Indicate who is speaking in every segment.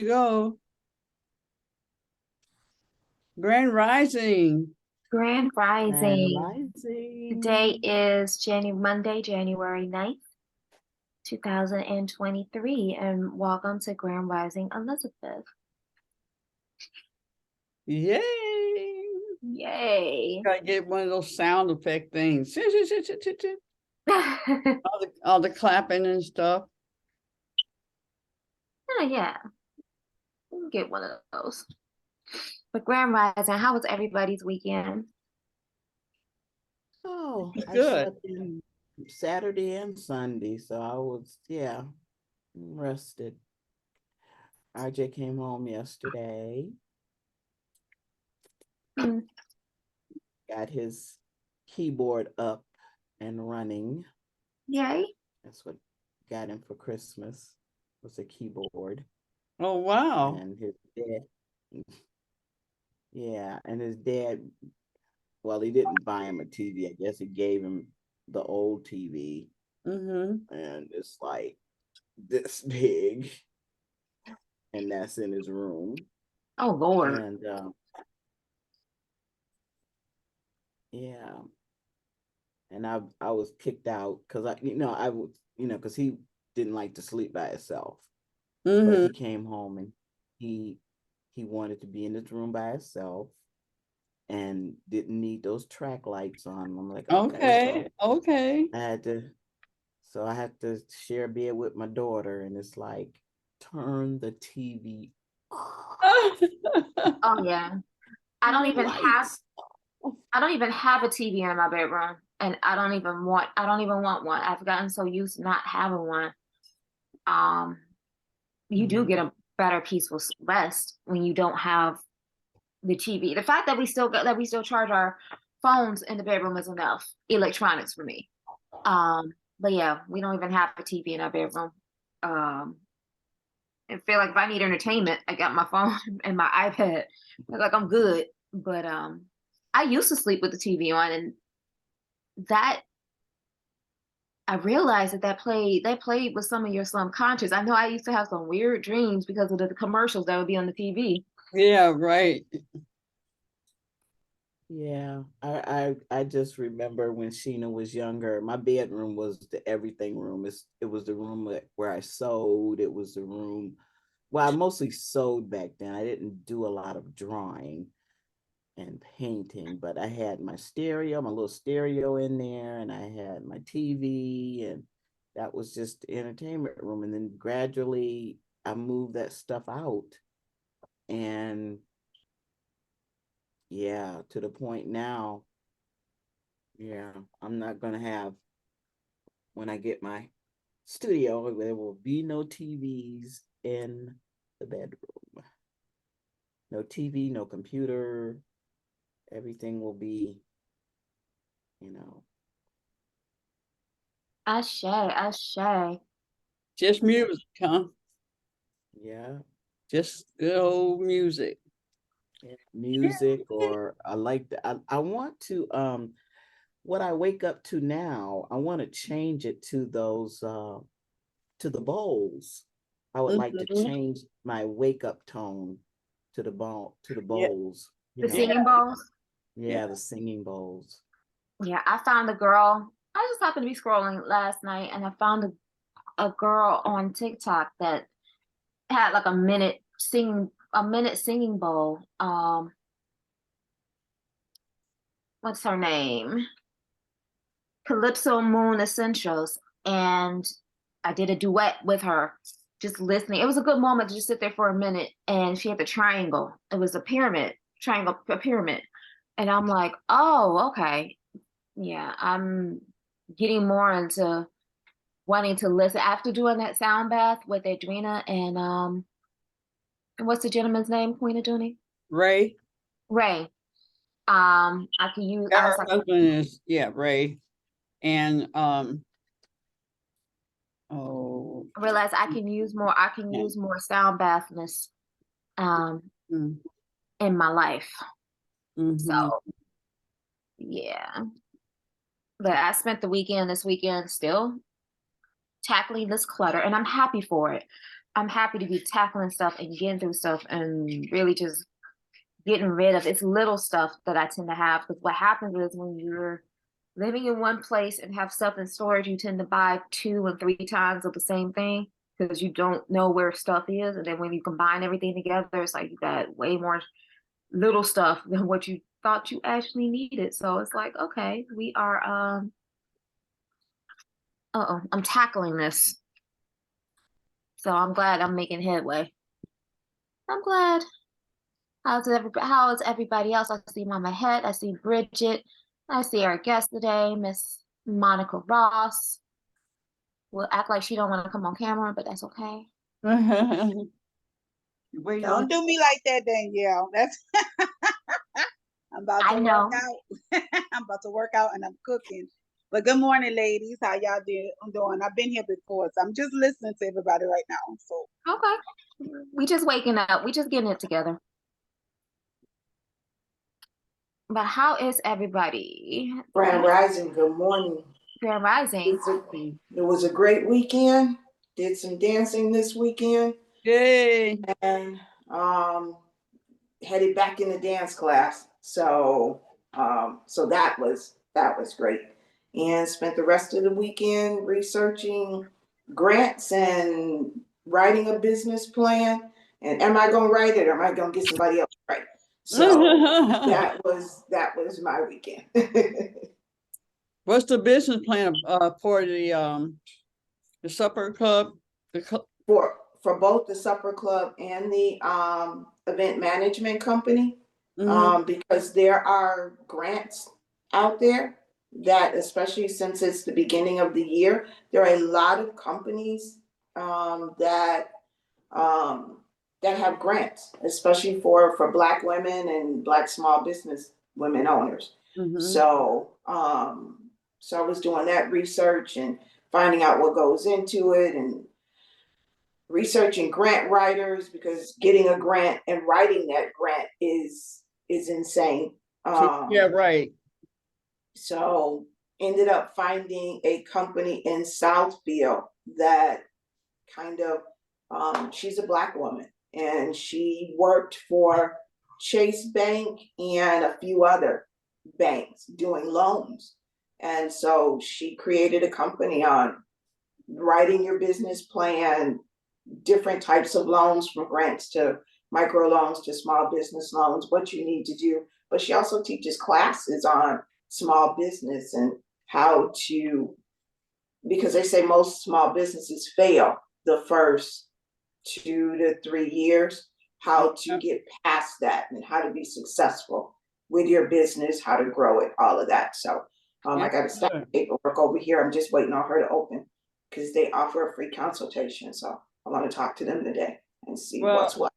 Speaker 1: go. Grand Rising.
Speaker 2: Grand
Speaker 3: And
Speaker 2: Rising. Today
Speaker 3: rising.
Speaker 2: is Monday, January 9th, 2023, and welcome to Grand Rising Elizabeth.
Speaker 1: Yay.
Speaker 2: Yay.
Speaker 1: Gotta get one of those sound effect things.
Speaker 2: Oh,
Speaker 1: All the clapping and stuff.
Speaker 2: yeah, we can get one of those. But Grand Rising, how was everybody's weekend?
Speaker 3: Oh, I
Speaker 1: Good.
Speaker 3: slept in Saturday and Sunday, so I was, rested. RJ came home yesterday,
Speaker 2: Mm,
Speaker 3: got his keyboard up and running.
Speaker 2: Yay.
Speaker 3: That's what got him for Christmas, was a keyboard.
Speaker 1: Oh, wow.
Speaker 3: And his dad, yeah, and his dad, well, he didn't buy him a TV. I guess he gave him the old TV,
Speaker 1: Mm-hmm.
Speaker 3: and it's like this big, and that's in his room.
Speaker 2: Oh, Lord.
Speaker 3: And yeah, and I was kicked out because I was because he didn't like to sleep by himself, but
Speaker 1: Mm-hmm.
Speaker 3: he came home and he he wanted to be in his room by himself and didn't need those track lights on. I'm like, okay,
Speaker 1: Okay. Okay.
Speaker 3: I had to I had to share a bed with my daughter, and it's like, turn the TV off,
Speaker 2: Oh, yeah. I
Speaker 3: turn
Speaker 2: don't
Speaker 3: the
Speaker 2: even have
Speaker 3: lights off.
Speaker 2: I don't even have a TV in my bedroom, and I don't even want one. I've gotten so used to not having one. Um, you do get
Speaker 3: Mhm.
Speaker 2: a better peaceful rest when you don't have the TV. The fact that we still charge our phones in the bedroom is enough electronics for me. But yeah, we don't even have a TV in our bedroom. Um, I feel like if I need entertainment, I got my phone and my iPad. Like I'm good. But I used to sleep with the TV on, and that I realized that played with some of your subconscious. I know I used to have some weird dreams because of the commercials that would be on the TV.
Speaker 1: Yeah, right.
Speaker 3: Yeah, I just remember when Sheena was younger, my bedroom was the everything room. It was the room where I sewed. It was the room, well, I mostly sewed back then. I didn't do a lot of drawing and painting, but I had my stereo, my little stereo in there, and I had my TV, and that was just the entertainment room. And then gradually I moved that stuff out. And yeah, to the point now, yeah, I'm not gonna have, when I get my studio, there will be no TVs in the bedroom. No TV, no computer. Everything will be, you know,
Speaker 2: Ashe, ashe.
Speaker 1: Just music, huh?
Speaker 3: yeah,
Speaker 1: Just good old music.
Speaker 3: music. Or I like that. I want to what I wake up to now, I want to change it to those to the bowls. I would like to
Speaker 1: Mm-hmm.
Speaker 3: change my wake up tone to the
Speaker 1: Yeah.
Speaker 3: bowls,
Speaker 2: The
Speaker 1: Yeah.
Speaker 2: singing bowls.
Speaker 1: Yeah.
Speaker 3: Yeah, the singing bowls.
Speaker 2: Yeah, I found a girl. I just happened to be scrolling last night, and I found a girl on TikTok that had like a minute singing bowl. What's her name? Calypso Moon Essentials, and I did a duet with her, just listening. It was a good moment to just sit there for a minute, and she had the triangle. It was a pyramid, a pyramid, and I'm like, oh, okay, yeah, I'm getting more into wanting to listen after doing that sound bath with Adrena and what's the gentleman's name, Queen Aduni?
Speaker 1: Ray.
Speaker 2: Ray. I could use.
Speaker 1: Yeah,
Speaker 2: I was
Speaker 1: her
Speaker 2: like,
Speaker 1: husband is, yeah, Ray. And oh,
Speaker 2: I realized I can use more. I can
Speaker 1: yeah.
Speaker 2: use more sound bathness um in my life. So
Speaker 1: Mm-hmm.
Speaker 2: yeah, but I spent the weekend this weekend still tackling this clutter, and I'm happy for it I'm happy to be tackling stuff and getting through stuff and really just getting rid of it's little stuff that I tend to have. Because what happens is when you're living in one place and have stuff in storage, you tend to buy 2 and 3 times of the same thing because you don't know where stuff is. And then when you combine everything together, it's like you got way more little stuff than what you thought you actually needed. So it's like, okay, we are I'm tackling this. So I'm glad I'm making headway. I'm glad. How is everybody else? I see Mama Het, I see Bridget, I see our guest today, Miss Monica Ross. Will act like she don't want to come on camera, but that's okay.
Speaker 1: Wait
Speaker 4: Don't
Speaker 1: on.
Speaker 4: do me like that, Danyelle. That's I'm about
Speaker 2: I
Speaker 4: to
Speaker 2: know.
Speaker 4: work out. I'm about to work out and I'm cooking. But good morning, ladies. How y'all doing? I've been here before, so I'm just listening to everybody right now. So
Speaker 2: Okay. We just waking up. We just getting it together. But how is everybody?
Speaker 5: Grand Rising, good morning.
Speaker 2: Grand Rising.
Speaker 5: It was a great weekend. Did some dancing this weekend
Speaker 1: Yay.
Speaker 5: and headed back in the dance class. So that was great. And spent the rest of the weekend researching grants and writing a business plan. And am I gonna write it or am I gonna get somebody else to write it? So that was my weekend.
Speaker 1: What's the business plan for the supper club?
Speaker 5: For both the supper club and the event management company, because there are grants out there that, especially since it's the beginning of the year, there are a lot of companies that have grants, especially for Black women and Black small business women owners. So I was doing that research and finding out what goes into it and researching grant writers, because getting a grant and writing that grant is insane.
Speaker 1: Yeah, right.
Speaker 5: So ended up finding a company in Southfield that kind of, she's a Black woman and she worked for Chase Bank and a few other banks doing loans. And so she created a company on writing your business plan, different types of loans, from grants to micro loans to small business loans, what you need to do. But she also teaches classes on small business and how to, because they say most small businesses fail the first 2 to 3 years, how to get past that and how to be successful with your business, how to grow it, all of that. So I got to start paperwork over here. I'm just waiting on her to open because they offer a free consultation. So I want to talk to them today and see what's what.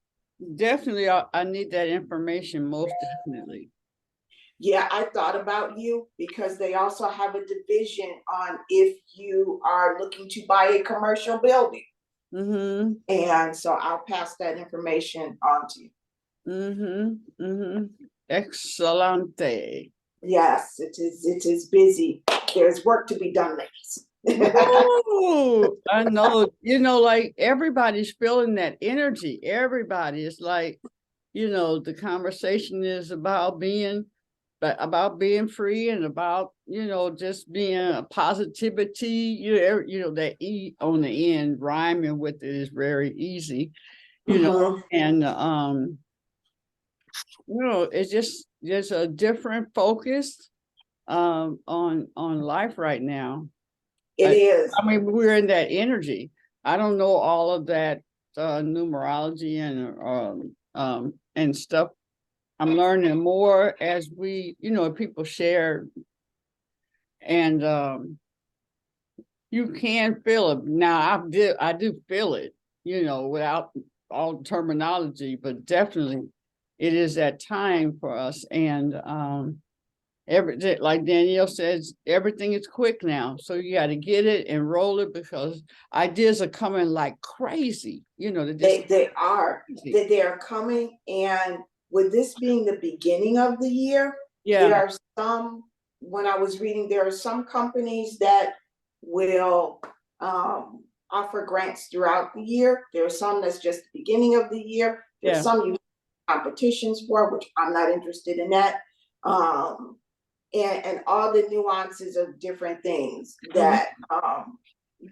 Speaker 1: Definitely, I need that information, most definitely.
Speaker 5: Yeah, I thought about you because they also have a division on if you are looking to buy a commercial building. And so I'll pass that information on to you.
Speaker 1: Excellente.
Speaker 5: Yes, it is busy. There's work to be done, ladies.
Speaker 1: Ooh, I know, like everybody's feeling that energy. Everybody is like, the conversation is about being free and about, just being a positivity, that E on the end, rhyming with it is very easy, and, it's just a different focus, on life right now.
Speaker 5: It is.
Speaker 1: I mean, we're in that energy. I don't know all of that numerology and stuff. I'm learning more as we, people share, and you can feel it. Now I do feel it, without all terminology, but definitely it is that time for us. And like Danyelle says, everything is quick now, so you got to get it and roll it because ideas are coming like crazy.
Speaker 5: They are coming, and with this being the beginning of the year, there are some. When I was reading, there are some companies that will offer grants throughout the year. There are some that's just the beginning of the year. There's
Speaker 1: Yeah.
Speaker 5: some you have competitions for, which I'm not interested in that. And all the nuances of different things that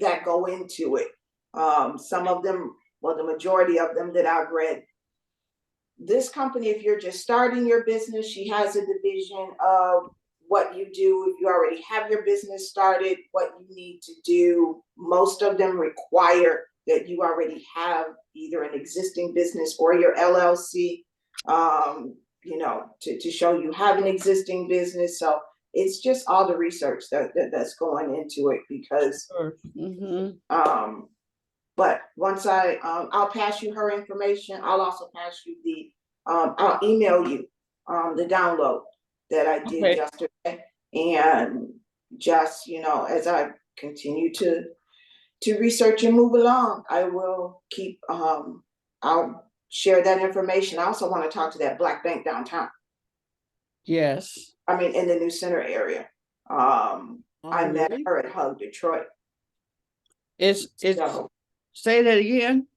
Speaker 5: that go into it. Some of them, well, the majority of them that I've read. This company, if you're just starting your business, she has a division of what you do. If you already have your business started, what you need to do. Most of them require that you already have either an existing business or your LLC, you know, to show you have an existing business. So it's just all the research that's going into it because, but once I'll pass you her information. I'll also pass you the, I'll email you the download that I did yesterday. And just, you know, as I continue to research and move along, I will keep, I'll share that information. I also want to talk to that Black Bank downtown.
Speaker 1: Yes.
Speaker 5: I mean, in the New Center area. I met her at Hug Detroit.
Speaker 1: It's
Speaker 5: So,
Speaker 1: say that again.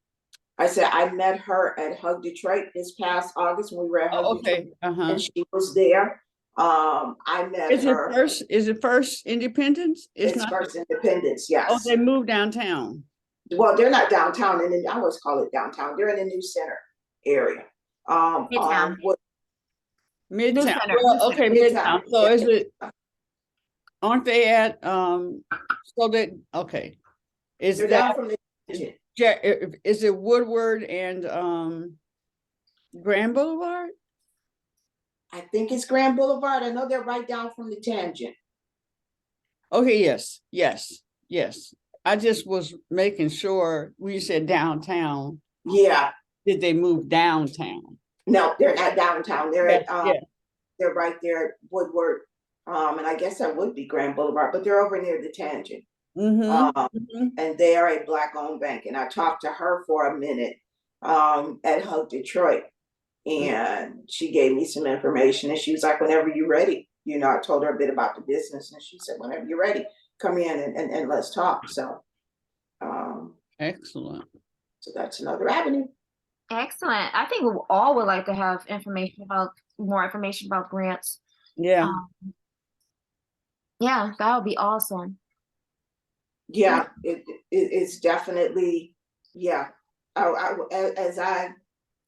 Speaker 5: I said I met her at Hug Detroit this past August when we were at Hug Detroit, and she was there. I met her.
Speaker 1: Is it First Independence?
Speaker 5: It's not First Independence, yes.
Speaker 1: Oh, they moved downtown.
Speaker 5: Well, they're not downtown, and I always call it downtown. They're in the New Center area.
Speaker 2: Midtown.
Speaker 1: Midtown. Well, okay, Midtown. So is it? Aren't they at so that okay? Is
Speaker 5: they're
Speaker 1: that
Speaker 5: down from the
Speaker 1: is it Woodward and Grand Boulevard?
Speaker 5: I think it's Grand Boulevard. I know they're right down from the tangent.
Speaker 1: Okay, yes. I just was making sure when you said downtown.
Speaker 5: Yeah.
Speaker 1: Did they move downtown?
Speaker 5: No, they're not downtown. They're at they're right there at Woodward. And I guess that would be Grand Boulevard, but they're over near the tangent. And they are a Black-owned bank. And I talked to her for a minute at Hug Detroit. And she gave me some information, and she was like, whenever you're ready. You know, I told her a bit about the business, and she said, whenever you're ready, come in and let's talk. So
Speaker 1: excellent.
Speaker 5: So that's another avenue.
Speaker 2: Excellent. I think we all would like to have more information about grants.
Speaker 1: Yeah.
Speaker 2: Yeah, that would be awesome.
Speaker 5: Yeah, it's definitely, yeah. As I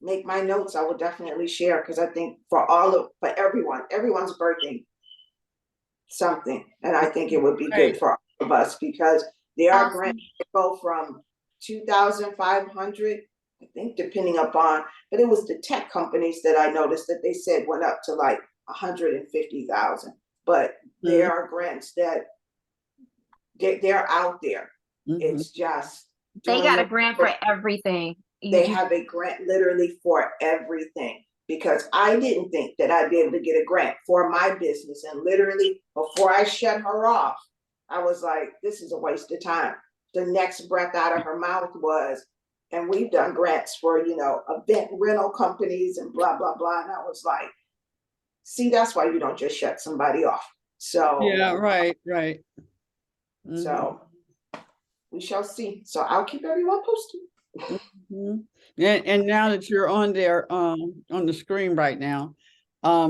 Speaker 5: make my notes, I will definitely share, because I think for everyone's birthing something, and I think it would be good for all of us, because there are grants that go from 2,500, I think, depending upon, but it was the tech companies that I noticed that they said went up to like 150,000. But there are grants that they're out there. It's just
Speaker 2: they got a grant for everything.
Speaker 5: They have a grant literally for everything, because I didn't think that I'd be able to get a grant for my business. And literally before I shut her off, I was like, this is a waste of time. The next breath out of her mouth was, and we've done grants for, you know, event rental companies and blah, blah, blah. And I was like, see, that's why you don't just shut somebody off. So
Speaker 1: yeah, right.
Speaker 5: So we shall see. So I'll keep everyone posted.
Speaker 1: And now that you're on there on the screen right now,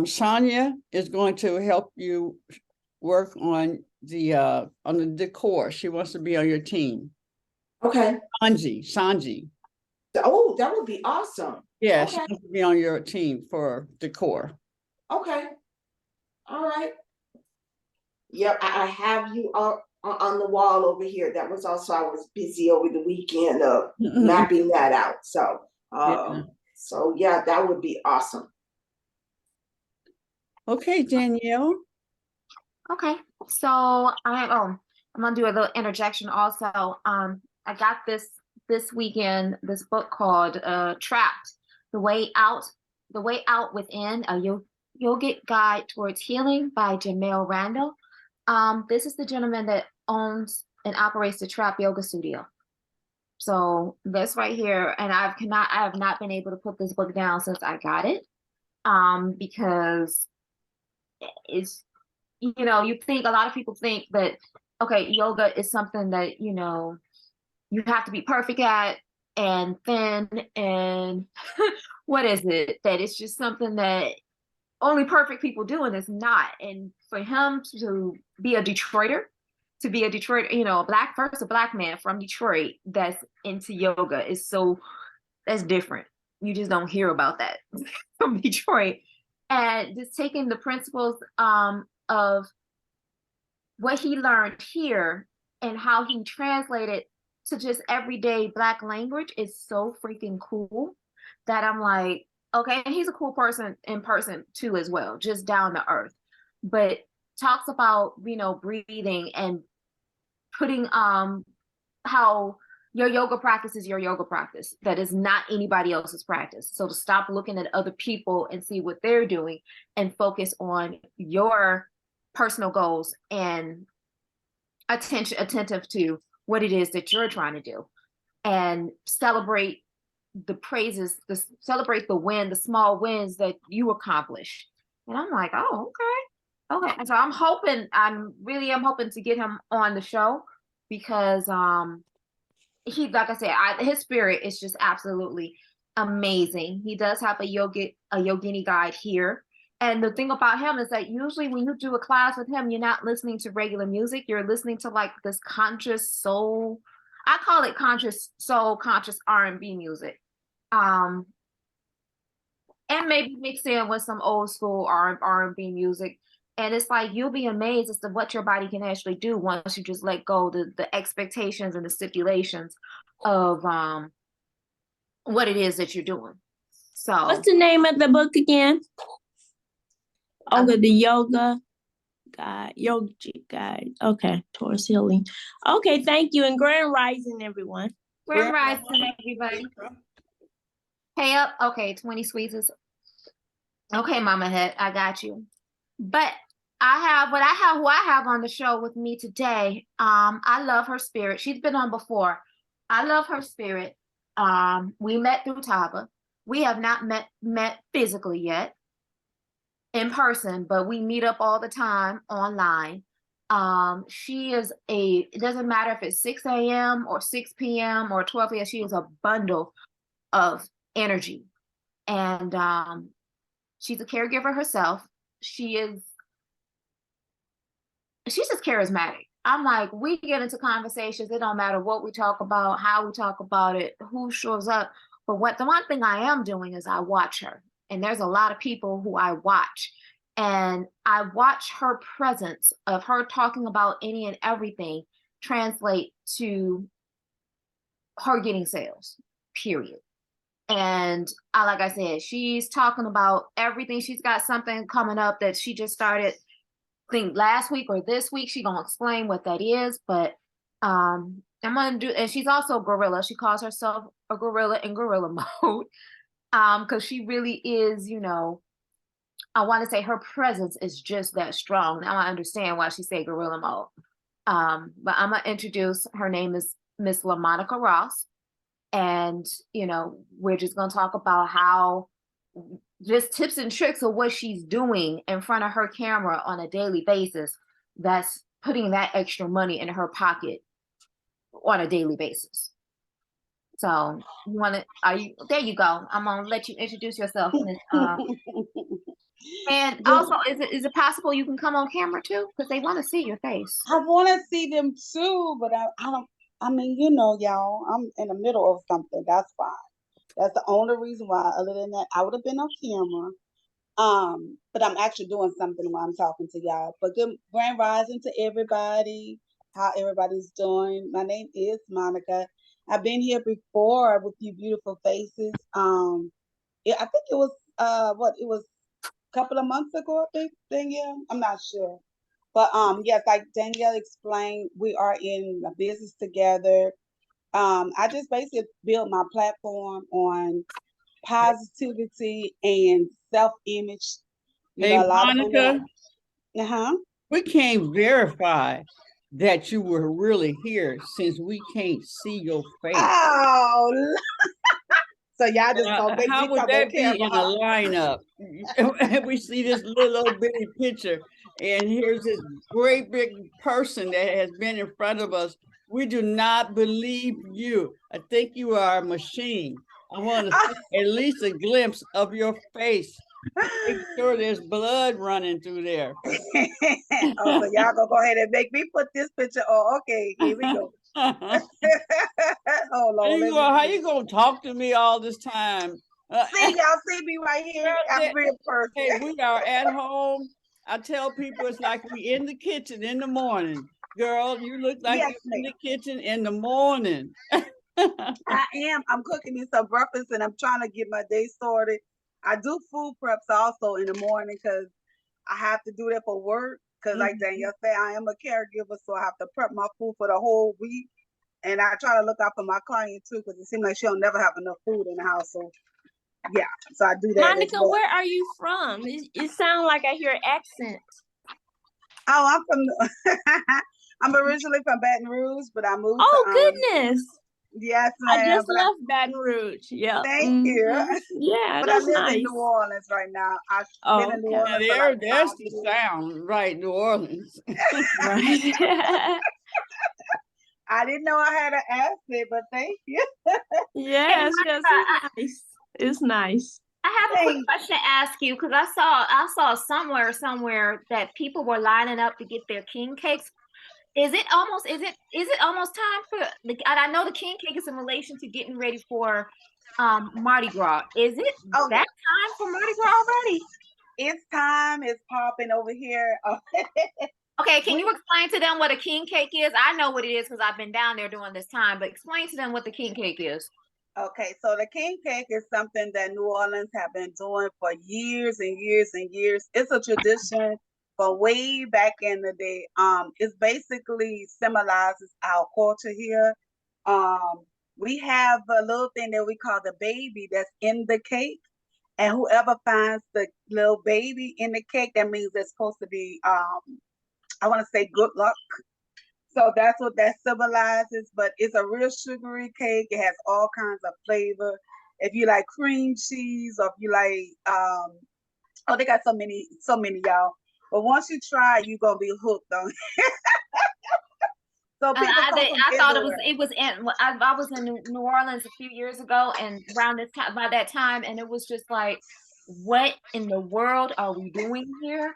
Speaker 1: Sonia is going to help you work on the decor. She wants to be on your team.
Speaker 5: Okay.
Speaker 1: Sanji.
Speaker 5: Oh, that would be awesome.
Speaker 1: Yeah, she wants to be on your team for decor.
Speaker 5: Okay. All right. Yep, I have you on the wall over here. That was also, I was busy over the weekend of mapping that out. So, so yeah, that would be awesome.
Speaker 1: Okay, Danyelle.
Speaker 2: Okay, so I'm gonna do a little interjection also. I got this weekend, this book called Trapped: The Way Out Within, a yogic guide towards healing by Jamel Randall. This is the gentleman that owns and operates the Trap Yoga Studio. So this right here, and I have not been able to put this book down since I got it, because it's, you know, a lot of people think that, okay, yoga is something that, you know, you have to be perfect at, and thin, and what is it? That it's just something that only perfect people do, and it's not. And for him to be a Detroiter, a black man from Detroit that's into yoga is that's different. You just don't hear about that from Detroit. And just taking the principles of what he learned here and how he translated to just everyday Black language is so freaking cool that I'm like, okay, and he's a cool person in person too as well, just down to earth. But talks about, breathing and putting how your yoga practice is your yoga practice. That is not anybody else's practice. So to stop looking at other people and see what they're doing and focus on your personal goals and attentive to what it is that you're trying to do, and celebrate the praises, celebrate the small wins that you accomplish. And I'm like, oh, okay. And so I'm hoping to get him on the show, because like I said, his spirit is just absolutely amazing. He does have a yogini guide here. And the thing about him is that usually when you do a class with him, you're not listening to regular music. You're listening to like this conscious soul. I call it conscious soul, conscious R&B music. And maybe mix in with some old school R&B music. And it's like, you'll be amazed as to what your body can actually do once you just let go the expectations and the stipulations of what it is that you're doing. So
Speaker 6: what's the name of the book again? The yoga guide, okay, towards healing. Okay, thank you, and grand rising, everyone.
Speaker 2: Grand rising, everybody. Hey up, okay, 20 sweets is okay, Mama Head, I got you. But who I have on the show with me today. I love her spirit. She's been on before. I love her spirit. We met through Taba. We have not met physically yet in person, but we meet up all the time online. It doesn't matter if it's 6 a.m. or 6 p.m. or 12 a.m. She is a bundle of energy. And she's a caregiver herself. She's just charismatic. I'm like, we get into conversations. It don't matter what we talk about, how we talk about it, who shows up. But the one thing I am doing is I watch her. And there's a lot of people who I watch. And I watch her presence of her talking about any and everything translate to her getting sales, period. And like I said, she's talking about everything. She's got something coming up that she just started, I think last week or this week. She's gonna explain what that is. But I'm gonna do, and she's also a gorilla. She calls herself a gorilla in gorilla mode. Because she really is, I want to say her presence is just that strong. Now I understand why she say gorilla mode. But I'm gonna introduce, her name is Miss LaMonica Ross. And, we're just gonna talk about how, just tips and tricks of what she's doing in front of her camera on a daily basis that's putting that extra money in her pocket on a daily basis. So there you go. I'm gonna let you introduce yourself. And also, is it possible you can come on camera too? Because they want to see your face.
Speaker 4: I want to see them too, but I don't. I mean, y'all, I'm in the middle of something. That's fine. That's the only reason why. Other than that, I would have been on camera. But I'm actually doing something while I'm talking to y'all. But good grand rising to everybody. How everybody's doing? My name is Monica. I've been here before with you beautiful faces. I think it was it was a couple of months ago, I think, Danyelle. I'm not sure. But yes, like Danyelle explained, we are in a business together. I just basically built my platform on positivity and self-image.
Speaker 1: Hey,
Speaker 4: A lot
Speaker 1: Monica,
Speaker 4: of
Speaker 1: we can't verify that you were really here since we can't see your face.
Speaker 4: Oh, so y'all just go make
Speaker 1: how
Speaker 4: me
Speaker 1: would
Speaker 4: come
Speaker 1: that
Speaker 4: on
Speaker 1: be
Speaker 4: camera,
Speaker 1: in a lineup? We see this little bitty picture, and here's this great big person that has been in front of us We do not believe you. I think you are a machine. I want to see at least a glimpse of your face. Make sure there's blood running through there.
Speaker 4: Oh, so y'all gonna go ahead and make me put this picture on. Okay, here we go. Oh Lord,
Speaker 1: How you gonna talk to me all this time?
Speaker 4: See, y'all see me right here. I'm real person.
Speaker 1: Hey, we are at home. I tell people it's like we in the kitchen in the morning. Girl, you look like
Speaker 4: Yes,
Speaker 1: you're in the kitchen in the morning.
Speaker 4: I am. I'm cooking me some breakfast and I'm trying to get my day started. I do food preps also in the morning because I have to do that for work. Because like Danyelle said, I am a caregiver, so I have to prep my food for the whole week. And I try to look out for my client too, because it seems like she'll never have enough food in the house. So yeah, so I do that.
Speaker 6: Monica, where are you from? It sounds like I hear accent.
Speaker 4: Oh, I'm from. I'm originally from Baton Rouge, but I moved.
Speaker 6: Goodness.
Speaker 4: Yes, ma'am.
Speaker 6: I just left Baton Rouge. Yeah.
Speaker 4: Thank you.
Speaker 6: Yeah,
Speaker 4: but I live in New Orleans right now. I've been in New Orleans for like
Speaker 1: there's the sound, right? New Orleans.
Speaker 6: Right.
Speaker 4: I didn't know I had an accent, but thank you.
Speaker 6: Yes, yes, it's nice. It's nice.
Speaker 2: I have a quick question to ask you because I saw somewhere that people were lining up to get their king cakes. Is it almost time for and I know the king cake is in relation to getting ready for Mardi Gras. Is it that time for Mardi Gras already?
Speaker 4: It's time. It's popping over here.
Speaker 2: Okay, can you explain to them what a king cake is? I know what it is because I've been down there during this time, but explain to them what the king cake is.
Speaker 4: Okay, so the king cake is something that New Orleans have been doing for years and years and years. It's a tradition from way back in the day. It's basically symbolizes our culture here. We have a little thing that we call the baby that's in the cake. And whoever finds the little baby in the cake, that means it's supposed to be I want to say good luck. So that's what that symbolizes. But it's a real sugary cake. It has all kinds of flavor. If you like cream cheese, or if you like oh, they got so many, y'all. But once you try, you're gonna be hooked on it. So people
Speaker 2: I thought it was in I was in New Orleans a few years ago, and around this time by that time, and it was just like, what in the world are we doing here?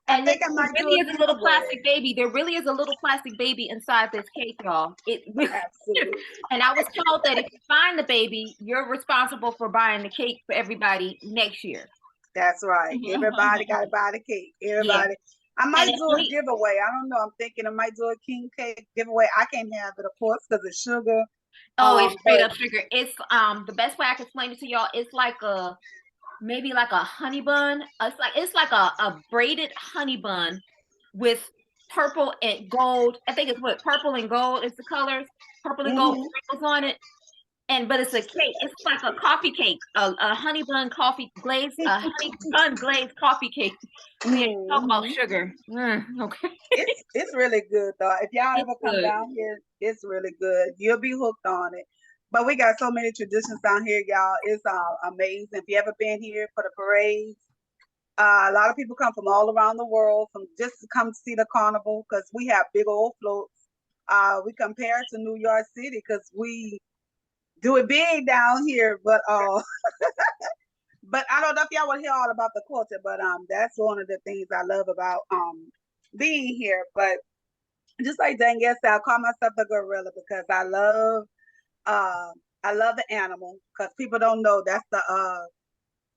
Speaker 2: And there really is a little plastic baby. There really is a little plastic baby inside this cake, y'all.
Speaker 4: Absolutely.
Speaker 2: And I was told that if you find the baby, you're responsible for buying the cake for everybody next year.
Speaker 4: That's right. Everybody got to buy the cake. Everybody. Yeah. I might do a giveaway. I don't know. I'm thinking I might do a king cake giveaway. I can't have it, of course, because it's sugar.
Speaker 2: Oh, it's straight up sugar. It's the best way I can explain it to y'all. It's like maybe like a honey bun. It's like a braided honey bun with purple and gold. I think it's purple and gold is the colors. Purple and gold sprinkles on it. But it's a cake. It's like a coffee cake, a honey bun coffee glazed, a honey bun glazed coffee cake. Talk about sugar. Okay.
Speaker 4: It's really good though. If y'all ever come down here, it's really good. You'll be hooked on it. But we got so many traditions down here, y'all. It's amazing. If you ever been here for the parades, a lot of people come from all around the world just to come see the carnival because we have big old floats. We compare it to New York City because we do it big down here, but but I don't know if y'all want to hear all about the culture, but that's one of the things I love about being here. But just like Danyelle said, I call myself the gorilla because I love the animal because people don't know that's the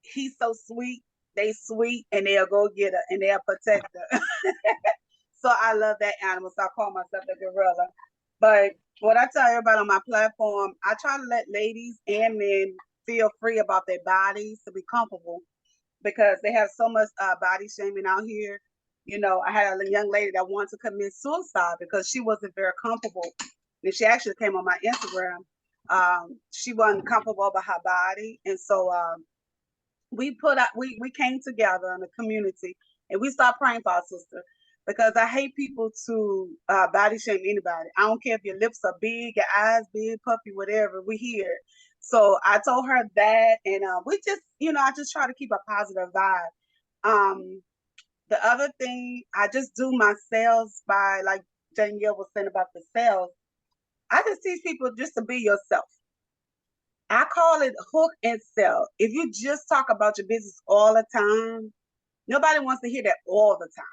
Speaker 4: he's so sweet, they sweet, and they'll go get her and they'll protect her. So I love that animal, so I call myself the gorilla. But what I tell everybody on my platform, I try to let ladies and men feel free about their bodies to be comfortable because they have so much body shaming out here. You know, I had a young lady that wanted to commit suicide because she wasn't very comfortable. And she actually came on my Instagram. She wasn't comfortable about her body. And so we came together in the community and we started praying for our sister. Because I hate people to body shame anybody. I don't care if your lips are big, your eyes big, puffy, whatever. We here. So I told her that, and we just, I just try to keep a positive vibe. The other thing, I just do my sales by, like Danyelle was saying about the sales. I just teach people just to be yourself. I call it hook and sell. If you just talk about your business all the time, nobody wants to hear that all the time.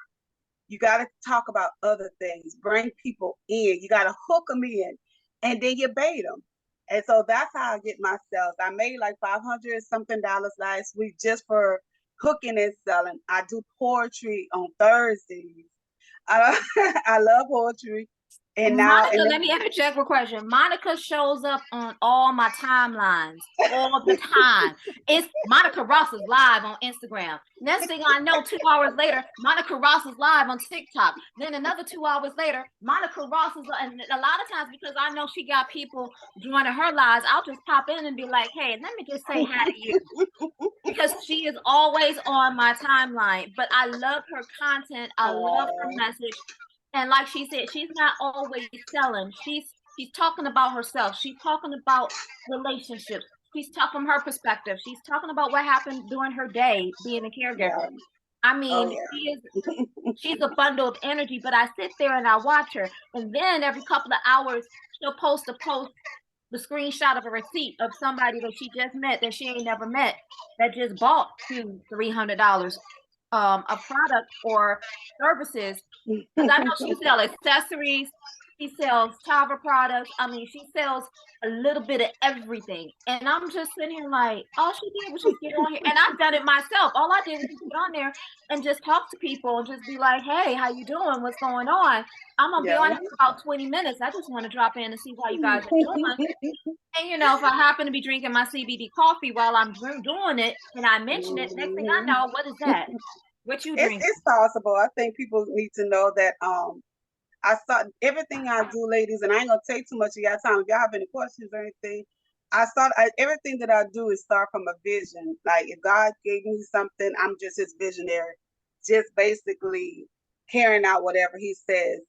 Speaker 4: You got to talk about other things, bring people in. You got to hook them in, and then you bait them. And so that's how I get my sales. I made like $500 something last week just for hooking and selling. I do poetry on Thursdays. I, I love poetry. And now,
Speaker 2: Monica, let me interject with a question. Monica shows up on all my timelines all the time. It's Monica Ross is live on Instagram. Next thing I know, 2 hours later, Monica Ross is live on TikTok. Then another 2 hours later, Monica Ross is, and a lot of times because I know she got people joining her lives, I'll just pop in and be like, hey, let me just say hi to you. Because she is always on my timeline. But I love her content. I love her message. And like she said, she's not always selling. She's talking about herself. She's talking about relationships. She's talking from her perspective. She's talking about what happened during her day being a caregiver.
Speaker 4: Yeah.
Speaker 2: I mean, she's a bundle of energy, but I sit there and I watch her. And then every couple of hours, she'll post the screenshot of a receipt of somebody that she just met that she ain't never met that just bought $200-300 of product or services. Because I know she sells accessories, she sells Tava products. I mean, she sells a little bit of everything. And I'm just sitting here like, all she did was just get on here. And I've done it myself. All I did was just get on there and just talk to people and just be like, hey, how you doing? What's going on? I'm going to be on here for about 20 minutes. I just want to drop in and see how you guys are doing. And, you know, if I happen to be drinking my CBD coffee while I'm doing it and I mention it, next thing I know, what is that? What you drinking?
Speaker 4: It's possible. I think people need to know that I start everything I do, ladies, and I ain't gonna take too much of your time. If y'all have any questions or anything, everything that I do is start from a vision. Like if God gave me something, I'm just his visionary, just basically carrying out whatever he says.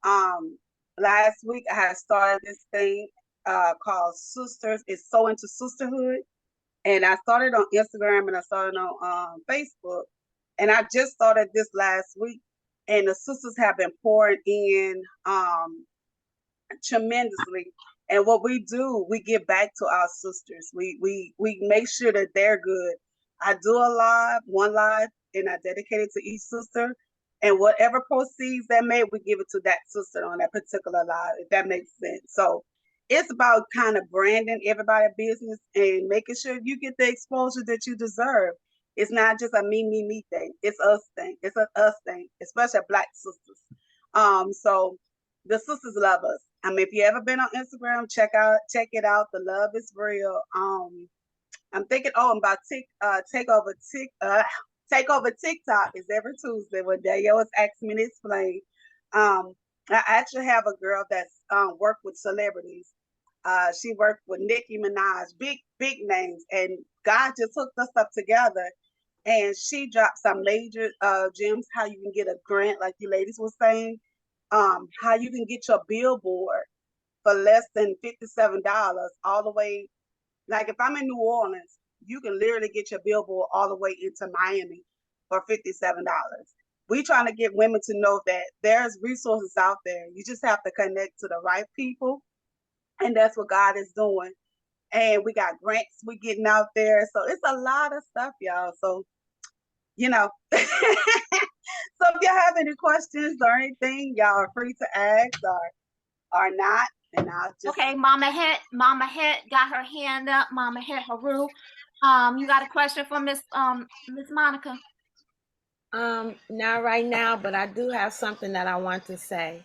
Speaker 4: Last week I had started this thing called Sisters. It's so into sisterhood, and I started on Instagram and I started on Facebook, and I just started this last week. And the sisters have been pouring in tremendously. And what we do, we give back to our sisters. We make sure that they're good. I do one live, and I dedicate it to each sister. And whatever proceeds that made, we give it to that sister on that particular live, if that makes sense. So it's about kind of branding everybody's business and making sure you get the exposure that you deserve. It's not just a me thing. It's us thing. It's a us thing, especially Black sisters. So the sisters love us. I mean, if you ever been on Instagram, check it out. The love is real. I'm thinking, about takeover TikTok is every Tuesday when Danyelle is asking me to explain. I actually have a girl that's worked with celebrities. She worked with Nicki Minaj, big names, and God just hooked us up together. And she dropped some major gems, how you can get a grant, like you ladies were saying, how you can get your billboard for less than $57 all the way. Like if I'm in New Orleans, you can literally get your billboard all the way into Miami for $57. We trying to get women to know that there's resources out there. You just have to connect to the right people. And that's what God is doing. And we got grants we getting out there. So it's a lot of stuff, y'all. So, you know, so if y'all have any questions or anything, y'all are free to ask or not. And I'll just...
Speaker 2: Okay, Mama Het got her hand up. Mama Het Haru. You got a question for Miss Monica?
Speaker 7: Not right now, but I do have something that I want to say.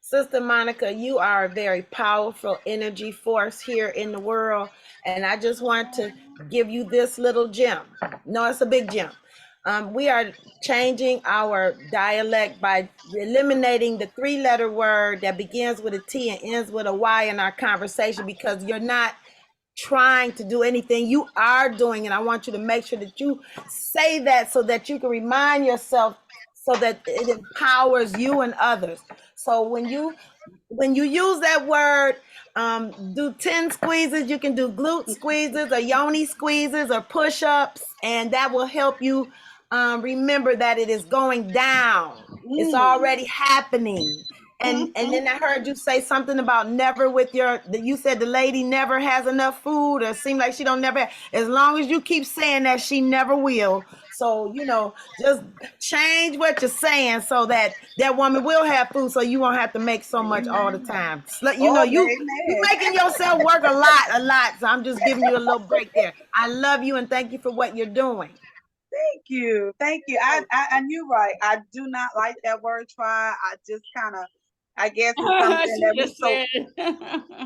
Speaker 7: Sister Monica, you are a very powerful energy force here in the world. And I just want to give you this little gem. No, it's a big gem. We are changing our dialect by eliminating the 3-letter word that begins with a T and ends with a Y in our conversation, because you're not trying to do anything. You are doing, and I want you to make sure that you say that so that you can remind yourself, so that it empowers you and others. So when you use that word, do 10 squeezes. You can do glute squeezes or yoni squeezes or push-ups, and that will help you remember that it is going down. It's already happening. And then I heard you say something about never with you said the lady never has enough food, or seem like she don't never, as long as you keep saying that, she never will. So, just change what you're saying so that woman will have food, so you won't have to make so much all the time.
Speaker 4: Oh,
Speaker 7: You
Speaker 4: amen.
Speaker 7: making yourself work a lot. So I'm just giving you a little break there. I love you and thank you for what you're doing.
Speaker 4: Thank you. Thank you. And you're right. I do not like that word try. I just I guess it's something that we so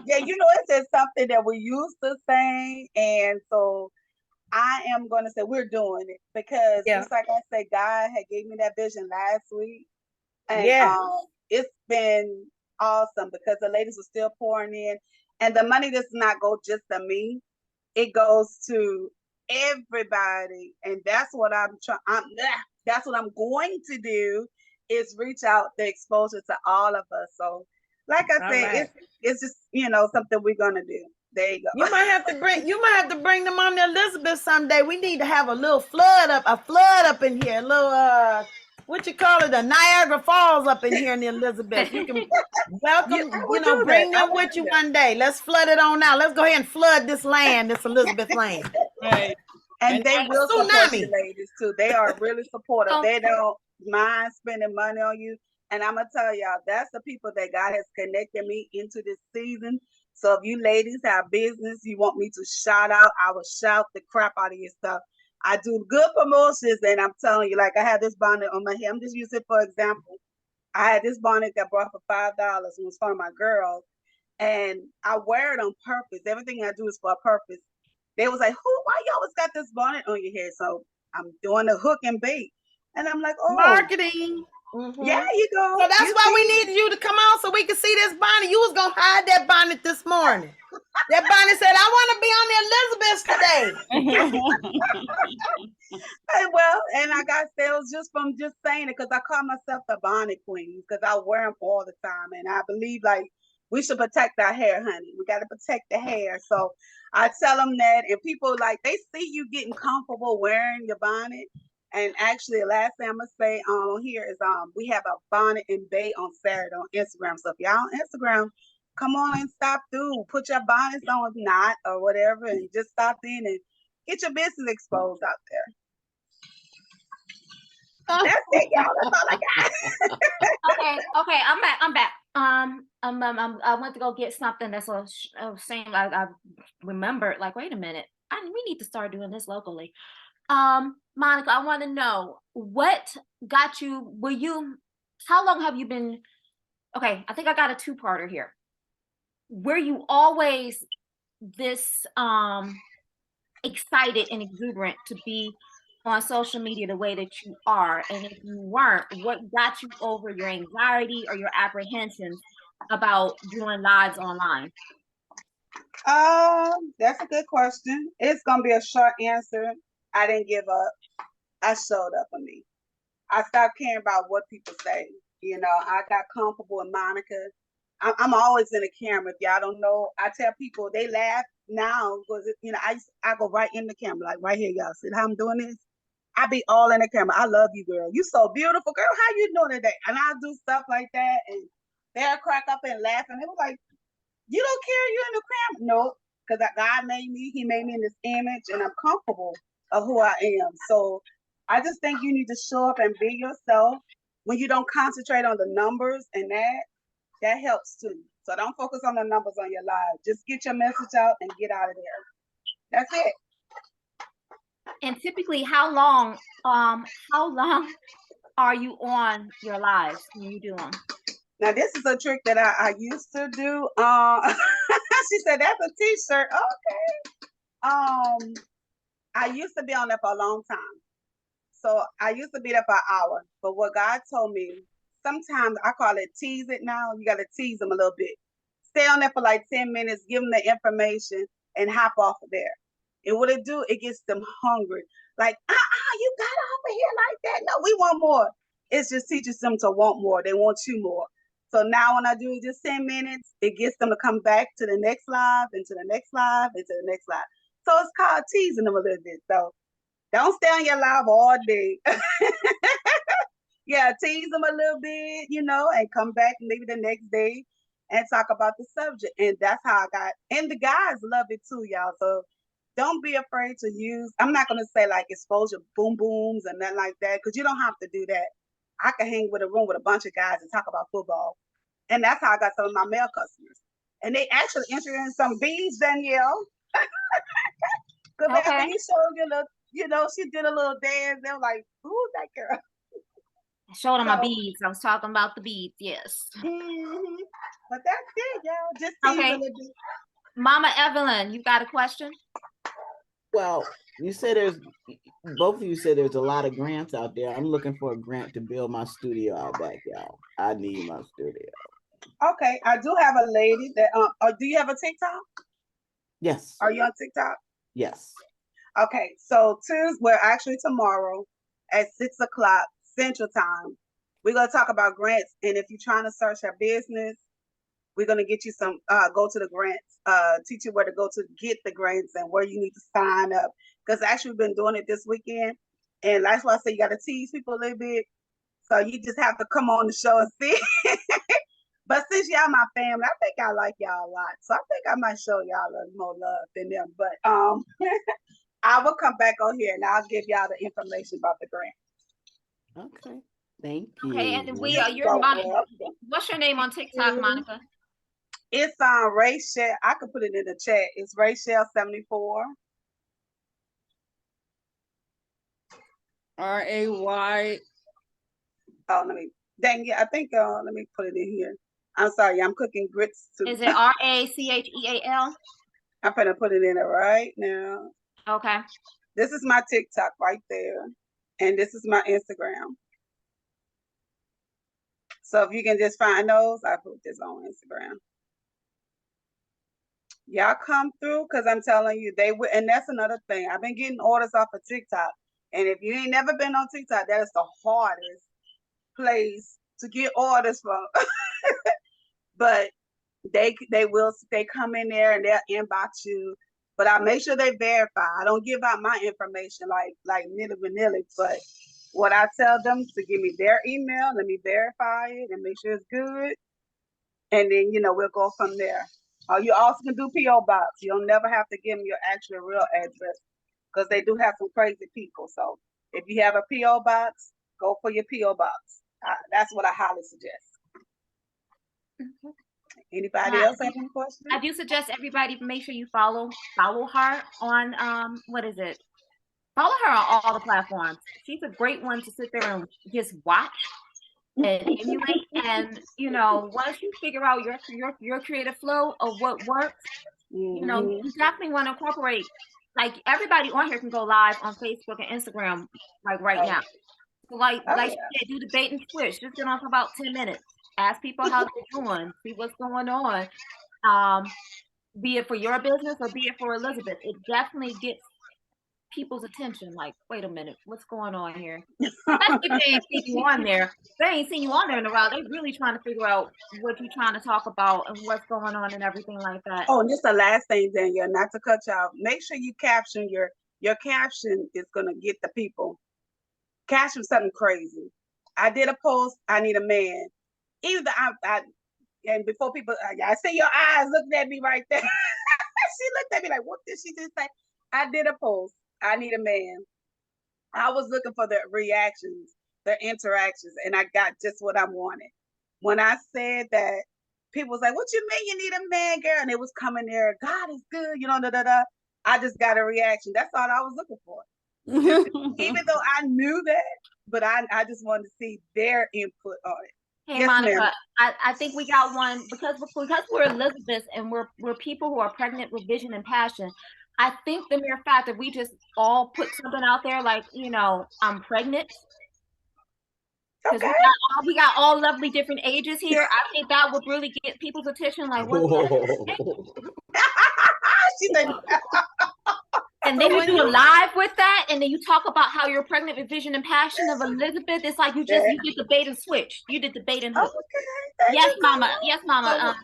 Speaker 4: yeah, it says something that we used to saying. And so I am going to say we're doing it because just like I said, God had gave me that vision last week. And it's been awesome because the ladies were still pouring in, and the money does not go just to me. It goes to everybody. And that's what that's what I'm going to do, is reach out the exposure to all of us. So like I said, it's just, something we're gonna do. There you go.
Speaker 7: You might have to bring them on to Elizabeth someday. We need to have a little flood up in here. A little what you call it, the Niagara Falls up in here in the Elizabeth. You can welcome, bring them with you one day. Let's flood it on out. Let's go ahead and flood this land, this Elizabeth land.
Speaker 1: Right.
Speaker 4: And they will support you ladies too. They are really supportive. They don't mind spending money on you. And I'm gonna tell y'all, that's the people that God has connected me into this season. So if you ladies have business you want me to shout out, I will shout the crap out of your stuff. I do good promotions, and I'm telling you, like I had this bonnet on my head. I'm just using it for example. I had this bonnet that bought for $5 and was for my girls, and I wear it on purpose. Everything I do is for a purpose. They was like, why you always got this bonnet on your head? So I'm doing the hook and bait. And I'm like, oh.
Speaker 7: Marketing. Mm-hmm.
Speaker 4: Yeah, you go.
Speaker 7: So that's why we needed you to come on so we could see this bonnet. You was going to hide that bonnet this morning. That bonnet said, I want to be on the Elizabeth today.
Speaker 4: Well, and I got sales just from just saying it, because I call myself the bonnet queen because I wear them all the time. And I believe we should protect our hair, honey. We got to protect the hair. So I tell them that, and people they see you getting comfortable wearing your bonnet. And actually, the last thing I'm gonna say on here is we have a bonnet and bait on Saturday on Instagram. So if y'all on Instagram, come on and stop through. Put your bonnets on, not or whatever, and just stop in and get your business exposed out there. That's it, y'all. That's all I got.
Speaker 2: Okay, I'm back. I went to go get something that's same. I remembered. Like, wait a minute, we need to start doing this locally. Monica, I want to know what got you. How long have you been? Okay, I think I got a two-parter here. Were you always this excited and exuberant to be on social media the way that you are? And if you weren't, what got you over your anxiety or your apprehensions about doing lives online?
Speaker 4: That's a good question. It's gonna be a short answer. I didn't give up. I showed up for me. I stopped caring about what people say. I got comfortable with Monica. I'm always in the camera. If y'all don't know, I tell people, they laugh now because I go right in the camera, like right here, y'all. See how I'm doing this? I be all in the camera. I love you, girl. You so beautiful, girl. How you doing today? And I do stuff like that, and they'll crack up and laugh, and they was like, "You don't care? You in the camera?" No, because God made me. He made me in this image, and I'm comfortable of who I am. So I just think you need to show up and be yourself. When you don't concentrate on the numbers, and that helps too. So don't focus on the numbers on your live. Just get your message out and get out of there. That's it.
Speaker 2: And typically, how long are you on your lives when you do them?
Speaker 4: Now this is a trick that I used to do. She said that's a t-shirt. Okay. I used to be on there for a long time. So I used to be there for an hour. But what God told me, sometimes I call it tease it now. You got to tease them a little bit. Stay on there for like 10 minutes, give them the information, and hop off of there. And what it do, it gets them hungry. Like, you got off of here like that. No, we want more. It just teaches them to want more. They want you more. So now when I do just 10 minutes, it gets them to come back to the next live, and to the next live, and to the next live. So it's called teasing them a little bit. So don't stay on your live all day. yeah, tease them a little bit, you know, and come back maybe the next day and talk about the subject. And that's how I got, and the guys love it too, y'all. So don't be afraid to use, I'm not going to say like exposure boom booms and nothing like that, because you don't have to do that. I can hang with a room with a bunch of guys and talk about football. And that's how I got some of my male customers. And they actually entered in some beads, Danyelle. Because
Speaker 2: Okay.
Speaker 4: after you showed your little, you know, she did a little dance. They were like, who's that girl?
Speaker 2: I showed them my
Speaker 4: So-
Speaker 2: beads. I was talking about the beads, yes.
Speaker 4: Mhm. But that's it, y'all. Just tease
Speaker 2: Okay.
Speaker 4: a little bit.
Speaker 2: Mama Evelyn, you got a question?
Speaker 3: Well, you said both of you said there's a lot of grants out there. I'm looking for a grant to build my studio out back, y'all. I need my studio.
Speaker 4: Okay, I do have a lady that do you have a TikTok?
Speaker 3: Yes.
Speaker 4: Are you on TikTok?
Speaker 3: Yes.
Speaker 4: Okay, so actually tomorrow at 6:00 Central Time, we're gonna talk about grants. And if you're trying to search a business, we're gonna get you some go to the grants, teach you where to go to get the grants and where you need to sign up. Because actually we've been doing it this weekend, and that's why I say you gotta tease people a little bit. So you just have to come on the show and see. But since y'all my family, I think I like y'all a lot. So I think I might show y'all a little more love than them. But I will come back on here and I'll give y'all the information about the grant.
Speaker 3: Okay. Thank you.
Speaker 2: Okay, and then
Speaker 4: So,
Speaker 2: what's your name on TikTok, Monica?
Speaker 4: it's Rachel. I could put it in the chat. It's Rachel74.
Speaker 1: RAY.
Speaker 4: Oh, I think let me put it in here. I'm sorry, I'm cooking grits too.
Speaker 2: Is it RACHEAL?
Speaker 4: I'm gonna put it in it right now.
Speaker 2: Okay.
Speaker 4: This is my TikTok right there. And this is my Instagram. So if you can just find those, I put this on Instagram. Y'all come through, because I'm telling you, they will. And that's another thing. I've been getting orders off of TikTok. And if you ain't never been on TikTok, that is the hardest place to get orders from. But they come in there and they'll inbox you. But I make sure they verify. I don't give out my information like nilly-vanilly, but what I tell them to give me their email, let me verify it and make sure it's good. And then, we'll go from there. You also can do P.O. Box. You'll never have to give them your actual real address, because they do have some crazy people. So if you have a P.O. Box, go for your P.O. Box. That's what I highly suggest.
Speaker 2: Okay.
Speaker 4: Anybody else have any questions?
Speaker 2: I do suggest everybody make sure you follow her on what is it? Follow her on all the platforms. She's a great one to sit there and just watch and emulate. And once you figure out your creative flow of what works, you definitely want to incorporate. Like, everybody on here can go live on Facebook and Instagram like right now. So like you said, do the bait and switch. Just get on for about 10 minutes. Ask people how they're doing. See what's going on. Be it for your business or be it for Elizabeth, it definitely gets people's attention. Like, wait a minute, what's going on here? Especially if they ain't seen you on there. They ain't seen you on there in a while. They really trying to figure out what you're trying to talk about and what's going on and everything like that.
Speaker 4: Oh, and just the last thing, Danyelle, not to cut you off. Make sure you caption your caption is gonna get the people. Caption something crazy. I did a post. I need a man. Either and before people, I see your eyes looking at me right there. She looked at me like, what did she just say? I did a post. I need a man. I was looking for the reactions, the interactions, and I got just what I wanted. When I said that, people was like, what you mean you need a man, girl? And it was coming there, God is good, I just got a reaction. That's all I was looking for. Even though I knew that, but I just wanted to see their input on it.
Speaker 2: Hey, yes, Monica, I think we got one because we're Elizabeth and we're people who are pregnant with vision and passion. I think the mere fact that we just all put something out there like, I'm pregnant. Because we got all lovely different ages here. I think that would really get people's attention. Like, what's and then you do a live with that, and then you talk about how you're pregnant with vision and passion of Elizabeth. It's like you did the bait and switch. You did the bait and hook. Okay. Yes, Mama. Yes, Mama.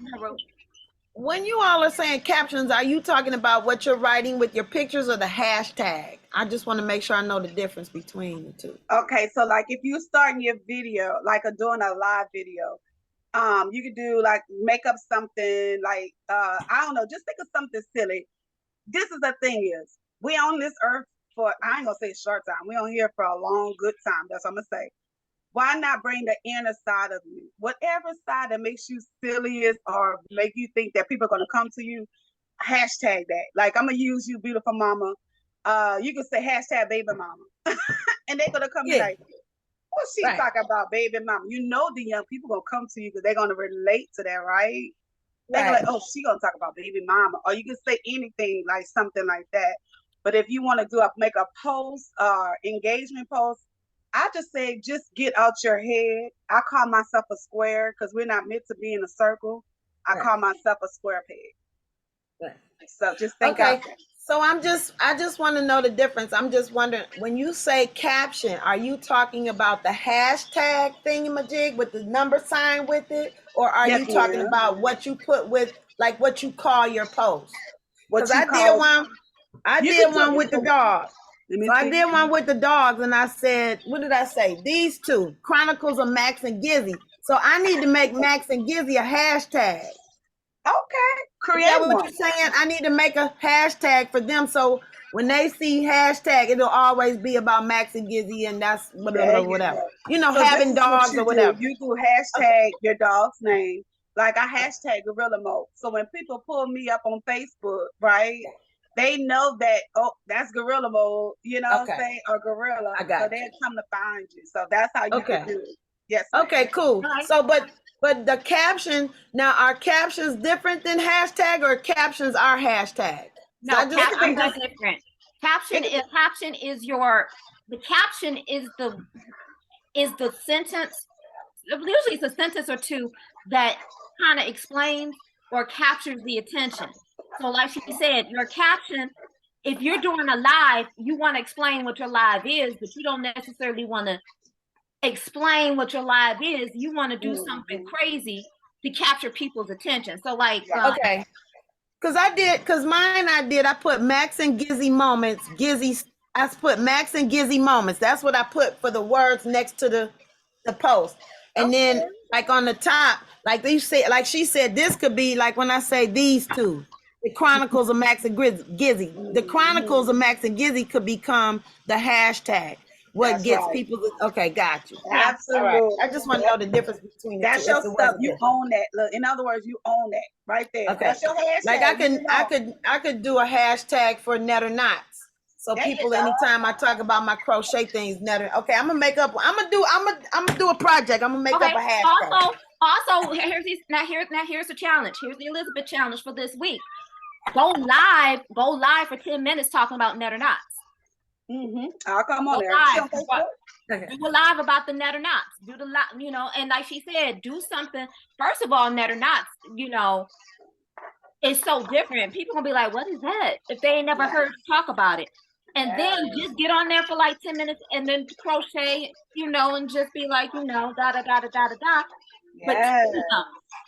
Speaker 7: When you all are saying captions, are you talking about what you're writing with your pictures or the hashtag? I just want to make sure I know the difference between the two.
Speaker 4: Okay, so like if you starting your video, like doing a live video, you could do like make up something like I don't know, just think of something silly. This is the thing is, we on this earth for, I ain't gonna say short time, we on here for a long good time. That's what I'm gonna say. Why not bring the inner side of you? Whatever side that makes you silliest or make you think that people are gonna come to you, hashtag that. Like I'm gonna use you, beautiful mama. You can say hashtag baby mama. And they're gonna come be like, what's she talking about, baby mama? You know the young people gonna come to you because they're gonna relate to that, right? They're gonna like, oh, she gonna talk about baby mama. Or you can say anything like something like that. But if you want to make a post or engagement post, I just say just get out your head. I call myself a square because we're not meant to be in a circle. I call myself a square peg. So just think out there.
Speaker 7: So I just want to know the difference. I'm just wondering, when you say caption, are you talking about the hashtag thingamajig with the number sign with it? Or are you talking about what you put with, like what you call your post? Because I did one with the dogs. So I did one with the dogs and I said, what did I say? These two, Chronicles of Max and Gizzy. So I need to make Max and Gizzy a hashtag.
Speaker 4: Okay, create
Speaker 7: one.
Speaker 4: what
Speaker 7: you're saying? I need to make a hashtag for them so when they see hashtag, it'll always be about Max and Gizzy and that's whatever. You know, so having dogs or whatever.
Speaker 4: You do hashtag your dog's name. Like I hashtag gorilla mode. So when people pull me up on Facebook, right, they know that, oh, that's gorilla mode, you know what I'm saying? Or gorilla. So they'll come to find you. So that's how you can do it. Yes.
Speaker 7: Okay, cool. So but the caption, now are captions different than hashtag or captions are hashtag?
Speaker 2: No, captions are different. Caption is the sentence. Usually it's a sentence or two that kind of explains or captures the attention. So like she said, your caption, if you're doing a live, you want to explain what your live is, but you don't necessarily want to explain what your live is. You want to do something crazy to capture people's attention. So like
Speaker 7: I put Max and Gizzy moments. I put Max and Gizzy moments. That's what I put for the words next to the post. And then like on the top, like she said, this could be like when I say these two, the Chronicles of Max and Gizzy. The Chronicles of Max and Gizzy could become the hashtag. What gets people okay, got you.
Speaker 4: Absolutely.
Speaker 7: Right. I just want to know the difference between the two.
Speaker 4: That's your stuff. You own that. Look, in other words, you own that right there. Okay. That's your hashtag.
Speaker 7: Like I could do a hashtag for net or knots. So there people anytime I talk about my crochet things, okay, I'm gonna do a project. I'm gonna make up a hashtag.
Speaker 2: Also, here's the challenge. Here's the Elizabeth challenge for this week. Go live for 10 minutes talking about net or knots.
Speaker 4: I'll come on there.
Speaker 2: Do a live about the net or knots. Do the live, you know, and like she said, do something. First of all, net or knots, you know, it's so different. People gonna be like, "What is that?" If they ain't never heard you talk about it, and then just get on there for like 10 minutes and then crochet, you know, and just be like, you know, da da da da da da. But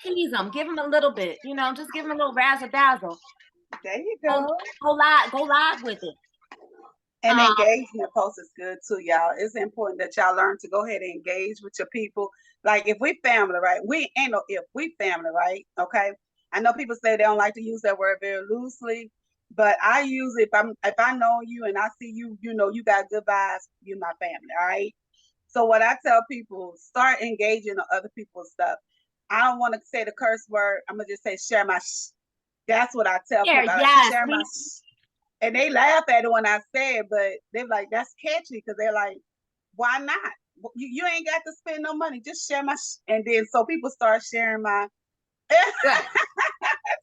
Speaker 2: tease them, give them a little bit, you know, just give them a little razzle dazzle.
Speaker 4: There you go.
Speaker 2: Go live with it.
Speaker 4: And engagement post is good too, y'all. It's important that y'all learn to go ahead and engage with your people. Like if we family, right? We ain't no if, we family, right? Okay. I know people say they don't like to use that word very loosely, but I use it if I know you and I see you, you know, you got good vibes, you're my family, all right? So what I tell people, start engaging on other people's stuff. I don't want to say the curse word. I'm gonna just say share my That's what I tell people. Share my And they laugh at it when I say it, but they're like, that's catchy, because they're like, why not? You ain't got to spend no money. Just share my and then so people start sharing my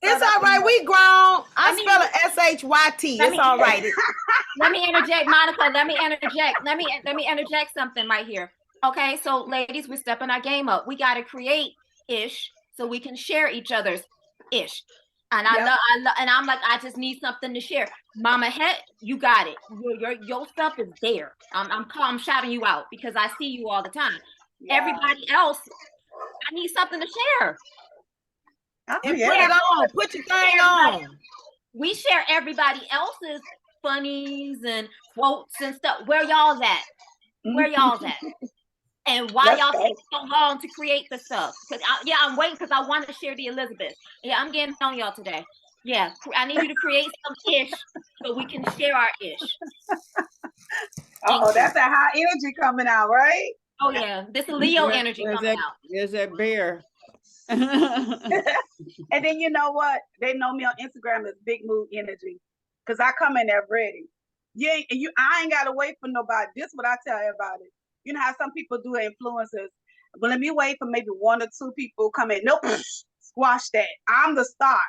Speaker 7: It's all right. We grown. I spell it SHYT. It's all right.
Speaker 2: Let me interject, Monica. Let me interject something right here. Okay, so ladies, we're stepping our game up. We got to create ish so we can share each other's ish. And I love, and I'm like, I just need something to share. Mama Het, you got it. Your stuff is there. I'm shouting you out because I see you all the time. Yeah. Everybody else, I need something to share.
Speaker 7: Put it on. Put your thing on.
Speaker 2: We share everybody else's funnies and quotes and stuff. Where y'all at? Where y'all at? And why y'all take so long to create the stuff? Because I'm waiting because I want to share the Elizabeth. Yeah, I'm getting on y'all today. Yeah, I need you to create some ish so we can share our ish.
Speaker 4: Oh, that's that high energy coming out, right?
Speaker 2: Oh yeah, this Leo energy coming out.
Speaker 1: There's that bear.
Speaker 4: And then you know what? They know me on Instagram as Big Mood Energy, because I come in there ready. I ain't gotta wait for nobody. This is what I tell everybody. You know how some people do influencers. But let me wait for maybe 1 or 2 people come in. Nope, squash that. I'm the star.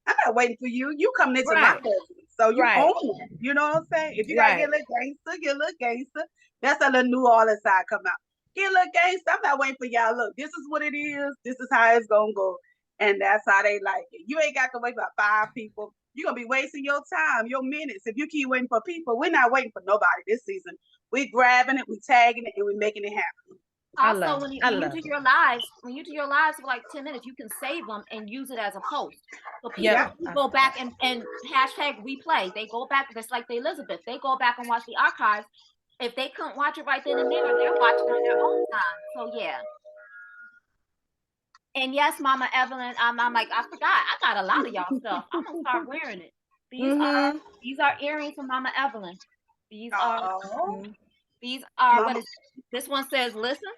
Speaker 4: I'm not waiting for you. You coming into my business. So you own it. You know what I'm saying? If you gotta get a little gangster, get a little gangster. That's how the New Orleans side come out. Get a little gangster. I'm not waiting for y'all. Look, this is what it is. This is how it's gonna go. And that's how they like it. You ain't got to wait for 5 people. You're gonna be wasting your time, your minutes. If you keep waiting for people, we're not waiting for nobody this season. We grabbing it, we tagging it, and we making it happen.
Speaker 2: Also, when you do your lives for like 10 minutes, you can save them and use it as a post. So people go back and hashtag replay. They go back, just like the Elizabeth. They go back and watch the archives. If they couldn't watch it right then and there, they're watching on their own time. So yeah. And yes, Mama Evelyn, I'm like, I forgot. I got a lot of y'all stuff. I'm gonna start wearing it. These are earrings from Mama Evelyn. These are what is this one says listen,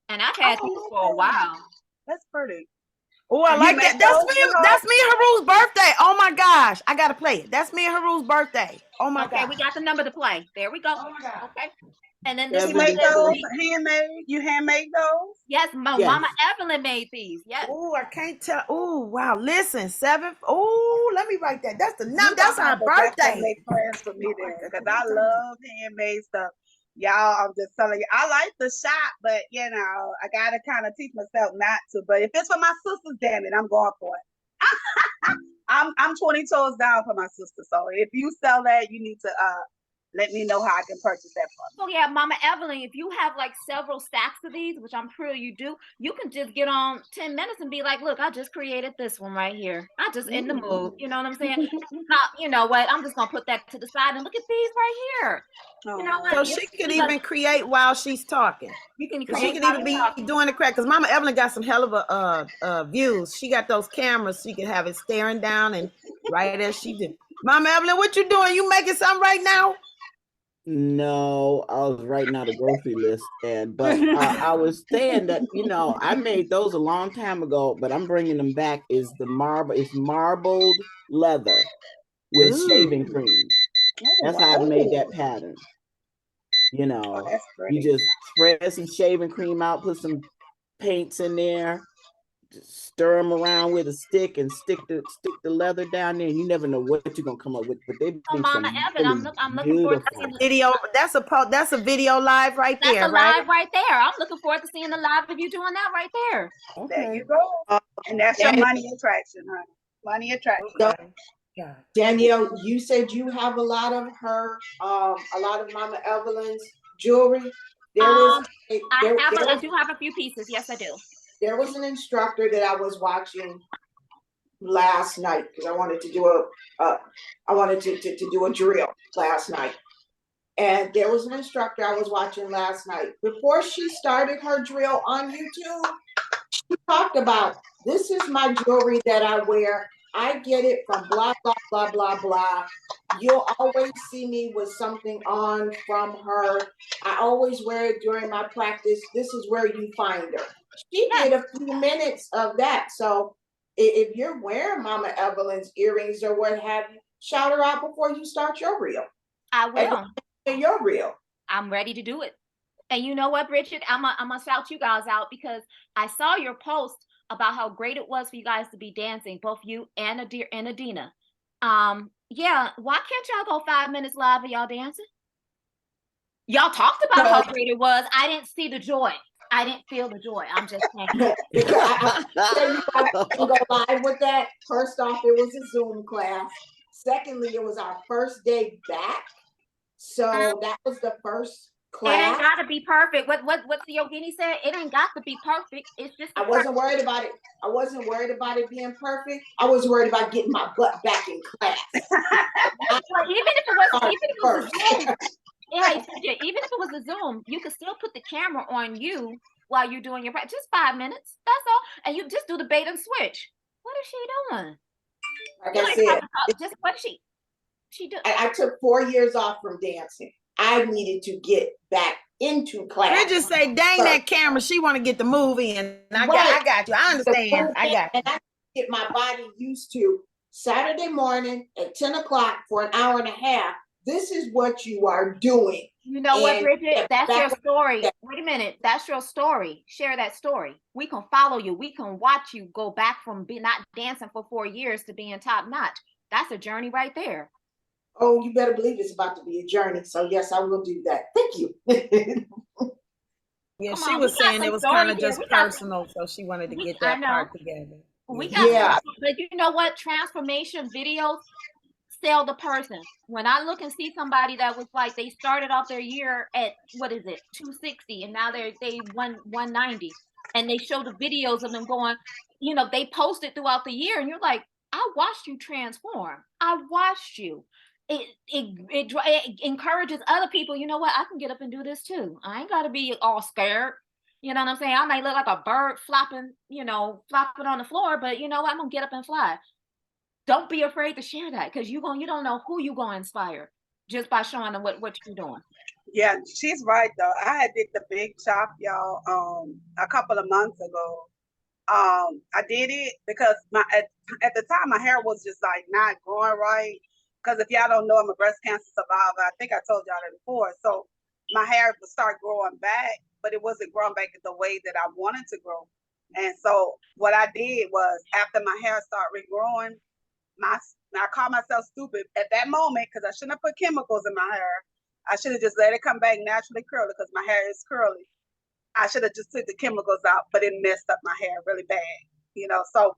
Speaker 2: and I've had these for a while.
Speaker 4: That's pretty.
Speaker 7: Oh, I like that. That's me and Haru's birthday. Oh my gosh, I gotta play it. That's me and Haru's birthday. Oh my god.
Speaker 2: Okay, we got the number to play. There we go.
Speaker 7: Oh my god.
Speaker 2: Okay. And then this
Speaker 4: you make those handmade. You handmade those?
Speaker 2: Yes, Mama Evelyn made these. Yes.
Speaker 7: Oh, I can't tell. Oh wow. Listen, 7th. Oh, let me write that. That's the number. That's our birthday.
Speaker 4: Make plans for me there because I love handmade stuff. Y'all, I'm just telling you, I like the shop, but you know, I gotta kind of teach myself not to. But if it's for my sisters, damn it, I'm going for it. I'm 20 toes down for my sister. So if you sell that, you need to let me know how I can purchase that for
Speaker 2: me. So yeah, Mama Evelyn, if you have like several stacks of these, which I'm sure you do, you can just get on 10 minutes and be like, look, I just created this one right here. I just in the mood. You know what I'm saying? Now, you know what? I'm just gonna put that to the side and look at these right here. You know what?
Speaker 7: So she could even create while she's talking.
Speaker 2: You can
Speaker 7: create. She can even be doing the crack. Because Mama Evelyn got some hell of a views. She got those cameras. She can have it staring down and right as she did. Mama Evelyn, what you doing? You making something right now?
Speaker 3: No, I was writing out a grocery list, but I was saying that I made those a long time ago, but I'm bringing them back. It's marbled leather with shaving cream. That's how I made that pattern. You just spread some shaving cream out, put some paints in there, just stir them around with a stick and stick the leather down there, and you never know what you're gonna come up with. But they
Speaker 2: Mama Evan, I'm looking forward to seeing the
Speaker 7: video. That's a video live right there.
Speaker 2: That's a live right there. I'm looking forward to seeing the live of you doing that right there.
Speaker 4: Okay. There you go. And that's your money attraction, honey. Money attraction.
Speaker 5: So, Danyelle, you said you have a lot of Mama Evelyn's jewelry.
Speaker 2: I do have a few pieces. Yes, I do.
Speaker 5: There was an instructor that I was watching last night because I wanted to do to do a drill last night. And there was an instructor I was watching last night. Before she started her drill on YouTube, she talked about, this is my jewelry that I wear. I get it from blah, blah, blah, blah, blah. You'll always see me with something on from her. I always wear it during my practice. This is where you find her. She did a few minutes of that. So if you're wearing Mama Evelyn's earrings or what have you, shout her out before you start your reel.
Speaker 2: I will.
Speaker 5: And your reel.
Speaker 2: I'm ready to do it. And you know what, Bridget? I'm gonna shout you guys out because I saw your post about how great it was for you guys to be dancing, both you and Adina. Yeah, why can't y'all go 5 minutes live of y'all dancing? Y'all talked about how great it was. I didn't see the joy. I didn't feel the joy. I'm just saying.
Speaker 5: I can go live with that. First off, it was a Zoom class. Secondly, it was our first day back. So that was the first
Speaker 2: It ain't
Speaker 5: class.
Speaker 2: gotta be perfect. What the Yogini said? It ain't got to be perfect. It's just
Speaker 5: I wasn't worried about it. I wasn't worried about it being perfect. I was worried about getting my butt back in class.
Speaker 2: Well, even if it was a
Speaker 5: First.
Speaker 2: Zoom, yeah, even if it was a Zoom, you could still put the camera on you while you're doing your practice. Just 5 minutes. That's all. And you just do the bait and switch. What is she doing?
Speaker 5: Like
Speaker 2: You
Speaker 5: I
Speaker 2: ain't
Speaker 5: said,
Speaker 2: talking about just what she do.
Speaker 5: I took 4 years off from dancing. I needed to get back into class.
Speaker 7: Bridget say, dang that camera, she want to get the movie, and I got you. I understand. I got you.
Speaker 5: And I get my body used to Saturday morning at 10 o'clock for an hour and a half. This is what you are doing.
Speaker 2: You know what,
Speaker 5: And
Speaker 2: Bridget? That's your story. Wait a minute. That's your story. Share that story. We can follow you. We can watch you go back from not dancing for 4 years to being top notch. That's a journey right there.
Speaker 5: Oh, you better believe it's about to be a journey. So yes, I will do that. Thank you.
Speaker 7: Yeah,
Speaker 2: Come
Speaker 7: she
Speaker 2: on,
Speaker 7: was
Speaker 2: we got
Speaker 7: saying it
Speaker 2: some
Speaker 7: was
Speaker 2: stories
Speaker 7: kind of
Speaker 2: here.
Speaker 7: just
Speaker 2: We got-
Speaker 7: personal, so she wanted to get
Speaker 2: I
Speaker 7: that
Speaker 2: know.
Speaker 7: part together.
Speaker 2: We got
Speaker 5: Yeah.
Speaker 2: but you know what? Transformation videos sell the person. When I look and see somebody that was like they started off their year at 260 and now they 190 and they show the videos of them going, they post it throughout the year and you're like, I watched you transform. I watched you. It encourages other people. You know what? I can get up and do this too. I ain't got to be all scared. You know what I'm saying? I might look like a bird flopping on the floor, but you know what? I'm gonna get up and fly. Don't be afraid to share that because you don't know who you gonna inspire just by showing them what you're doing.
Speaker 4: Yeah, she's right though. I had did the big chop, y'all, a couple of months ago. I did it because at the time my hair was just like not growing right. Because if y'all don't know, I'm a breast cancer survivor. I think I told y'all that before. So my hair would start growing back, but it wasn't growing back the way that I wanted to grow. And so what I did was after my hair started regrowing, I called myself stupid at that moment because I shouldn't have put chemicals in my hair. I should have just let it come back naturally curly because my hair is curly. I should have just took the chemicals out, but it messed up my hair really bad, So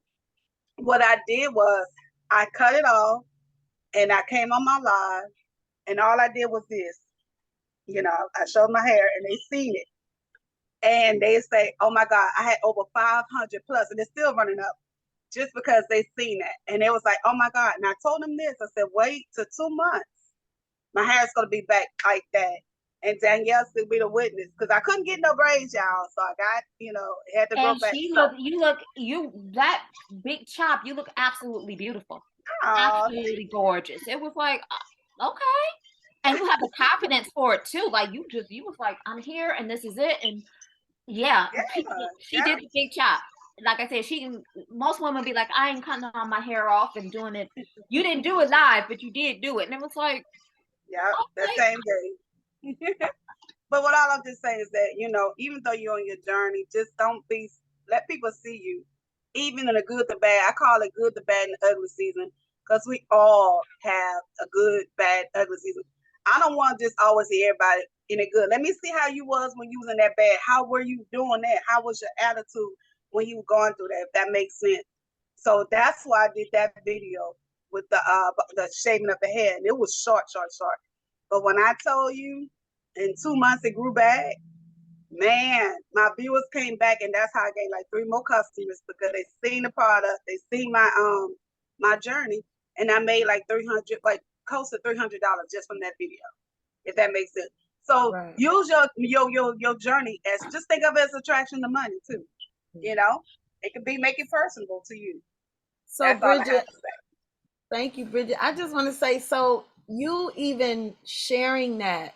Speaker 4: what I did was I cut it off and I came on my live and all I did was this, I showed my hair and they seen it. And they say, oh my God, I had over 500 plus and it's still running up just because they seen that. And it was like, oh my God. And I told them this, I said, wait till 2 months. My hair's going to be back like that. And Danyelle still be the witness because I couldn't get no braids, y'all. So I got, it had to grow back.
Speaker 2: That big chop, you look absolutely beautiful. Absolutely gorgeous. It was like, okay. And you have the confidence for it too. Like you was like, I'm here and this is it. And she did the big chop. Like I said, most women be like, I ain't cutting on my hair off and doing it. You didn't do it live, but you did do it. And it was like,
Speaker 4: that same day. But what all I'm just saying is that, even though you're on your journey, just let people see you. Even in the good, the bad. I call it good, the bad, and the ugly season. Because we all have a good, bad, ugly season. I don't want to just always see everybody in it good. Let me see how you was when you was in that bad. How were you doing that? How was your attitude when you were going through that? If that makes sense. So that's why I did that video with the shaving of the hair. And it was short. But when I told you in 2 months it grew back, man, my viewers came back and that's how I gained like 3 more customers because they seen the product, they seen my journey, and I made like close to $300 just from that video, if that makes sense. So use your journey as, just think of it as attraction to money too. It could be make it personable to you.
Speaker 7: So that's Bridget, thank you, Bridget. I just want to say, so you even sharing that,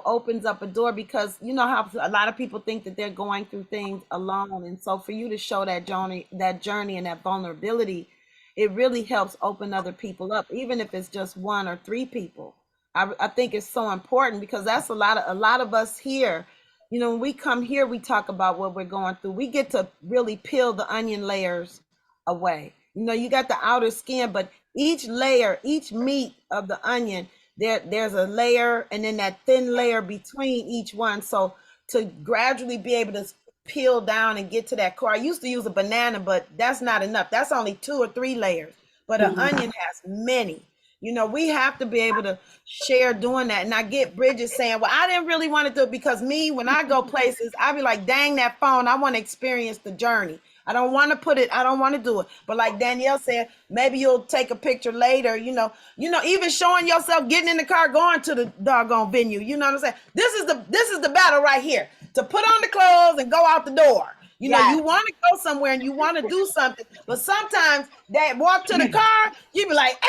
Speaker 7: opens up a door because you know how a lot of people think that they're going through things alone. And so for you to show that journey and that vulnerability, it really helps open other people up, even if it's just 1 or 3 people. I think it's so important because that's a lot of us here. When we come here, we talk about what we're going through. We get to really peel the onion layers away. You got the outer skin, but each layer, each meat of the onion, there's a layer and then that thin layer between each one. So to gradually be able to peel down and get to that core. I used to use a banana, but that's not enough. That's only 2 or 3 layers. But an onion has many. We have to be able to share doing that. And I get Bridget saying, well, I didn't really want to do it because me, when I go places, I be like, dang that phone. I want to experience the journey. I don't want to do it. But like Danyelle said, maybe you'll take a picture later, even showing yourself getting in the car, going to the doggone venue. You know what I'm saying? This is the battle right here, to put on the clothes and go out the door. You want to go somewhere and you want to do something, but sometimes that walk to the car, you be like,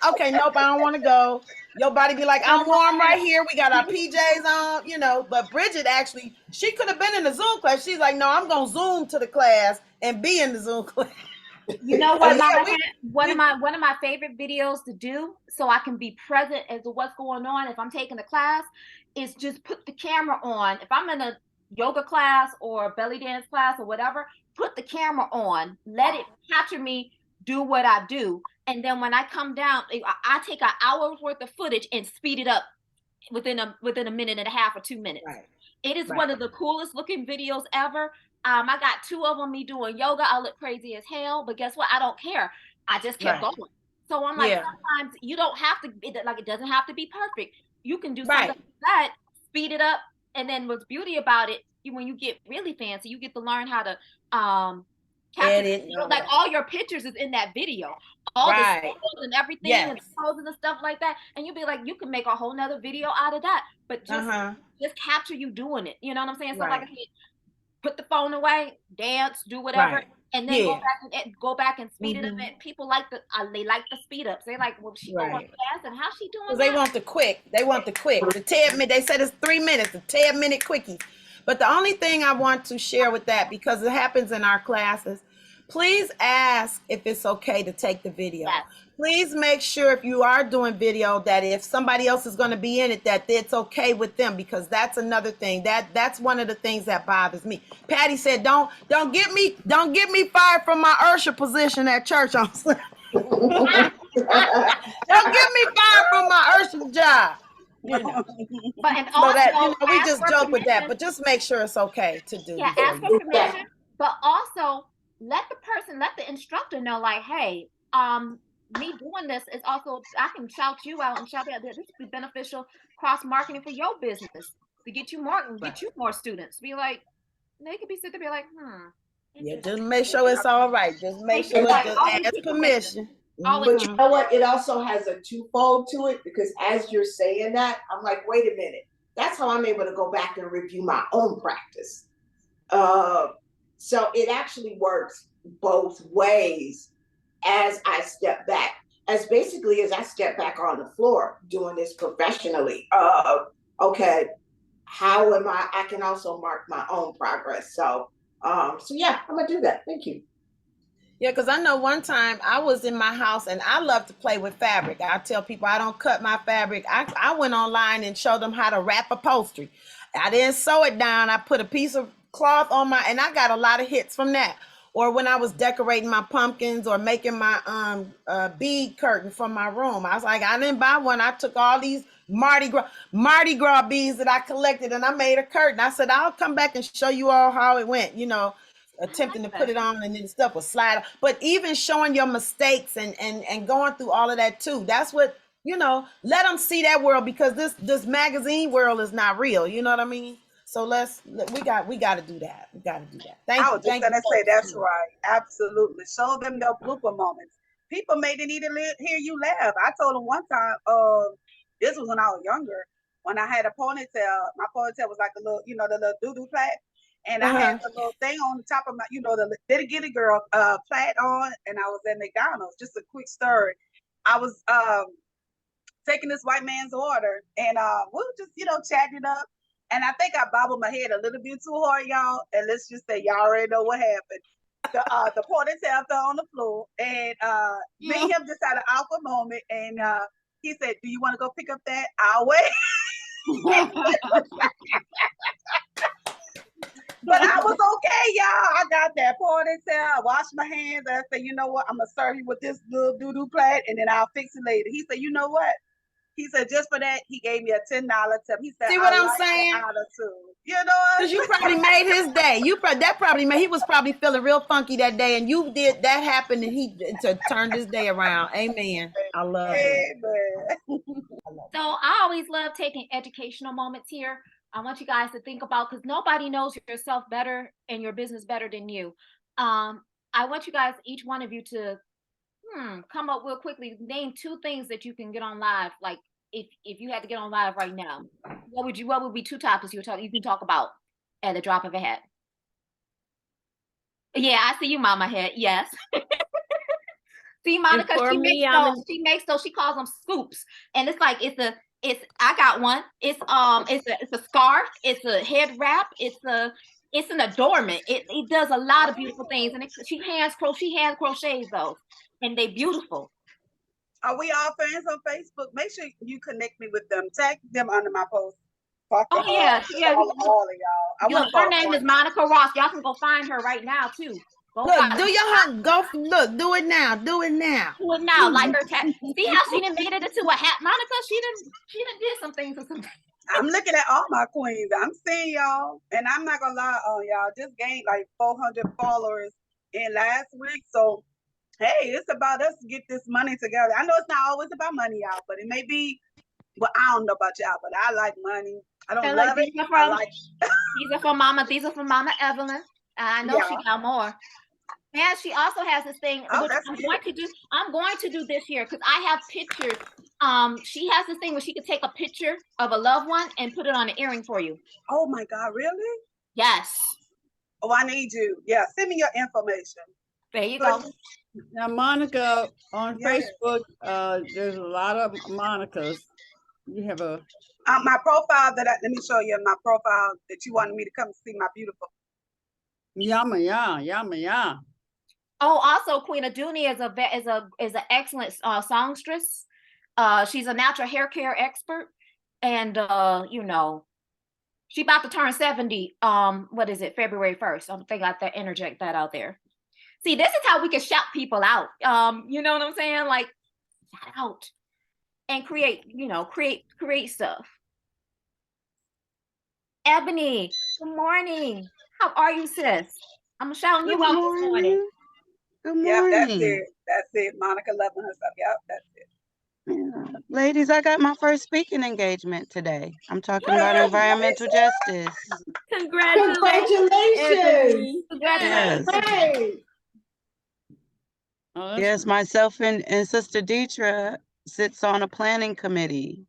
Speaker 7: okay, nope, I don't want to go. Your body be like, I'm warm right here. We got our PJs on, but Bridget actually, she could have been in the Zoom class. She's like, no, I'm going to Zoom to the class and be in the Zoom class.
Speaker 2: You know what? One of my favorite videos to do, so I can be present as to what's going on if I'm taking a class, is just put the camera on. If I'm in a yoga class or belly dance class or whatever, put the camera on, let it capture me, do what I do, and then when I come down, I take an hour's worth of footage and speed it up within a minute and a half or 2 minutes.
Speaker 7: Right.
Speaker 2: It is one of the coolest looking videos ever. I got 2 of them, me doing yoga. I look crazy as hell, but guess what? I don't care. I just kept going. So I'm like, sometimes you don't have to, it doesn't have to be perfect. You can do something like that, speed it up. And then what's beauty about it, when you get really fancy, you get to learn how to edit. Like all your pictures is in that video. All the skills and everything and the poses and stuff like that. And you'll be like, you can make a whole nother video out of that. But just capture you doing it. You know what I'm saying? So like I said, put the phone away, dance, do whatever, and then go back and speed it up. And people like the speed ups. They like, well, she going fast, and how's she doing?
Speaker 7: They want the quick. The 10 minute. They said it's 3 minutes. The 10-minute quickie. But the only thing I want to share with that, because it happens in our classes, please ask if it's okay to take the video.
Speaker 2: Yes.
Speaker 7: Please make sure if you are doing video that if somebody else is going to be in it, that it's okay with them, because that's another thing. That's one of the things that bothers me. Patty said, don't get me fired from my usher position at church on Sunday. Don't get me fired from my usher job.
Speaker 2: But and also,
Speaker 7: we just joke with that, but just make sure it's okay to do.
Speaker 2: Yeah, ask for permission, but also let the instructor know, like, hey, me doing this is also, I can shout you out and shout out that this is beneficial cross marketing for your business to get you more students. Be like, they could be sitting there, be like,
Speaker 7: Yeah, just make sure it's all right. Just make sure just ask permission.
Speaker 5: But you know what? It also has a twofold to it, because as you're saying that, I'm like, wait a minute. That's how I'm able to go back and review my own practice. So it actually works both ways as I step back. As I step back on the floor doing this professionally. Okay, how am I can also mark my own progress. So yeah, I'm gonna do that. Thank you.
Speaker 7: Yeah, because I know one time I was in my house and I love to play with fabric. I tell people I don't cut my fabric. I went online and showed them how to wrap upholstery. I didn't sew it down. I put a piece of cloth on and I got a lot of hits from that. Or when I was decorating my pumpkins or making my bead curtain for my room. I was like, I didn't buy one. I took all these Mardi Gras beads that I collected and I made a curtain. I said, I'll come back and show you all how it went, attempting to put it on and then stuff would slide. But even showing your mistakes and going through all of that too. That's what, let them see that world, because this magazine world is not real. You know what I mean? So we got to do that. We got to do that. Thank you.
Speaker 4: I was just gonna say that's right. Absolutely. Show them your blooper moments. People may need to hear you laugh. I told them one time, this was when I was younger, when I had a ponytail. My ponytail was like a little, the little doo-doo plait. And I had a little thing on the top of my, the little giddy girl plait on, and I was at McDonald's. Just a quick story. I was taking this white man's order, and we were just, chatting it up. And I think I bobbled my head a little bit too hard, y'all. And let's just say y'all already know what happened. The ponytail fell on the floor, and me and him just had an awkward moment. And he said, "Do you want to go pick up that? I'll wait." But I was okay, y'all. I got that ponytail. I washed my hands. I said, you know what? I'm gonna serve you with this little doo-doo plait, and then I'll fix it later. He said, you know what? He said, just for that, he gave me a $10 tip. He said,
Speaker 7: see what I'm saying?
Speaker 4: Because
Speaker 7: you probably made his day. He was probably feeling real funky that day, and you did that happen, and he turned his day around. Amen. I love it.
Speaker 4: Amen.
Speaker 2: So I always love taking educational moments here. I want you guys to think about, because nobody knows yourself better and your business better than you. I want you guys, each one of you, to come up real quickly. Name 2 things that you can get on live. Like if you had to get on live right now, what would be 2 topics you can talk about at the drop of a hat? Yeah, I see you, Mama Head. Yes. See, Monica, she calls them scoops, and it's like I got one. It's a scarf. It's a head wrap. It's an adornment. It does a lot of beautiful things, and she hand crochets those, and they beautiful.
Speaker 4: Are we all friends on Facebook? Make sure you connect me with them. Tag them under my post.
Speaker 2: Oh yeah.
Speaker 4: All of y'all.
Speaker 2: Her name is Monica Ross. Y'all can go find her right now too.
Speaker 7: Look, do it now. Do it now.
Speaker 2: Do it now. Like her see how she didn't made it into a hat, Monica? She didn't did some things or something.
Speaker 4: I'm looking at all my queens. I'm seeing y'all, and I'm not gonna lie on y'all. Just gained like 400 followers in last week. So hey, it's about us to get this money together. I know it's not always about money, y'all, but it may be. Well, I don't know about y'all, but I like money. I don't love it. I like
Speaker 2: these are for Mama. These are for Mama Evelyn. I know she got more. And she also has this thing, which I'm going to do this year, because I have pictures. She has this thing where she could take a picture of a loved one and put it on an earring for you.
Speaker 4: Oh my God, really?
Speaker 2: Yes.
Speaker 4: Oh, I need you. Yeah, send me your information.
Speaker 2: There you go.
Speaker 1: Now, Monica, on Facebook, there's a lot of Monicas. You have a
Speaker 4: my profile let me show you my profile that you wanted me to come see my beautiful.
Speaker 1: Yama.
Speaker 2: Oh, also Queen Adunia is an excellent songstress. She's a natural hair care expert, and she about to turn 70. What is it? February 1st. I think I have to interject that out there. See, this is how we can shout people out. You know what I'm saying? Like, shout out and create stuff. Ebony, good morning. How are you, sis? I'm shouting you out this morning.
Speaker 8: Good morning.
Speaker 4: Yeah, that's it. Monica loving herself. Yep, that's it.
Speaker 8: Yeah. Ladies, I got my first speaking engagement today. I'm talking about environmental justice.
Speaker 2: Congratulations.
Speaker 8: Yes.
Speaker 1: Hey.
Speaker 8: Yes, myself and Sister Deetra sits on a planning committee.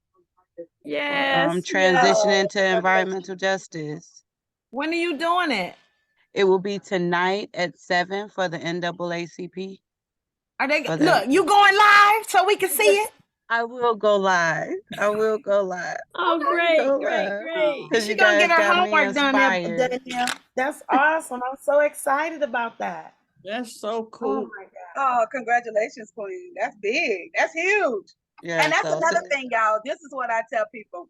Speaker 6: Yes.
Speaker 8: Transitioning to environmental justice.
Speaker 7: When are you doing it?
Speaker 8: It will be tonight at 7 for the NAACP.
Speaker 7: Are they look? You going live so we can see it?
Speaker 8: I will go live.
Speaker 6: Oh, great.
Speaker 8: Because
Speaker 7: She's gonna get her homework done. Danyelle. That's awesome. I'm so excited about that.
Speaker 1: That's so cool.
Speaker 4: Oh my God. Oh, congratulations, Queen. That's big. That's huge.
Speaker 8: Yeah,
Speaker 4: and that's another thing, y'all. This is what I tell people.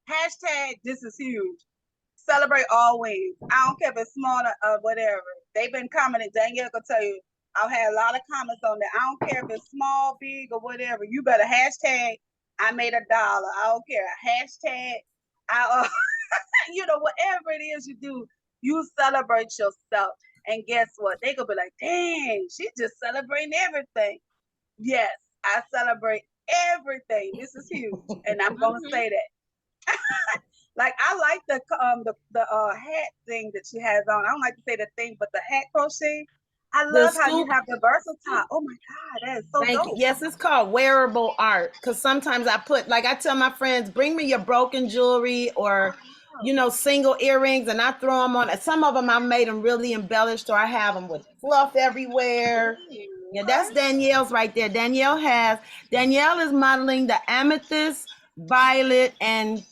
Speaker 4: Hashtag this is huge. Celebrate all wins. I don't care if it's small or whatever. They've been commenting. Danyelle can tell you. I've had a lot of comments on that. I don't care if it's small, big, or whatever. You better hashtag I made $1. I don't care. Hashtag whatever it is you do, you celebrate yourself. And guess what? They gonna be like, dang, she's just celebrating everything. Yes, I celebrate everything. This is huge. And I'm gonna say that. Like I like the hat thing that she has on. I don't like to say the thing, but the hat crochet. I love how you have the versatile. Oh my God, that is so
Speaker 7: Thank
Speaker 4: dope.
Speaker 7: you. Yes, it's called wearable art. Because sometimes I tell my friends, bring me your broken jewelry or, single earrings, and I throw them on. Some of them I made them really embellished, or I have them with fluff everywhere. Yeah, that's Danyelle's right there. Danyelle is modeling the amethyst, violet, and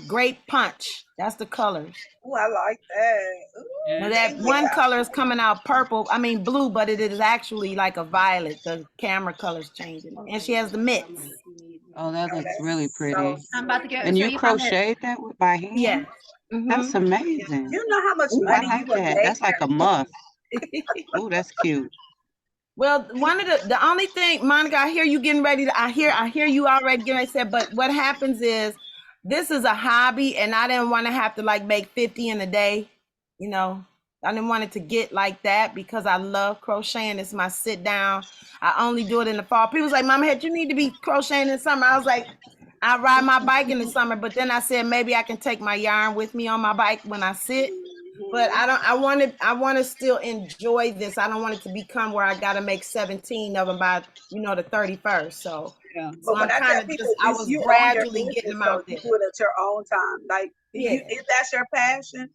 Speaker 7: grape punch. That's the colors.
Speaker 4: Oh, I like that. Ooh,
Speaker 7: now that one color is coming out blue, but it is actually like a violet. The camera color's changing. And she has the mitts.
Speaker 8: Oh, that looks really pretty.
Speaker 2: I'm about to get.
Speaker 8: And you crocheted that by hand?
Speaker 7: Yeah. Mm-hmm.
Speaker 8: That's amazing.
Speaker 4: You know how much money you would make?
Speaker 8: That's like a muff. Oh, that's cute.
Speaker 7: Well, one of the only thing, Monica, I hear you getting ready to. I hear you already getting ready to say. But what happens is, this is a hobby, and I didn't want to have to make 50 in a day. I I didn't want it to get like that because I love crocheting. It's my sit down. I only do it in the fall. People's like, Mama Head, you need to be crocheting in summer. I was like, I ride my bike in the summer, but then I said maybe I can take my yarn with me on my bike when I sit. But I want to still enjoy this. I don't want it to become where I got to make 17 of them by, the 31st. So,
Speaker 1: Yeah.
Speaker 7: so
Speaker 4: But
Speaker 7: I'm
Speaker 4: when I tell
Speaker 7: kind of
Speaker 4: people,
Speaker 7: just, I
Speaker 4: it's
Speaker 7: was
Speaker 4: you own your
Speaker 7: gradually getting
Speaker 4: business,
Speaker 7: them
Speaker 4: so
Speaker 7: out
Speaker 4: you
Speaker 7: there.
Speaker 4: do it at your own time. Like
Speaker 7: Yeah.
Speaker 4: if that's your passion,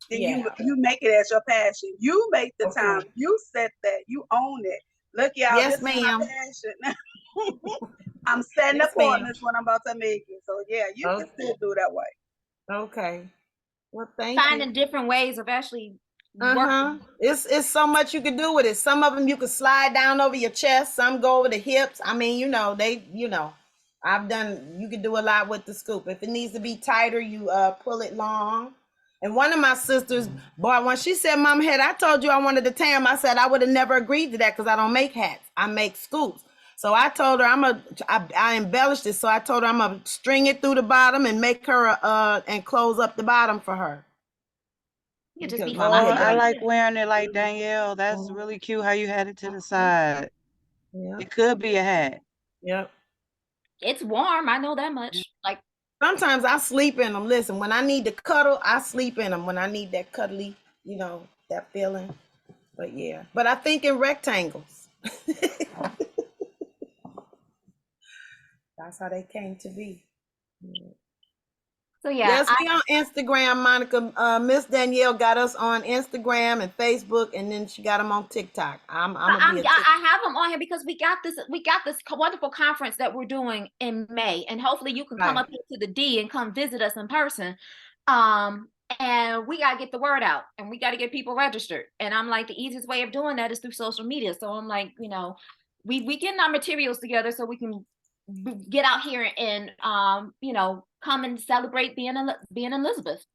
Speaker 4: then
Speaker 7: Yeah.
Speaker 4: you make it as your passion. You make the
Speaker 7: Okay.
Speaker 4: time. You set that. You own it. Look, y'all,
Speaker 7: Yes,
Speaker 4: this is my
Speaker 7: ma'am.
Speaker 4: passion. I'm setting
Speaker 7: Yes, ma'am.
Speaker 4: appointments when I'm about to make it. So yeah, you can still do that way.
Speaker 7: Okay. Well, thank you.
Speaker 2: Finding different ways of actually working.
Speaker 7: It's so much you can do with it. Some of them you can slide down over your chest. Some go over the hips. I mean, you can do a lot with the scoop. If it needs to be tighter, you pull it long. And one of my sisters, boy, when she said, Mom Head, I told you I wanted to tam, I said I would have never agreed to that because I don't make hats. I make scoops. So I told her I embellished it. So I told her I'm gonna string it through the bottom and make her and close up the bottom for her.
Speaker 2: You just be
Speaker 8: Oh, I like wearing it like Danyelle. That's really cute how you had it to the side.
Speaker 7: Yeah.
Speaker 8: It could be a hat.
Speaker 7: Yep.
Speaker 2: It's warm. I know that much. Like
Speaker 7: sometimes I sleep in them. Listen, when I need to cuddle, I sleep in them. When I need that cuddly, that feeling. But yeah, but I think in rectangles. That's how they came to be.
Speaker 2: so yeah.
Speaker 7: Yes, we on Instagram, Monica. Miss Danyelle got us on Instagram and Facebook, and then she got them on TikTok. I
Speaker 2: have them on here because we got this wonderful conference that we're doing in May, and hopefully you can come up here to the D and come visit us in person. And we got to get the word out, and we got to get people registered. And I'm like, the easiest way of doing that is through social media. So I'm like, we getting our materials together so we can get out here and come and celebrate being Elizabeth.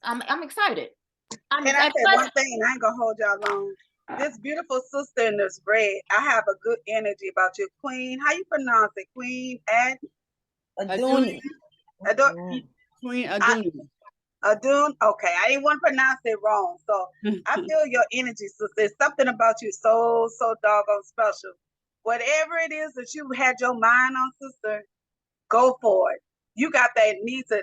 Speaker 2: I'm excited.
Speaker 4: Can I say one thing? I ain't gonna hold y'all long. This beautiful sister in this red, I have a good energy about you, Queen. How you pronounce it, Queen?
Speaker 7: Aduni.
Speaker 1: Queen Aduni.
Speaker 4: Adun. Okay, I didn't want to pronounce it wrong. So I feel your energy, sister. There's something about you so doggone special. Whatever it is that you had your mind on, sister, go for it. You got that need to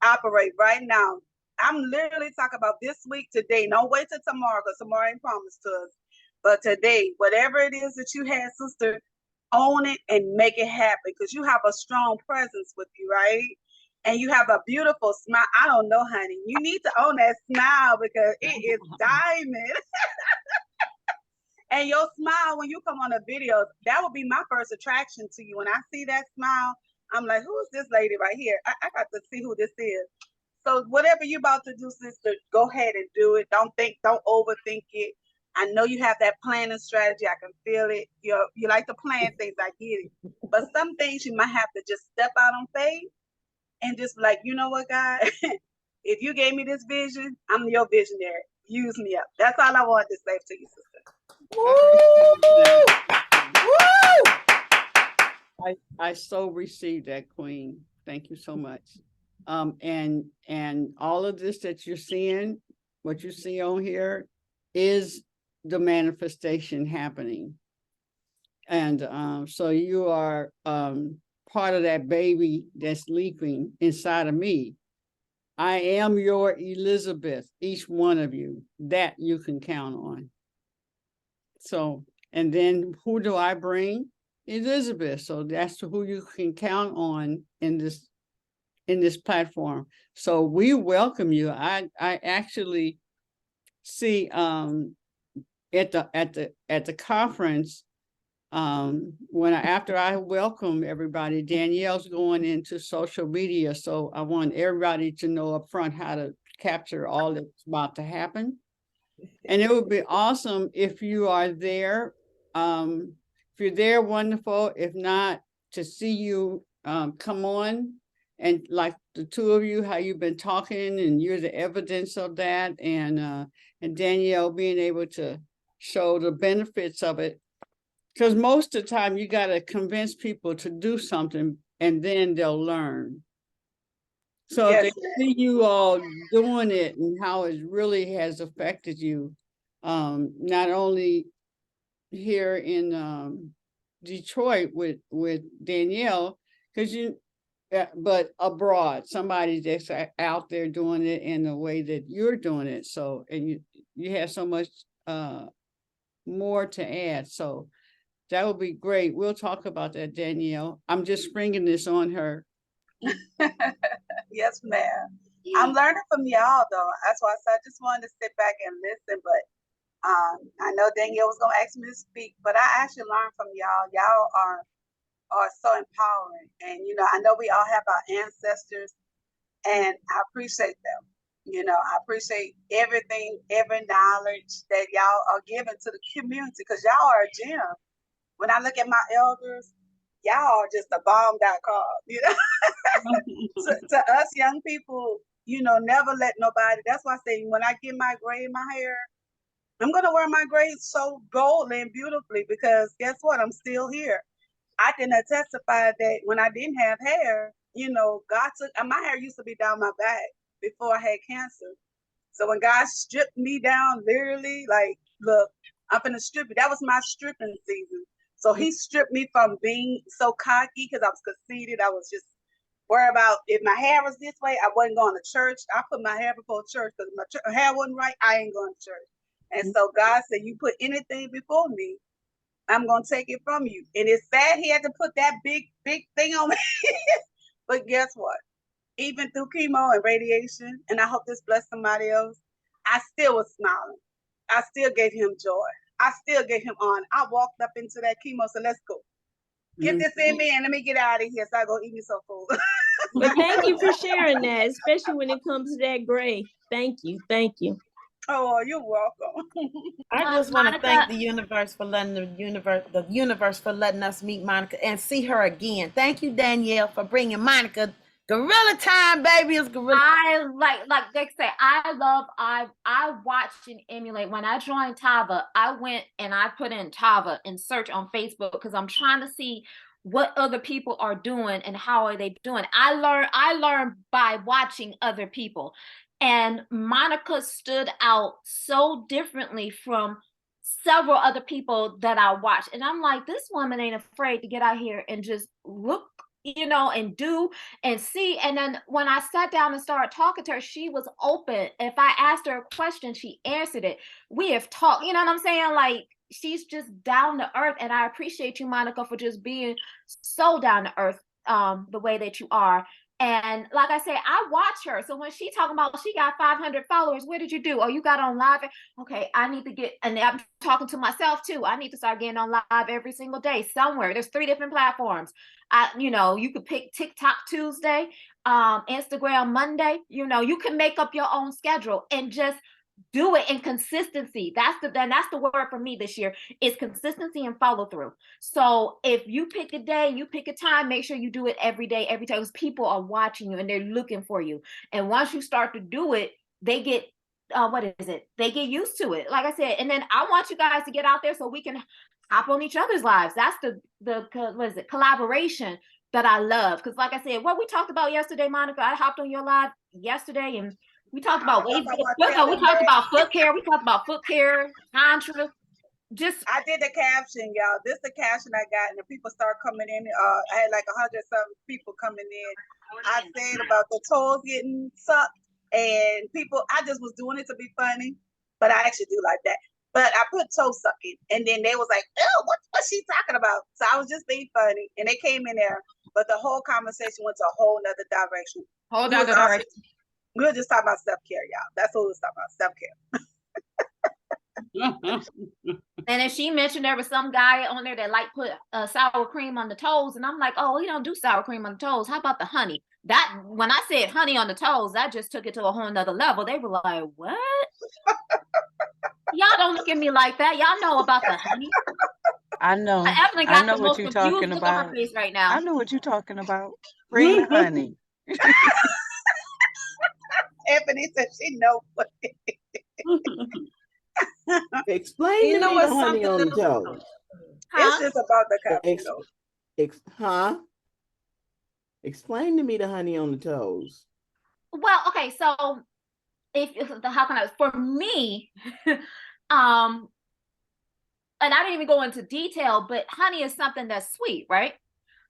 Speaker 4: operate right now. I'm literally talking about this week, today. Don't wait till tomorrow, because tomorrow ain't promised to us. But today, whatever it is that you had, sister, own it and make it happen, because you have a strong presence with you, right? And you have a beautiful smile. I don't know, honey. You need to own that smile because it is diamond. And your smile, when you come on the videos, that will be my first attraction to you. When I see that smile, I'm like, who's this lady right here? I got to see who this is. So whatever you're about to do, sister, go ahead and do it. Don't overthink it. I know you have that planning strategy. I can feel it. You like to plan things. I get it. But some things you might have to just step out on faith and just be like, you know what, God? If you gave me this vision, I'm your visionary. Use me up. That's all I wanted to say to you, sister.
Speaker 1: Woo! I so received that, Queen. Thank you so much. And all of this that you're seeing, what you see on here, is the manifestation happening. And so you are part of that baby that's leaping inside of me. I am your Elizabeth, each one of you, that you can count on. So, and then who do I bring? Elizabeth. So that's who you can count on in this platform. So we welcome you. I actually see at the conference, after I welcome everybody, Danielle's going into social media. So I want everybody to know up front how to capture all that's about to happen. And it would be awesome if you are there. If you're there, wonderful. If not, to see you come on. And like the two of you, how you've been talking, and you're the evidence of that. And Danyelle being able to show the benefits of it. Because most of the time you got to convince people to do something and then they'll learn. So
Speaker 4: Yes,
Speaker 1: they see you all doing it and how it really has affected you, not only here in Detroit with Danyelle, because but abroad, somebody that's out there doing it in the way that you're doing it. So, and you have so much more to add. So that would be great. We'll talk about that, Danyelle. I'm just springing this on her.
Speaker 4: yes, ma'am. I'm learning from y'all though. That's why I said I just wanted to sit back and listen. But I know Danielle was gonna ask me to speak, but I actually learned from y'all. Y'all are so empowering, and I know we all have our ancestors, and I appreciate them. I appreciate everything, every knowledge that y'all are giving to the community, because y'all are a gem. When I look at my elders, y'all are just a bomb.com. To us young people, never let nobody. That's why I say when I get my gray in my hair, I'm gonna wear my gray so boldly and beautifully, because guess what? I'm still here. I can testify that when I didn't have hair, God took my hair used to be down my back before I had cancer. So when God stripped me down, literally, like, look, I'm gonna strip you. That was my stripping season. So he stripped me from being so cocky because I was conceited. I was just worried about if my hair was this way, I wasn't going to church. I put my hair before church because my hair wasn't right. I ain't going to church. And so God said, you put anything before me, I'm going to take it from you. And it's sad he had to put that big thing on me. But guess what? Even through chemo and radiation, and I hope this blessed somebody else, I still was smiling. I still gave him joy. I still gave him honor. I walked up into that chemo, so let's go. Get this in me and let me get out of here so I go eat me some food.
Speaker 6: But thank you for sharing that, especially when it comes to that gray. Thank you. Thank you.
Speaker 4: Oh, you're welcome.
Speaker 7: I just want to
Speaker 2: Monica,
Speaker 7: thank the universe for letting the universe for letting us meet Monica and see her again. Thank you, Danielle, for bringing Monica. Gorilla time, baby. It's gorilla.
Speaker 2: I like they say, I watched and emulate. When I joined Tava, I went and I put in Tava and search on Facebook because I'm trying to see what other people are doing and how are they doing. I learned by watching other people. And Monica stood out so differently from several other people that I watched. And I'm like, this woman ain't afraid to get out here and just look, and do and see. And then when I sat down and started talking to her, she was open. If I asked her a question, she answered it. We have talked, you know what I'm saying? Like, she's just down to earth. And I appreciate you, Monica, for just being so down to earth, the way that you are. And like I said, I watch her. So when she talking about she got 500 followers, what did you do? Oh, you got on live? Okay, I need to get, and I'm talking to myself too. I need to start getting on live every single day somewhere. There's 3 different platforms. You could pick TikTok Tuesday, Instagram Monday. You can make up your own schedule and just do it in consistency. That's the word for me this year is consistency and follow through. So if you pick a day, you pick a time, make sure you do it every day, every time, because people are watching you and they're looking for you. And once you start to do it, they get they get used to it, like I said. And then I want you guys to get out there so we can hop on each other's lives. That's the collaboration that I love. Because like I said, what we talked about yesterday, Monica, I hopped on your live yesterday and we talked about we talked about foot care. We talked about foot care, tantra.
Speaker 4: I did the caption, y'all. This is the caption I got, and the people start coming in. I had like 100-something people coming in. I said about the toes getting sucked, and people. I just was doing it to be funny, but I actually do like that. But I put toe sucking, and then they was like, "Oh, what's she talking about?" So I was just being funny, and they came in there, but the whole conversation went to a whole nother direction. We were just talking about self-care, y'all. That's what we was talking about, self-care.
Speaker 2: And then she mentioned there was some guy on there that put sour cream on the toes, and I'm like, oh, he don't do sour cream on the toes. How about the honey? That when I said honey on the toes, that just took it to a whole nother level. They were like, what? Y'all don't look at me like that. Y'all know about the honey.
Speaker 8: I know.
Speaker 2: Evelyn got
Speaker 8: I know
Speaker 2: the
Speaker 8: what
Speaker 2: most
Speaker 8: you're
Speaker 2: confused
Speaker 8: talking
Speaker 2: look on her
Speaker 8: about.
Speaker 2: face right now.
Speaker 8: I know what you're talking about. Bring the honey.
Speaker 4: Ebony said she knows what it is.
Speaker 3: Explain to me the honey on the toes.
Speaker 4: It's just about the capsule.
Speaker 3: Explain to me the honey on the toes.
Speaker 2: Well, okay, so how can I, for me, um, and I didn't even go into detail, but honey is something that's sweet, right?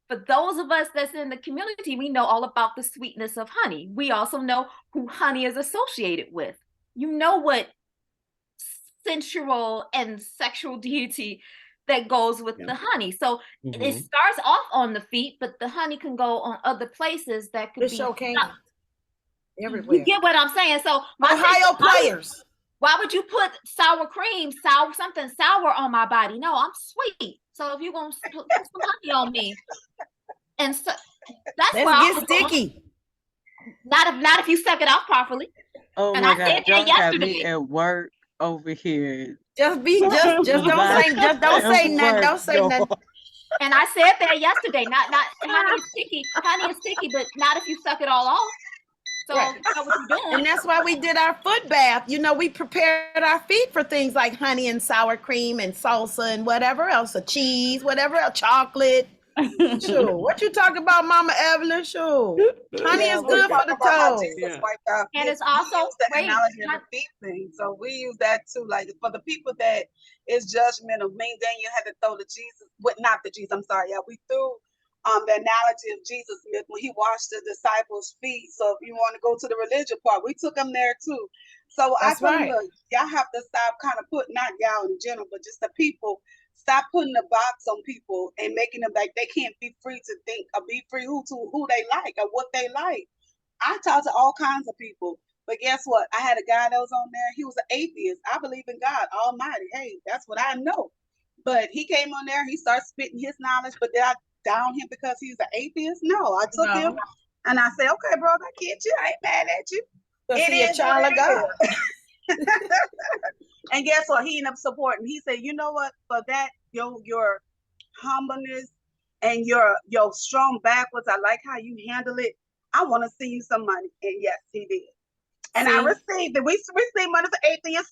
Speaker 2: For those of us that's in the community, we know all about the sweetness of honey. We also know who honey is associated with. You know what sensual and sexual deity that goes with the honey. So it starts off on the feet, but the honey can go on other places that could
Speaker 7: It
Speaker 2: be.
Speaker 7: sure can.
Speaker 2: You
Speaker 7: Everywhere.
Speaker 2: get what I'm saying? So my
Speaker 7: Ohio players.
Speaker 2: Why would you put sour cream, something sour on my body? No, I'm sweet. So if you're gonna put some honey on me, and so that's
Speaker 7: Let's
Speaker 2: why
Speaker 7: get sticky.
Speaker 2: Not if you suck it off properly.
Speaker 8: Oh
Speaker 2: And
Speaker 8: my
Speaker 2: I
Speaker 8: God,
Speaker 2: said that
Speaker 8: y'all got me
Speaker 2: yesterday.
Speaker 8: at work over here.
Speaker 7: Just don't say nothing. Don't say nothing.
Speaker 2: And I said that yesterday. Not honey is sticky. Honey is sticky, but not if you suck it all off. So
Speaker 7: Right.
Speaker 2: you know what you're doing.
Speaker 7: And that's why we did our foot bath. You know, we prepared our feet for things like honey and sour cream and salsa and whatever else, a cheese, whatever else, chocolate. Sure. What you talking about, Mama Evelyn? Sure. Honey is good for the toes.
Speaker 2: And it's also
Speaker 4: the analogy of the feet thing. So we use that too. Like for the people that is judgmental, me and Daniel had to throw the Jesus, not the Jesus, I'm sorry, yeah. We threw the analogy of Jesus when he washed the disciples' feet. So if you want to go to the religion part, we took them there too. So
Speaker 7: That's
Speaker 4: I told
Speaker 7: right.
Speaker 4: them, look, y'all have to stop kind of putting, not y'all in general, but just the people, stop putting a box on people and making them like they can't be free to think or be free who they like or what they like. I talk to all kinds of people, but guess what? I had a guy that was on there. He was an atheist. I believe in God Almighty. Hey, that's what I know. But he came on there. He started spitting his knowledge. But did I down him because he's an atheist? No, I took him and I said, "Okay, bro, I kid you. I ain't mad at you.
Speaker 7: It is a child of God."
Speaker 4: And guess what? He ended up supporting. He said, "You know what? For that, your humbleness and your strong backwards, I like how you handle it. I want to send you some money." And yes, he did. And I received it. We received money for atheists.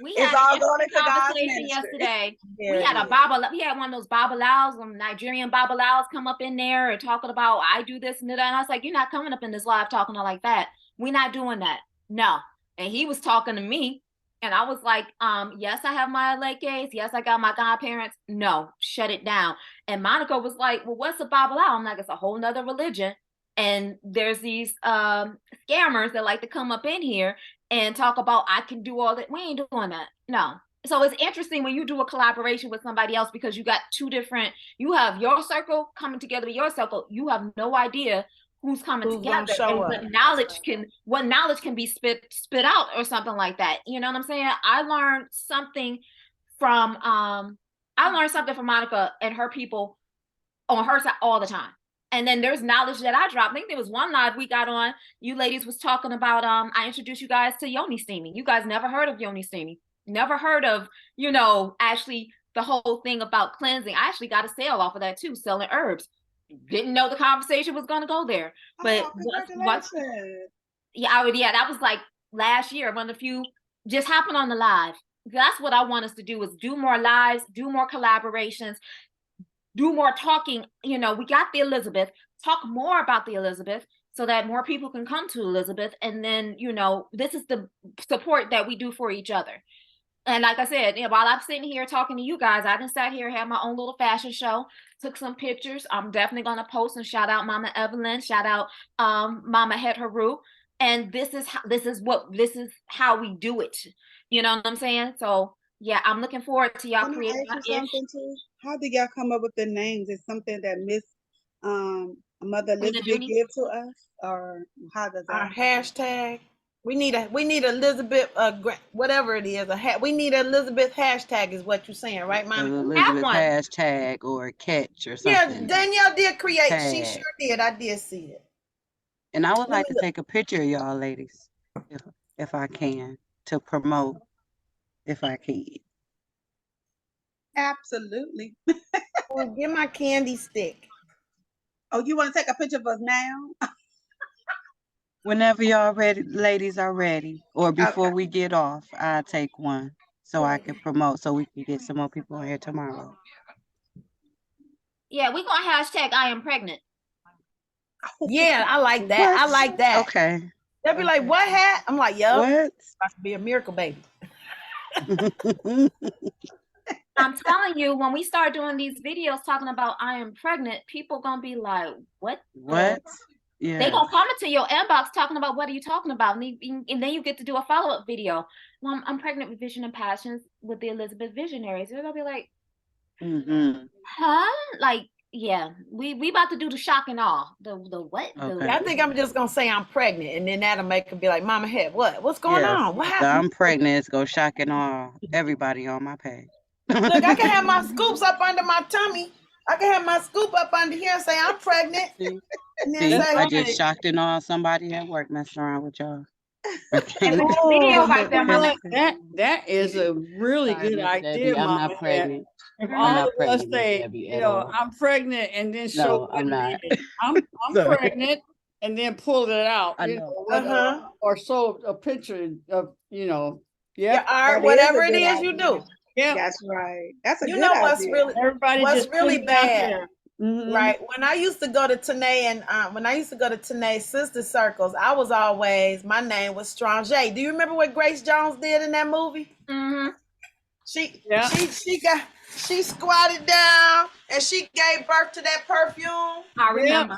Speaker 2: We had a conversation yesterday. We had one of those babalaos, Nigerian babalaos come up in there and talking about I do this and that. And I was like, you're not coming up in this live talking like that. We're not doing that. No. And he was talking to me. And I was like, yes, I have my leges. Yes, I got my godparents. No, shut it down. And Monica was like, well, what's a babalao? I'm like, it's a whole nother religion. And there's these scammers that like to come up in here and talk about I can do all that. We ain't doing that. No. So it's interesting when you do a collaboration with somebody else because you got two different, you have your circle coming together with your circle. You have no idea who's coming together and what knowledge can be spit out or something like that. You know what I'm saying? I learned something from Monica and her people on her side all the time. And then there's knowledge that I dropped. I think there was one live we got on. You ladies was talking about, I introduced you guys to yoni steaming. You guys never heard of yoni steaming. Never heard of, actually the whole thing about cleansing. I actually got a sale off of that too, selling herbs. Didn't know the conversation was going to go there. But that was like last year. One of the few just happened on the live. That's what I want us to do is do more lives, do more collaborations, do more talking. We got the Elizabeth, talk more about the Elizabeth so that more people can come to Elizabeth. And then, this is the support that we do for each other. And like I said, while I'm sitting here talking to you guys, I just sat here, had my own little fashion show, took some pictures. I'm definitely going to post and shout out Mama Evelyn, shout out Mama Het Haru. And this is how we do it. You know what I'm saying? So yeah, I'm looking forward to y'all creating
Speaker 4: something too. How did y'all come up with the names? Is something that Miss Mother Elizabeth give to us, or how does that?
Speaker 7: Our hashtag. We need Elizabeth, whatever it is. We need Elizabeth hashtag is what you're saying, right, Monica?
Speaker 8: Elizabeth hashtag or catch or something.
Speaker 7: Yeah, Danyelle did create. Tag. She sure did. I did see it.
Speaker 8: And I would like to take a picture of y'all ladies, if I can, to promote, if I can.
Speaker 4: Absolutely.
Speaker 7: Well, get my candy stick.
Speaker 4: Oh, you want to take a picture of us now?
Speaker 8: Whenever y'all ready, ladies are ready, or before we get off, I'll take one so I can promote, so we can get some more people on here tomorrow.
Speaker 2: Yeah, we're gonna hashtag I am pregnant.
Speaker 7: Yeah, I like that. I
Speaker 8: What?
Speaker 7: like that.
Speaker 8: Okay.
Speaker 7: They'll be like, what hat? I'm like, yup.
Speaker 8: What?
Speaker 7: About to be a miracle baby.
Speaker 2: I'm telling you, when we start doing these videos talking about I am pregnant, people gonna be like, what?
Speaker 8: What?
Speaker 2: They
Speaker 8: Yeah.
Speaker 2: gonna come into your inbox talking about what are you talking about, and then you get to do a follow-up video. Well, I'm pregnant with Vision and Passions with the Elizabeth Visionaries. They're gonna be like, huh? Like, yeah, we about to do the shock and awe. The what?
Speaker 8: Okay.
Speaker 7: I think I'm just gonna say I'm pregnant, and then that'll make them be like, Mama Head, what? What's going on? What
Speaker 8: The
Speaker 7: happened?
Speaker 8: I'm pregnant is go shocking all everybody on my page.
Speaker 7: Look, I can have my scoops up under my tummy. I can have my scoop up under here and say I'm pregnant.
Speaker 8: See,
Speaker 7: And then say,
Speaker 8: I just shocked and all somebody at work messing around with y'all.
Speaker 2: Video right there, Mama.
Speaker 1: That is a really
Speaker 3: Sorry,
Speaker 1: good
Speaker 3: Miss
Speaker 1: idea,
Speaker 3: Debbie, I'm
Speaker 1: Mama
Speaker 3: not
Speaker 1: Head.
Speaker 3: pregnant.
Speaker 1: If
Speaker 3: I'm
Speaker 1: all
Speaker 3: not
Speaker 1: of us
Speaker 3: pregnant, Miss
Speaker 1: say,
Speaker 3: Debbie,
Speaker 1: you
Speaker 3: at
Speaker 1: know,
Speaker 3: all.
Speaker 1: I'm pregnant, and then show
Speaker 3: No,
Speaker 1: what
Speaker 3: I'm
Speaker 1: it
Speaker 3: not.
Speaker 1: is. I'm
Speaker 8: Sorry.
Speaker 1: pregnant, and then pull it out,
Speaker 3: I
Speaker 1: you
Speaker 3: know.
Speaker 1: know, whether, or show a picture of, you know,
Speaker 7: yeah, art,
Speaker 4: That
Speaker 7: whatever
Speaker 4: is a
Speaker 7: it
Speaker 4: good
Speaker 7: is you
Speaker 4: idea.
Speaker 7: do.
Speaker 1: yeah.
Speaker 4: That's right. That's a
Speaker 7: You
Speaker 4: good
Speaker 7: know what's
Speaker 4: idea.
Speaker 7: really
Speaker 1: Everybody
Speaker 7: what's
Speaker 1: just put
Speaker 7: really
Speaker 1: it out
Speaker 7: bad,
Speaker 1: there. Mhm.
Speaker 7: right? When I used to go to Tanae and when I used to go to Tanae's sister circles, I was always, my name was Strange. Do you remember what Grace Jones did in that movie?
Speaker 2: Mm-hmm.
Speaker 1: Yeah.
Speaker 7: She squatted down and she gave birth to that perfume.
Speaker 2: I remember.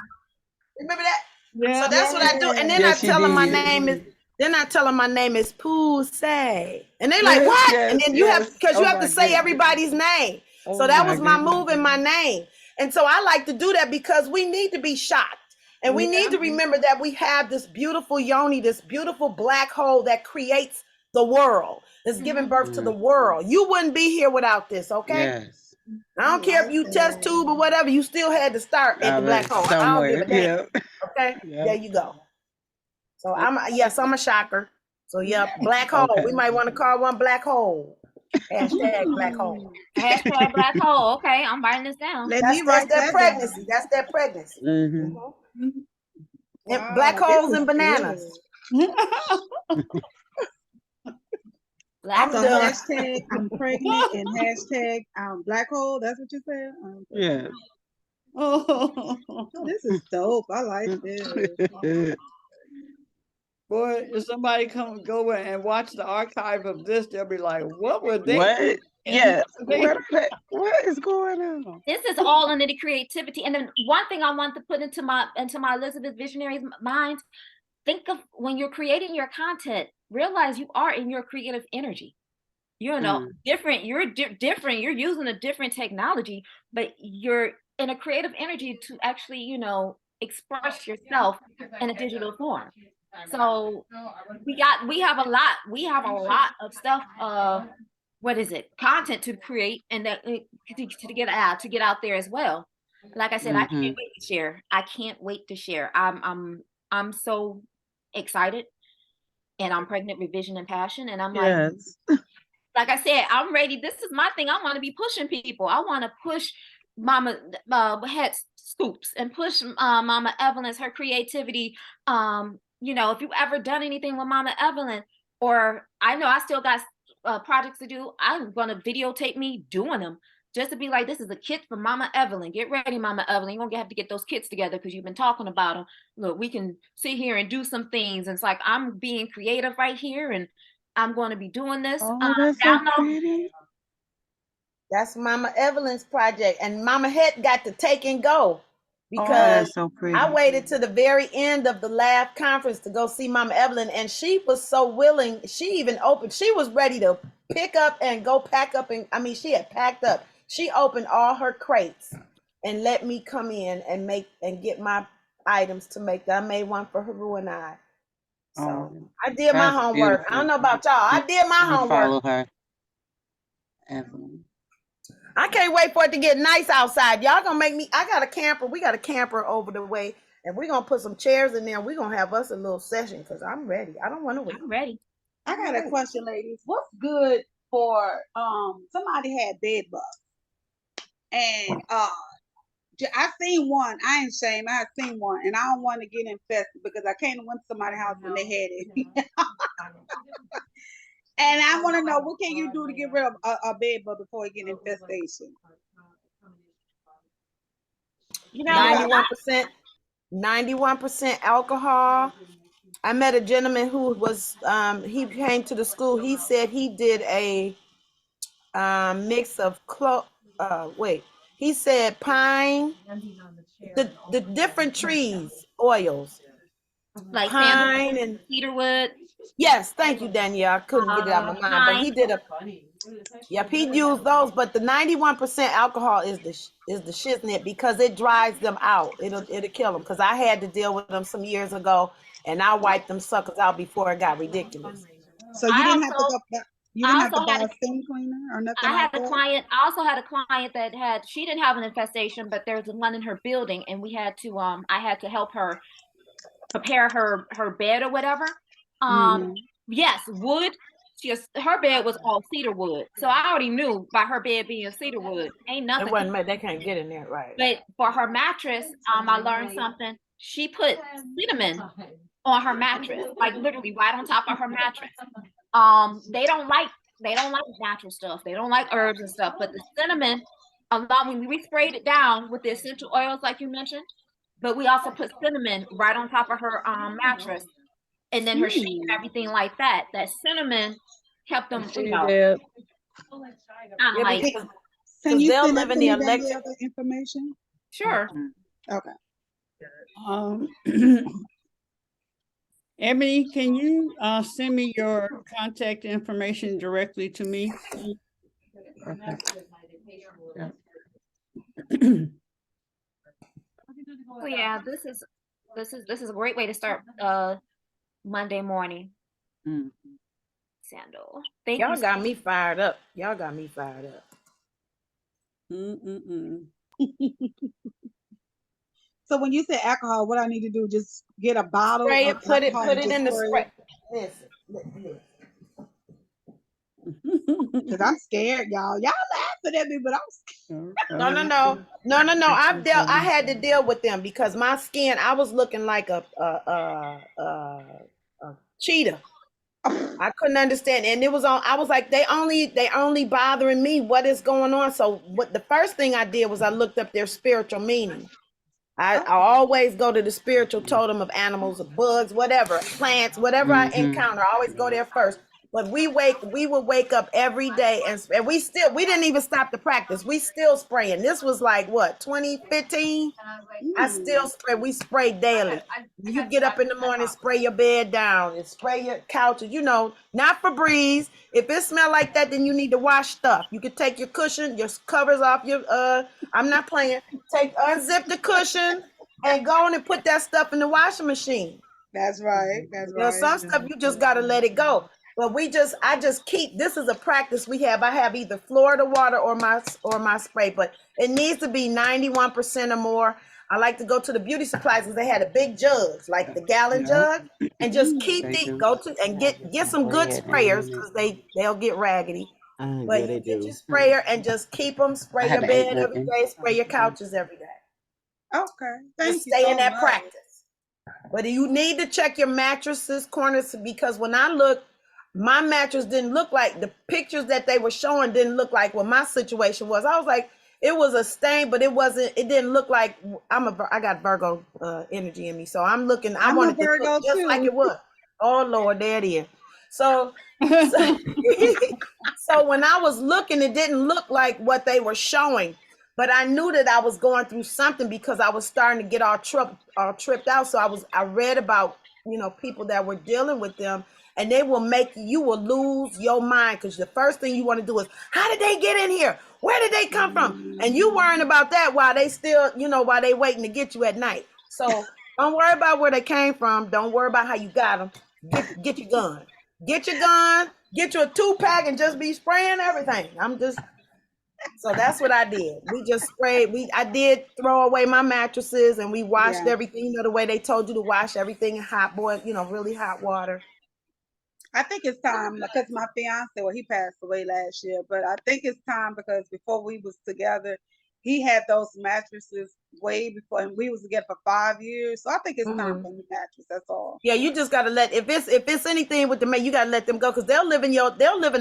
Speaker 7: Remember that?
Speaker 1: Yeah.
Speaker 7: So that's what I do. And then
Speaker 8: Yeah,
Speaker 7: I
Speaker 8: she
Speaker 7: tell them my
Speaker 8: did.
Speaker 7: name is, then I tell them my name is Pussy. And they like, what?
Speaker 8: Yes,
Speaker 7: And then you have, because you
Speaker 8: Oh
Speaker 7: have to
Speaker 8: my
Speaker 7: say
Speaker 8: goodness.
Speaker 7: everybody's name.
Speaker 8: Oh
Speaker 7: So that
Speaker 8: my
Speaker 7: was my
Speaker 8: goodness.
Speaker 7: move in my name. And so I like to do that because we need to be shocked. And we need to remember that we have this beautiful yoni, this beautiful black hole that creates the world, that's giving birth to the world. You wouldn't be here without this, okay?
Speaker 8: Yes.
Speaker 7: I don't care if you test tube or whatever, you still had to start at the black hole. I don't give a damn.
Speaker 8: Yeah.
Speaker 7: Okay,
Speaker 8: Yeah.
Speaker 7: there you go. So I'm a shocker. So yeah, black hole.
Speaker 8: Okay.
Speaker 7: We might want to call one black hole. Hashtag black hole.
Speaker 2: Hashtag black hole. Okay, I'm writing this down.
Speaker 4: Let
Speaker 7: That's
Speaker 4: me write
Speaker 7: that
Speaker 4: that
Speaker 7: pregnancy.
Speaker 4: down.
Speaker 7: That's that pregnancy.
Speaker 8: Mm-hmm.
Speaker 7: And
Speaker 4: Wow,
Speaker 7: black
Speaker 4: this
Speaker 7: holes
Speaker 4: is
Speaker 7: and bananas.
Speaker 2: Black
Speaker 4: So
Speaker 7: done.
Speaker 4: hashtag I'm pregnant and hashtag black hole. That's what you said?
Speaker 8: Yeah.
Speaker 1: Oh,
Speaker 4: This is dope. I like this.
Speaker 1: boy, if somebody go and watch the archive of this, they'll be like, what were they?
Speaker 8: What? Yes.
Speaker 1: They-
Speaker 8: What is going on?
Speaker 2: This is all under the creativity. And then one thing I want to put into my Elizabeth Visionaries mind, think of when you're creating your content, realize you are in your creative energy. You know, different, you're different, you're using a different technology, but you're in a creative energy to actually, you know, express yourself in a digital form. So we have a lot of stuff, what is it, content to create, and that to get out there as well. Like I said, I can't wait to share. I can't wait to share. I'm so excited, and I'm pregnant with Vision and Passion, and I'm like, like I said, I'm ready. This is my thing. I want to be pushing people. I want to push Mama Head Scoops and push Mama Evelyn's, her creativity. You know, if you've ever done anything with Mama Evelyn, or I know I still got projects to do, I'm gonna videotape me doing them, just to be like, this is a kit for Mama Evelyn. Get ready, Mama Evelyn. You're gonna have to get those kits together because you've been talking about them. Look, we can sit here and do some things. And it's like, I'm being creative right here, and I'm going to be doing this.
Speaker 8: Oh, that's so pretty.
Speaker 7: That's Mama Evelyn's project, and Mama Het got to take and go because
Speaker 8: that's so pretty.
Speaker 7: I waited to the very end of the last conference to go see Mama Evelyn, and she was so willing. She even opened. She was ready to pick up and go pack up, and I mean, she had packed up. She opened all her crates and let me come in and make and get my items to make that. I made one for Haru and I. So I did my homework.
Speaker 8: Beautiful.
Speaker 7: I don't know about y'all. I did my homework.
Speaker 8: Follow her. Evelyn.
Speaker 7: I can't wait for it to get nice outside. Y'all gonna make me. I got a camper. We got a camper over the way, and we're gonna put some chairs in there. We're gonna have us a little session because I'm ready. I don't want to wait.
Speaker 2: I'm ready.
Speaker 4: I got a question, ladies. What's good for somebody had bed bugs, and I seen one. I ain't shame. I seen one, and I don't want to get infested because I came to somebody's house and they had it. And I want to know, what can you do to get rid of a bed bug before it get infestation?
Speaker 2: You know,
Speaker 7: 91%. 91% alcohol. I met a gentleman who was he came to the school. He said he did a mix of he said pine, the different trees, oils,
Speaker 2: Like
Speaker 7: pine and
Speaker 2: cedarwood.
Speaker 7: yes, thank you, Danielle. I couldn't get it out of my mind, but he did he used those, but the 91% alcohol is the shiznit because it dries them out. It'll kill them. Because I had to deal with them some years ago, and I wiped them suckers out before it got ridiculous.
Speaker 4: So you didn't have to go. You didn't have to buy a steam cleaner or nothing
Speaker 2: I
Speaker 4: like
Speaker 2: had a
Speaker 4: that?
Speaker 2: client. I also had a client that she didn't have an infestation, but there was one in her building, and we had to I had to help her prepare her bed or whatever. Yes, wood. Her bed was all cedar wood, so I already knew by her bed being cedar wood, ain't nothing.
Speaker 7: It wasn't made. They can't get in there, right?
Speaker 2: But for her mattress, I learned something. She put cinnamon on her mattress, like literally right on top of her mattress. They don't like natural stuff. They don't like herbs and stuff, but the cinnamon, when we sprayed it down with the essential oils, like you mentioned, but we also put cinnamon right on top of her mattress, and then her sheet and everything like that. That cinnamon kept them,
Speaker 4: Can you send it to me, Danielle, the information?
Speaker 2: Sure.
Speaker 4: Okay.
Speaker 1: Ebony, can you send me your contact information directly to me?
Speaker 3: Okay. Yeah.
Speaker 2: So yeah, this is a great way to start Monday morning. Sandal, thank you.
Speaker 7: Y'all got me fired up. Y'all got me fired up.
Speaker 4: So when you say alcohol, what I need to do? Just get a bottle.
Speaker 7: Spray
Speaker 4: of
Speaker 7: it. Put it
Speaker 4: alcohol and
Speaker 7: in the
Speaker 4: just
Speaker 7: spray. Listen.
Speaker 4: Because I'm scared, y'all. Y'all laughing at me, but I'm scared.
Speaker 7: No. I had to deal with them because my skin. I was looking like a cheetah. I couldn't understand, and it was on. I was like, they only bothering me. What is going on? So, what the first thing I did was I looked up their spiritual meaning. I always go to the spiritual totem of animals, of bugs, whatever, plants, whatever I encounter. I always go there first. But we would wake up every day and we didn't even stop the practice. We still spraying. This was like what, 2015? I still spray. We spray daily. You get up in the morning, spray your bed down and spray your couches, not Febreze. If it smell like that, then you need to wash stuff. You could take your cushion, your covers off your, I'm not playing. Unzip the cushion and go on and put that stuff in the washing machine.
Speaker 4: That's right.
Speaker 7: Some stuff you just got to let it go. But I just keep, this is a practice we have. I have either Florida water or my spray, but it needs to be 91% or more. I like to go to the beauty supplies because they had a big jug, like the gallon jug, and just keep get some good sprayers because they'll get raggedy. But you get your sprayer and just keep them, spray your bed every day, spray your couches every day.
Speaker 4: Okay. Thank you.
Speaker 7: Stay in that practice. But you need to check your mattresses corners because when I look, my mattress didn't look like the pictures that they were showing didn't look like what my situation was. I was like, it was a stain, but it didn't look like I got Virgo energy in me. So I wanted to look just like it was. Oh Lord, there it is. So when I was looking, it didn't look like what they were showing, but I knew that I was going through something because I was starting to get all tripped out. So I read about, people that were dealing with them. And they will you will lose your mind because the first thing you want to do is, how did they get in here? Where did they come from? And you worrying about that while they still, while they waiting to get you at night. So don't worry about where they came from. Don't worry about how you got them. Get your gun. Get your gun. Get you a 2-pack and just be spraying everything. So that's what I did. We just sprayed. I did throw away my mattresses and we washed everything, the way they told you to wash everything in hot boil, really hot water.
Speaker 4: I think it's time because my fiance, he passed away last year, but I think it's time because before we was together, he had those mattresses way before, and we was together for 5 years. So I think it's time for a new mattress. That's all.
Speaker 7: Yeah, you just gotta if it's anything with you gotta let them go because they'll live in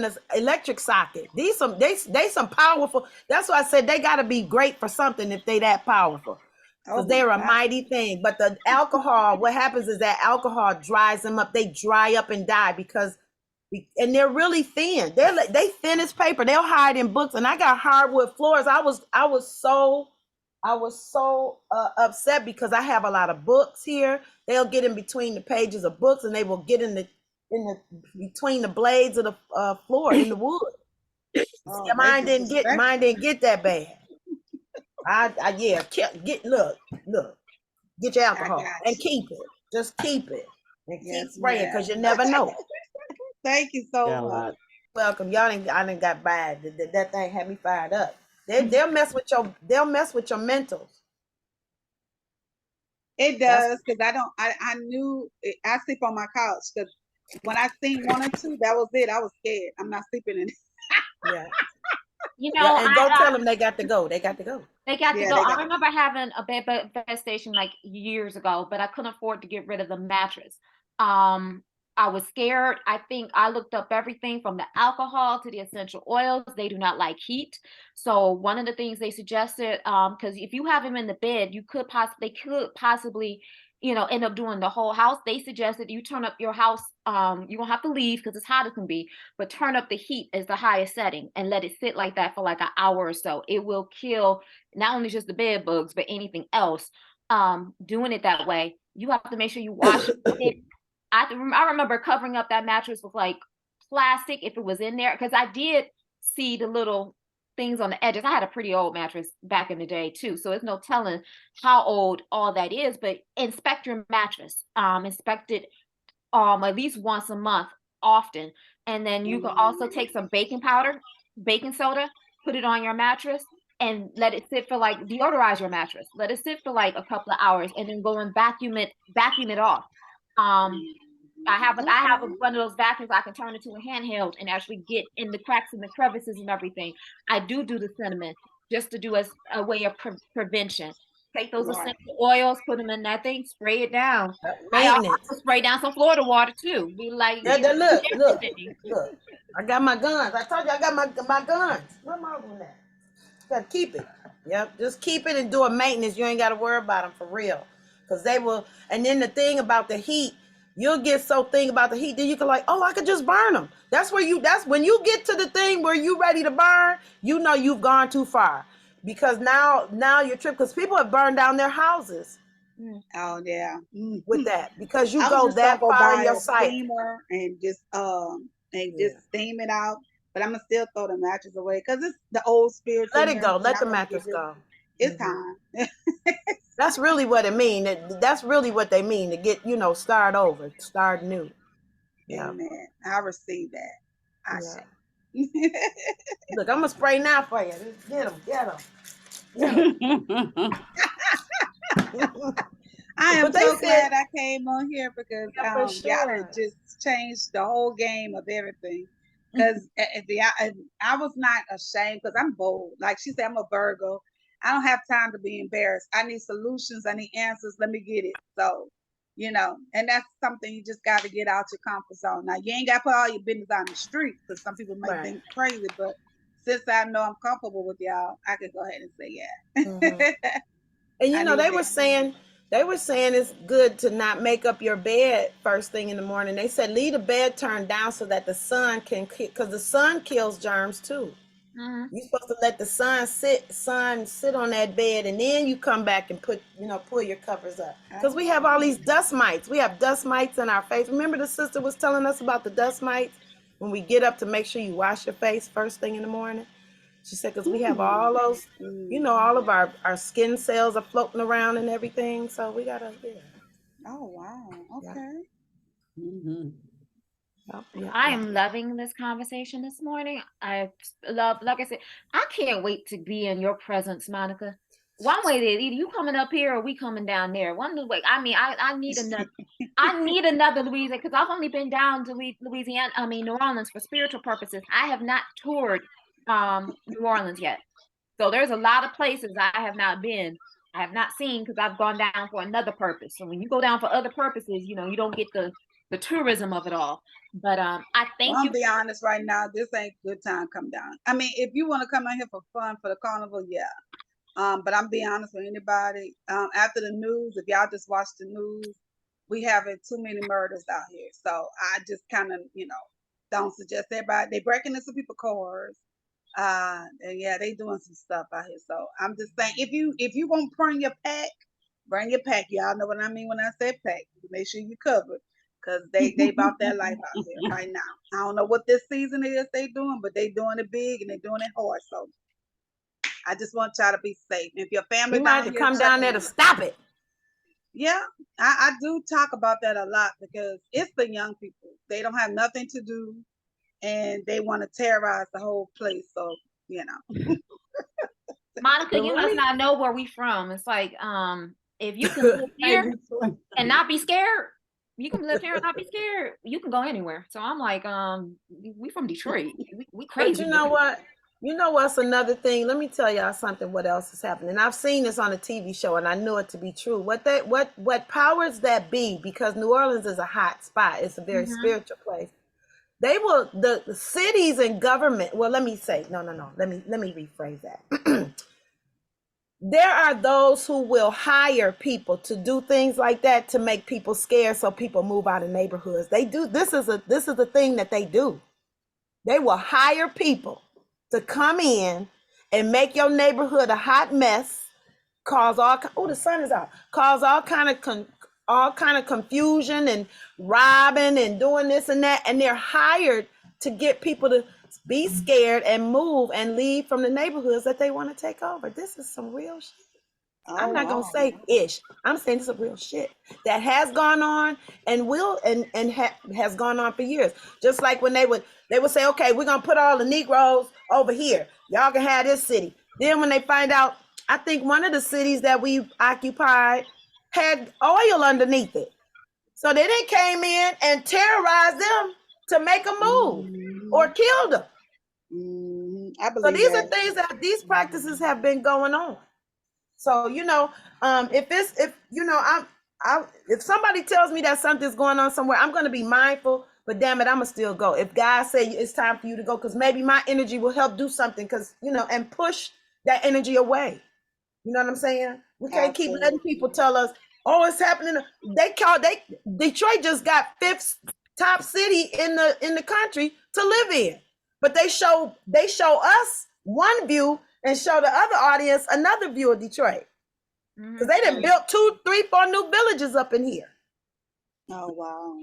Speaker 7: this electric socket. They some powerful. That's why I said they gotta be great for something if they that powerful.
Speaker 4: Oh
Speaker 7: because
Speaker 4: my
Speaker 7: they're a
Speaker 4: God.
Speaker 7: mighty thing. But the alcohol, what happens is that alcohol dries them up. They dry up and die because, and they're really thin. They thin as paper. They'll hide in books. And I got hardwood floors. I was so upset because I have a lot of books here. They'll get in between the pages of books, and they will get in the between the blades of the floor in the wood.
Speaker 4: Oh,
Speaker 7: Yeah,
Speaker 4: that's disrespectful.
Speaker 7: mine didn't get that bad. Look, get your
Speaker 4: I
Speaker 7: alcohol
Speaker 4: got
Speaker 7: and
Speaker 4: you.
Speaker 7: keep it. Just keep it and keep
Speaker 4: Yes,
Speaker 7: spraying
Speaker 4: ma'am.
Speaker 7: because you never know.
Speaker 4: Thank you so
Speaker 3: Got a
Speaker 4: much.
Speaker 3: lot.
Speaker 7: Welcome, I didn't got bad. That thing had me fired up. They'll mess with your mentals.
Speaker 4: It does, because I knew I sleep on my couch, because when I seen one or two, that was it. I was scared. I'm not sleeping in it.
Speaker 7: Yeah.
Speaker 2: You know,
Speaker 7: And go tell them they got to go. They got to go.
Speaker 2: They got to
Speaker 4: Yeah,
Speaker 2: go.
Speaker 4: they
Speaker 2: I
Speaker 4: got to
Speaker 2: remember having a bed infestation like years ago, but I couldn't afford to get rid of the mattress. I was scared. I think I looked up everything from the alcohol to the essential oils. They do not like heat. So one of the things they suggested, because if you have them in the bed, they could possibly, end up doing the whole house. They suggested you turn up your house. You don't have to leave because it's hot as can be, but turn up the heat as the highest setting and let it sit like that for like an hour or so. It will kill not only just the bed bugs, but anything else. Doing it that way, you have to make sure you wash it. I remember covering up that mattress with like plastic if it was in there, because I did see the little things on the edges. I had a pretty old mattress back in the day too, so it's no telling how old all that is. But inspect your mattress. Inspect it at least once a month, often. And then you can also take some baking powder, baking soda, put it on your mattress and let it sit for like deodorize your mattress. Let it sit for like a couple of hours and then go and vacuum it off. I have one of those vacuums I can turn into a handheld and actually get in the cracks and the crevices and everything. I do the cinnamon just to do as a way of prevention. Take those essential oils, put them in that thing, spray it down. I also
Speaker 7: Maintenance.
Speaker 2: spray down some Florida water too. Be like,
Speaker 7: Look. I got my guns. I told you I got my guns. Where am I doing that? Gotta keep it. Yep, just keep it and do a maintenance. You ain't got to worry about them for real, because they will. And then the thing about the heat, you'll get so thing about the heat, then you can like, oh, I could just burn them. That's when you get to the thing where you ready to burn. You know you've gone too far, because now you're tripped, because people have burned down their houses.
Speaker 4: Oh yeah.
Speaker 7: With that, because you
Speaker 4: I
Speaker 7: go
Speaker 4: was just
Speaker 7: that
Speaker 4: gonna go
Speaker 7: far in
Speaker 4: buy
Speaker 7: your
Speaker 4: a
Speaker 7: sight.
Speaker 4: steamer and just steam it out. But I'm gonna still throw the mattress away because it's the old spirits.
Speaker 7: Let
Speaker 4: in
Speaker 7: it
Speaker 4: there,
Speaker 7: go.
Speaker 4: and
Speaker 7: Let
Speaker 4: I
Speaker 7: the
Speaker 4: want to
Speaker 7: mattress
Speaker 4: get rid-
Speaker 7: go.
Speaker 4: It's time.
Speaker 7: That's really what it mean. That's really what they mean, to get, start over, start new. Yeah.
Speaker 4: Amen. I receive that. I
Speaker 7: Yeah.
Speaker 4: see.
Speaker 7: Look, I'm gonna spray now for you. Get them.
Speaker 4: I am
Speaker 7: But they
Speaker 4: so
Speaker 7: said,
Speaker 4: glad I came on here because
Speaker 7: yeah, for
Speaker 4: y'all had
Speaker 7: sure.
Speaker 4: just changed the whole game of everything. Because if I was not ashamed, because I'm bold. Like she said, I'm a Virgo. I don't have time to be embarrassed. I need solutions. I need answers. Let me get it. So, and that's something you just got to get out your comfort zone. Now, you ain't got to put all your business on the street, because some people might think crazy. But since I know I'm comfortable with y'all, I can go ahead and say yeah.
Speaker 7: Mm-hmm. And they were saying it's good to not make up your bed first thing in the morning. They said leave the bed turned down so that the sun can, because the sun kills germs too. Mm-hmm. You're supposed to let the sun sit on that bed, and then you come back and pull your covers up. Because we have all these dust mites. We have dust mites in our face. Remember the sister was telling us about the dust mites when we get up, to make sure you wash your face first thing in the morning. She said, because we have all those, all of our skin cells are floating around and everything. So we got to,
Speaker 4: Oh, wow. Okay.
Speaker 1: Yeah. Mm-hmm.
Speaker 2: I am loving this conversation this morning. Like I said, I can't wait to be in your presence, Monica. One way that either you coming up here or we coming down there. One way. I mean, I need another. I need another Louisiana, because I've only been down to Louisiana. I mean, New Orleans for spiritual purposes. I have not toured New Orleans yet. So there's a lot of places I have not been. I have not seen, because I've gone down for another purpose. So when you go down for other purposes, you don't get the tourism of it all. But I thank you.
Speaker 4: I'll be honest right now, this ain't good time come down. I mean, if you want to come out here for fun for the carnival, yeah. But I'm being honest with anybody. After the news, if y'all just watch the news, we having too many murders out here. So I just kind of, don't suggest everybody. They breaking into people's cars. And yeah, they doing some stuff out here. So I'm just saying, if you won't bring your pack, bring your pack. Y'all know what I mean when I say pack. Make sure you covered, cause they about that life out here right now. I don't know what this season is they doing, but they doing it big and they doing it hard. So I just want y'all to be safe. If your family
Speaker 7: We might have
Speaker 4: down
Speaker 7: to
Speaker 4: here,
Speaker 7: come down there to stop it.
Speaker 4: yeah, I do talk about that a lot because it's the young people. They don't have nothing to do and they want to terrorize the whole place. So,
Speaker 2: Monica, you must not know where we from. It's like, if you can live here and not be scared, you can live here and not be scared. You can go anywhere. So I'm like, we from Detroit. We crazy.
Speaker 7: But you know what? You know what's another thing? Let me tell y'all something. What else is happening? I've seen this on a TV show, and I knew it to be true. What powers that be? Because New Orleans is a hot spot. It's a very spiritual place. They will the cities and government. Well, let me say no. Let me rephrase that. There are those who will hire people to do things like that to make people scared, so people move out of neighborhoods. They do. This is a thing that they do. They will hire people to come in and make your neighborhood a hot mess, cause the sun is out, cause all kind of confusion and robbing and doing this and that, and they're hired to get people to be scared and move and leave from the neighborhoods that they want to take over. This is some real shit. I'm not gonna say ish. I'm saying this is real shit that has gone on and has gone on for years. Just like when they would say, okay, we're gonna put all the Negroes over here. Y'all can have this city. Then when they find out, I think one of the cities that we occupied had oil underneath it. So they came in and terrorized them to make a move or killed them.
Speaker 4: I believe
Speaker 7: so these
Speaker 4: that.
Speaker 7: are things that these practices have been going on. So if somebody tells me that something's going on somewhere, I'm going to be mindful. But damn it, I'm gonna still go. If God say it's time for you to go, because maybe my energy will help do something, and push that energy away. You know what I'm saying? We can't keep letting people tell us, "Oh, it's happening." Detroit just got 5th top city in the country to live in, but they show us one view and show the other audience another view of Detroit, because they done built 2, 3, 4 new villages up in here.
Speaker 4: Oh wow!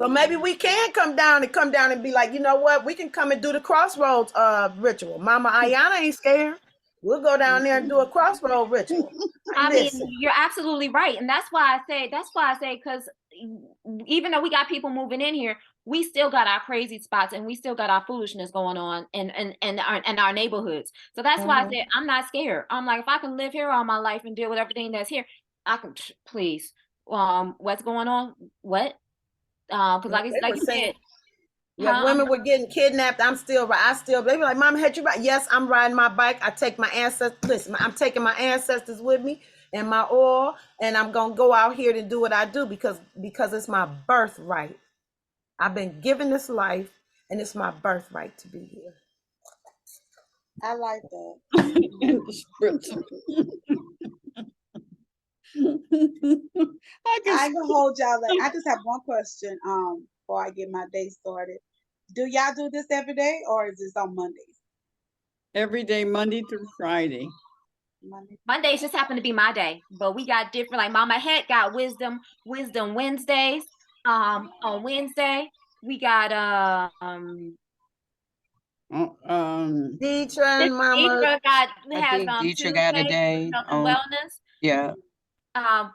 Speaker 7: So maybe we can come down and be like, you know what? We can come and do the crossroads ritual. Mama Ayana ain't scared. We'll go down there and do a crossroad ritual.
Speaker 2: I mean, you're absolutely right, and that's why I say, because even though we got people moving in here, we still got our crazy spots and we still got our foolishness going on in our neighborhoods. So that's why I said I'm not scared. I'm like, if I can live here all my life and deal with everything that's here, I can. Please, what's going on? What? Because like you said.
Speaker 7: Yeah, women were getting kidnapped. They be like, Mama, had you ride? Yes, I'm riding my bike. I take my ancestors. Listen, I'm taking my ancestors with me and my oil, and I'm gonna go out here to do what I do because it's my birthright. I've been given this life, and it's my birthright to be here.
Speaker 4: I like that. I ain't gonna hold y'all. I just have one question. Before I get my day started, do y'all do this every day or is this on Mondays?
Speaker 1: Every day, Monday through Friday.
Speaker 2: Mondays just happen to be my day, but we got different. Like Mama Het got wisdom Wednesdays. On Wednesday we got
Speaker 7: Deetra and Mama.
Speaker 8: Deetra got a day
Speaker 2: health and wellness.
Speaker 8: Yeah.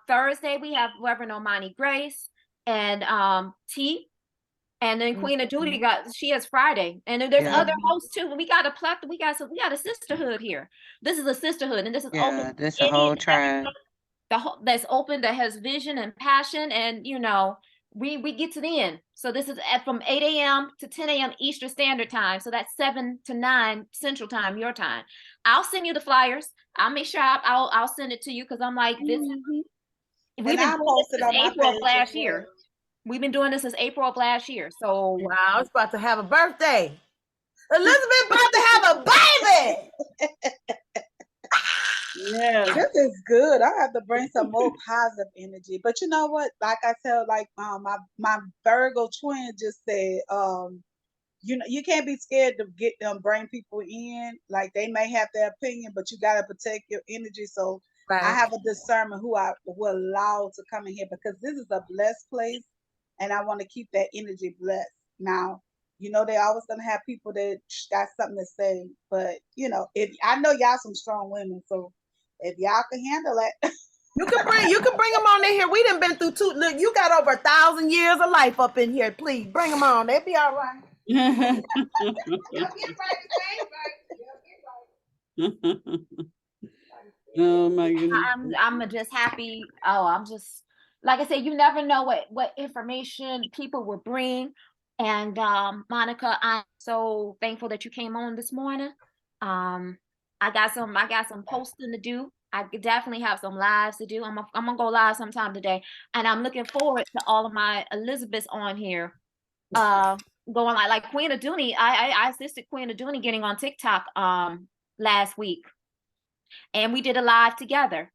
Speaker 2: Thursday we have Reverend Omani Grace and T. And then Queen of Duty she has Friday, and then there's other hosts too. We got a sisterhood here. This is a sisterhood, and this is open.
Speaker 8: This a whole tribe.
Speaker 2: That's open, that has vision and passion, and we get to the end. So this is from 8 a.m. to 10 a.m. Eastern Standard Time. So that's 7 to 9 Central Time, your time. I'll send you the flyers. I'll make sure I'll send it to you because I'm like this. We've been doing this since April of last year. We've been doing this since April of last year. So
Speaker 7: wow, it's about to have a birthday. Elizabeth about to have a baby.
Speaker 1: Yes.
Speaker 4: This is good. I have to bring some more positive energy. But you know what? Like I said, like my Virgo twin just said, you know, you can't be scared to get them bring people in. Like they may have their opinion, but you gotta protect your energy. So I
Speaker 7: Right.
Speaker 4: have a discernment who I will allow to come in here because this is a blessed place, and I want to keep that energy blessed. Now, you know, they always gonna have people that got something to say, but you know, if I know y'all some strong women, so if y'all can handle it,
Speaker 7: You can bring them on in here. We done been through two. Look, you got over 1,000 years of life up in here. Please bring them on. They'll be all right.
Speaker 1: Oh my goodness.
Speaker 2: I'm just happy. Oh, I'm just like I said, you never know what information people will bring. And Monica, I'm so thankful that you came on this morning. I got some posting to do. I could definitely have some lives to do. I'm gonna go live sometime today, and I'm looking forward to all of my Elizabeths on here. Going like Queen of Dooney. I assisted Queen of Dooney getting on TikTok last week, and we did a live together.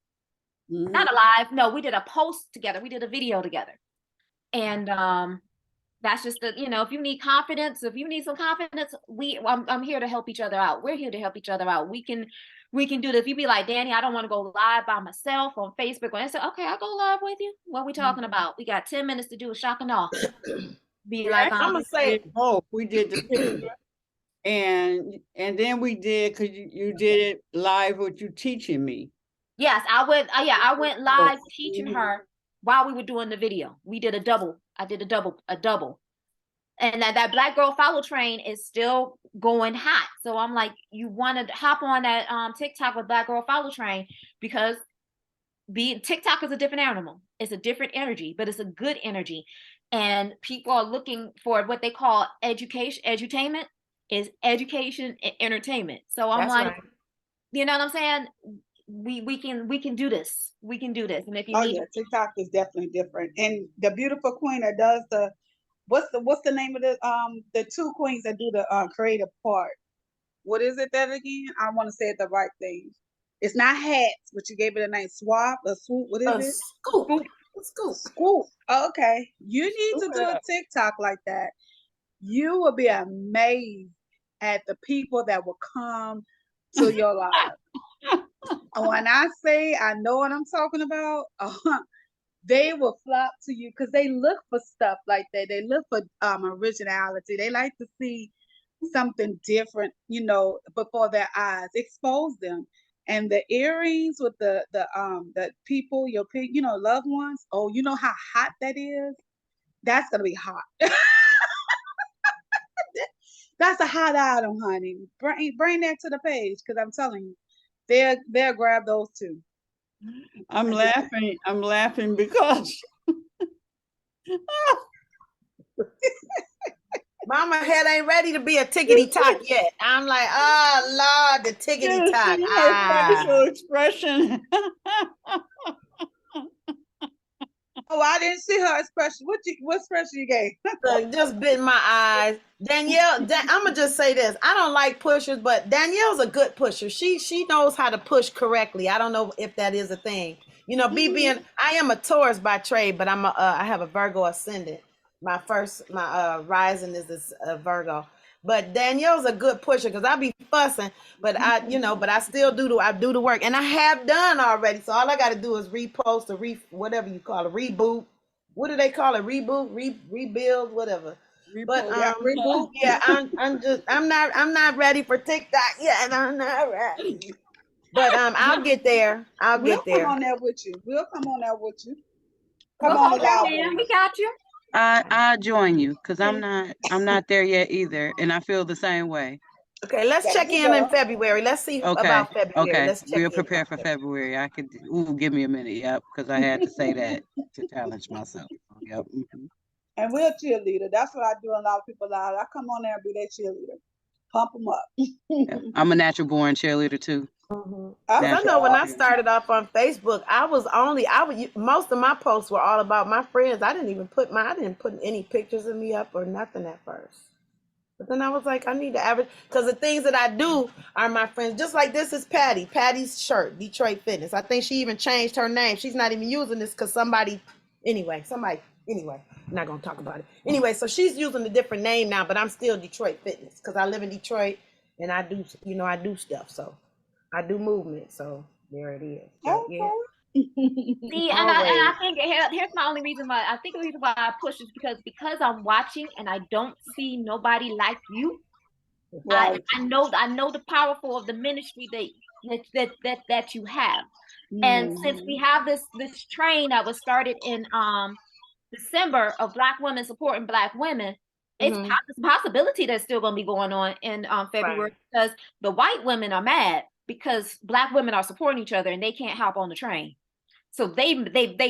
Speaker 2: Not a live, no, we did a post together. We did a video together. And that's just the, you know, if you need confidence, if you need some confidence, I'm here to help each other out. We're here to help each other out. We can do this. If you be like, Danny, I don't want to go live by myself on Facebook. And I say, okay, I'll go live with you. What are we talking about? We got 10 minutes to do a shock and awe. Be like,
Speaker 7: I'm gonna say
Speaker 1: did both. We did the picture, and then we did because you did it live with you teaching me.
Speaker 2: yes, I went live teaching her while we were doing the video. We did a double. I did a double. And that Black Girl Follow train is still going hot. So I'm like, you want to hop on that TikTok with Black Girl Follow train because TikTok is a different animal. It's a different energy, but it's a good energy. And people are looking for what they call edutainment is education and entertainment. So I'm
Speaker 7: that's
Speaker 2: like,
Speaker 7: right.
Speaker 2: you know what I'm saying? We can do this. We can do this. And if you
Speaker 4: oh
Speaker 2: need
Speaker 4: yeah, TikTok is definitely different. And the beautiful queen that does the what's the name of the two queens that do the creative part? What is it that again? I want to say it the right thing. It's not hats, but you gave it a name. Swap or swoop. What is it?
Speaker 7: Scoop.
Speaker 4: Scoop. Okay. You need to do a TikTok like that. You will be amazed at the people that will come to your life. When I say I know what I'm talking about, they will flock to you because they look for stuff like that. They look for originality. They like to see something different, you know, before their eyes. Expose them. And the earrings with the people, you know, loved ones. Oh, you know how hot that is? That's gonna be hot. That's a hot item, honey. Bring that to the page because I'm telling you, they'll grab those too.
Speaker 1: I'm laughing because
Speaker 7: Mama head ain't ready to be a tickety tock yet. I'm like, oh Lord, the tickety tock.
Speaker 1: her facial expression.
Speaker 4: Oh, I didn't see her expression. What expression you gave?
Speaker 7: Look, just bit my eyes. Danyelle, I'm gonna just say this. I don't like pushers, but Danielle's a good pusher. She knows how to push correctly. I don't know if that is a thing. You know, I am a Taurus by trade, but I have a Virgo ascendant. My rising is a Virgo. But Danielle's a good pusher because I be fussing, but I still do the work, and I have done already. So all I got to do is repost or whatever you call it, reboot. What do they call it? Reboot, rebuild, whatever. But
Speaker 4: reboot.
Speaker 7: Yeah, I'm not ready for TikTok yet. I'm not ready. But I'll get there.
Speaker 4: We'll come on there with you. Come
Speaker 2: we'll
Speaker 4: on
Speaker 2: hold
Speaker 4: the
Speaker 2: your
Speaker 4: live.
Speaker 2: hand. We got you.
Speaker 8: I'll join you because I'm not there yet either, and I feel the same way.
Speaker 7: Okay, let's check in February. Let's see about February.
Speaker 8: Okay,
Speaker 7: let's check
Speaker 8: we'll prepare for February. Give me a minute. Yep, because I had to say that to challenge myself. Yep. Mm-hmm.
Speaker 4: And we're cheerleader. That's what I do. A lot of people lie. I come on there and be their cheerleader. Pump them up.
Speaker 8: Yeah, I'm a natural born cheerleader too.
Speaker 7: Mm-hmm. I know when I started off on Facebook, most of my posts were all about my friends. I didn't put any pictures of me up or nothing at first. But then I was like, I need to average, because the things that I do are my friends. Just like this is Patty. Patty's shirt, Detroit Fitness. I think she even changed her name. She's not even using this because somebody, anyway, I'm not going to talk about it. Anyway, so she's using a different name now, but I'm still Detroit Fitness because I live in Detroit and I do, I do stuff. So I do movement. So there it is. So, yeah.
Speaker 2: See, and I think here's my only reason why. I think the reason why I push is because I'm watching and I don't see nobody like you.
Speaker 4: Right.
Speaker 2: I know the powerful of the ministry that you have. And since we have this train that was started in December of Black women supporting Black women, it's a possibility that's still going to be going on in February, because the white women are mad because Black women are supporting each other and they can't hop on the train. So they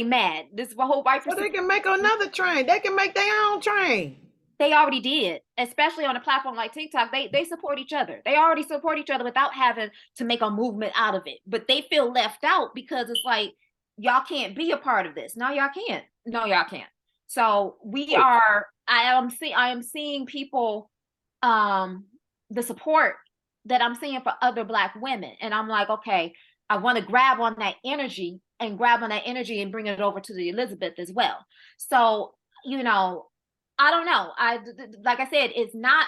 Speaker 2: mad. This is a whole white.
Speaker 7: So they can make another train. They can make their own train.
Speaker 2: They already did, especially on a platform like TikTok. They support each other. They already support each other without having to make a movement out of it. But they feel left out because it's like, y'all can't be a part of this. No, y'all can't. No, y'all can't. So we are. I am seeing people, the support that I'm seeing for other Black women, and I'm like, okay, I want to grab on that energy and bring it over to the Elizabeth as well. So, I don't know. Like I said, it's not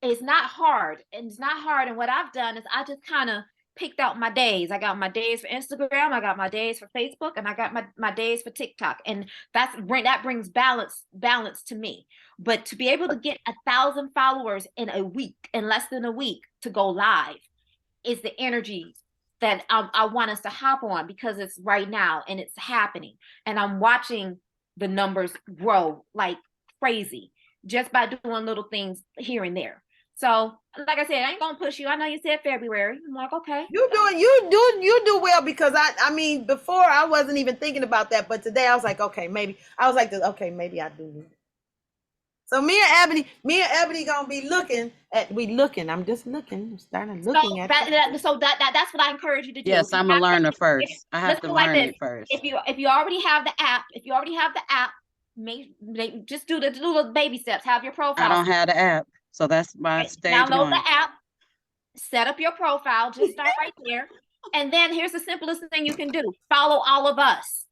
Speaker 2: hard. And it's not hard. And what I've done is I just kind of picked out my days. I got my days for Instagram, I got my days for Facebook, and I got my days for TikTok. And that brings balance to me. But to be able to get 1,000 followers in less than a week to go live is the energy that I want us to hop on, because it's right now and it's happening. And I'm watching the numbers grow like crazy just by doing little things here and there. So, like I said, I ain't gonna push you. I know you said February. I'm like, okay.
Speaker 7: You do well, because I mean, before I wasn't even thinking about that, but today I was like, okay, maybe I do need it. So me and Ebony gonna be looking. I'm just looking. I'm starting looking at
Speaker 2: that's what I encourage you to do.
Speaker 8: Yes, I'm a learner first. I have to learn it first.
Speaker 2: If you already have the app, just do the baby steps. Have your profile.
Speaker 8: I don't have the app, so that's my stage one.
Speaker 2: Download the app, set up your profile, just start right there. And then here's the simplest thing you can do: follow all of us.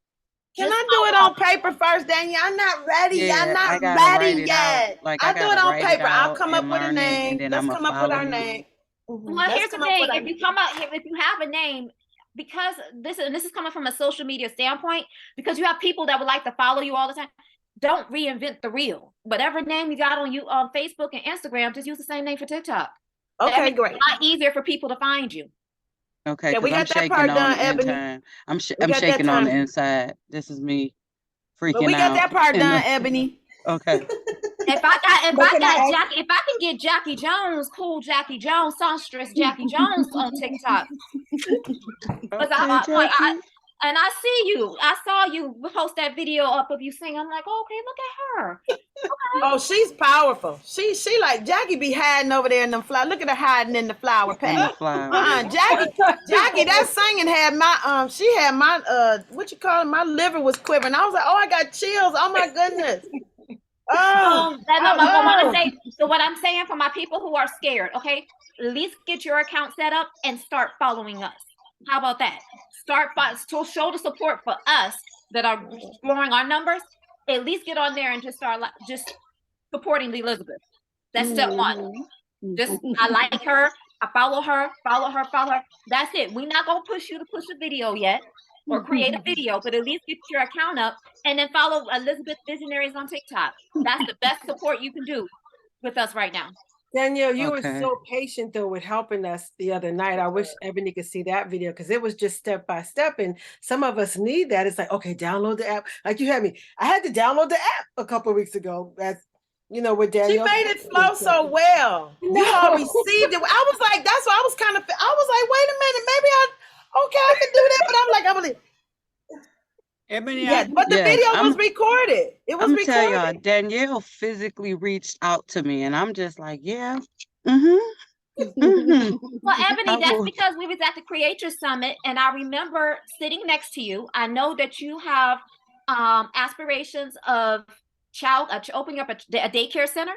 Speaker 7: Can I do it on paper first, Danielle? I'm not ready.
Speaker 8: Yeah,
Speaker 7: I'm not ready yet. I'll do it on paper. I'll come up with a name. Let's come up with our name.
Speaker 2: Well, here's the thing: if you have a name, because this is coming from a social media standpoint, because you have people that would like to follow you all the time. Don't reinvent the wheel. Whatever name you got on Facebook and Instagram, just use the same name for TikTok.
Speaker 7: Okay, great.
Speaker 2: It's a lot easier for people to find you.
Speaker 8: Okay,
Speaker 7: yeah, we got
Speaker 8: I'm
Speaker 7: that part done,
Speaker 8: on the
Speaker 7: Ebony.
Speaker 8: inside. I'm shaking on the inside. This is me freaking out.
Speaker 7: We got that part done, Ebony.
Speaker 8: Okay.
Speaker 2: If I can get Jackie Jones, cool Jackie Jones, songstress Jackie Jones on TikTok. And I see you. I saw you post that video up of you singing. I'm like, oh, okay, look at her. Okay.
Speaker 7: Oh, she's powerful. She like Jackie be hiding over there in them flowers. Look at her hiding in the flower patch. Jackie, that singing had my she had my what you call it? My liver was quivering. I was like, oh, I got chills. Oh my goodness.
Speaker 2: So what I'm saying for my people who are scared, okay, at least get your account set up and start following us. How about that? To show the support for us that are exploring our numbers. At least get on there and just start just supporting the Elizabeth. That's step one. Just I like her, I follow her. That's it. We're not gonna push you to push a video yet or create a video, but at least get your account up and then follow Elizabeth Visionaries on TikTok. That's the best support you can do with us right now.
Speaker 9: Danielle, you were so patient though with helping us the other night. I wish Ebony could see that video because it was just step by step, and some of us need that. It's like, okay, download the app. Like you had me. I had to download the app a couple of weeks ago. That's with Danielle.
Speaker 7: She made it flow so well. You all received it. I was like, that's why I was like, wait a minute, maybe I can do that, but I'm like,
Speaker 1: Ebony,
Speaker 7: but the video was recorded. It was recorded.
Speaker 8: Tell y'all, Danielle physically reached out to me, and I'm just like, yeah.
Speaker 2: Well, Ebony, that's because we was at the Creator Summit, and I remember sitting next to you. I know that you have aspirations of opening up a daycare center.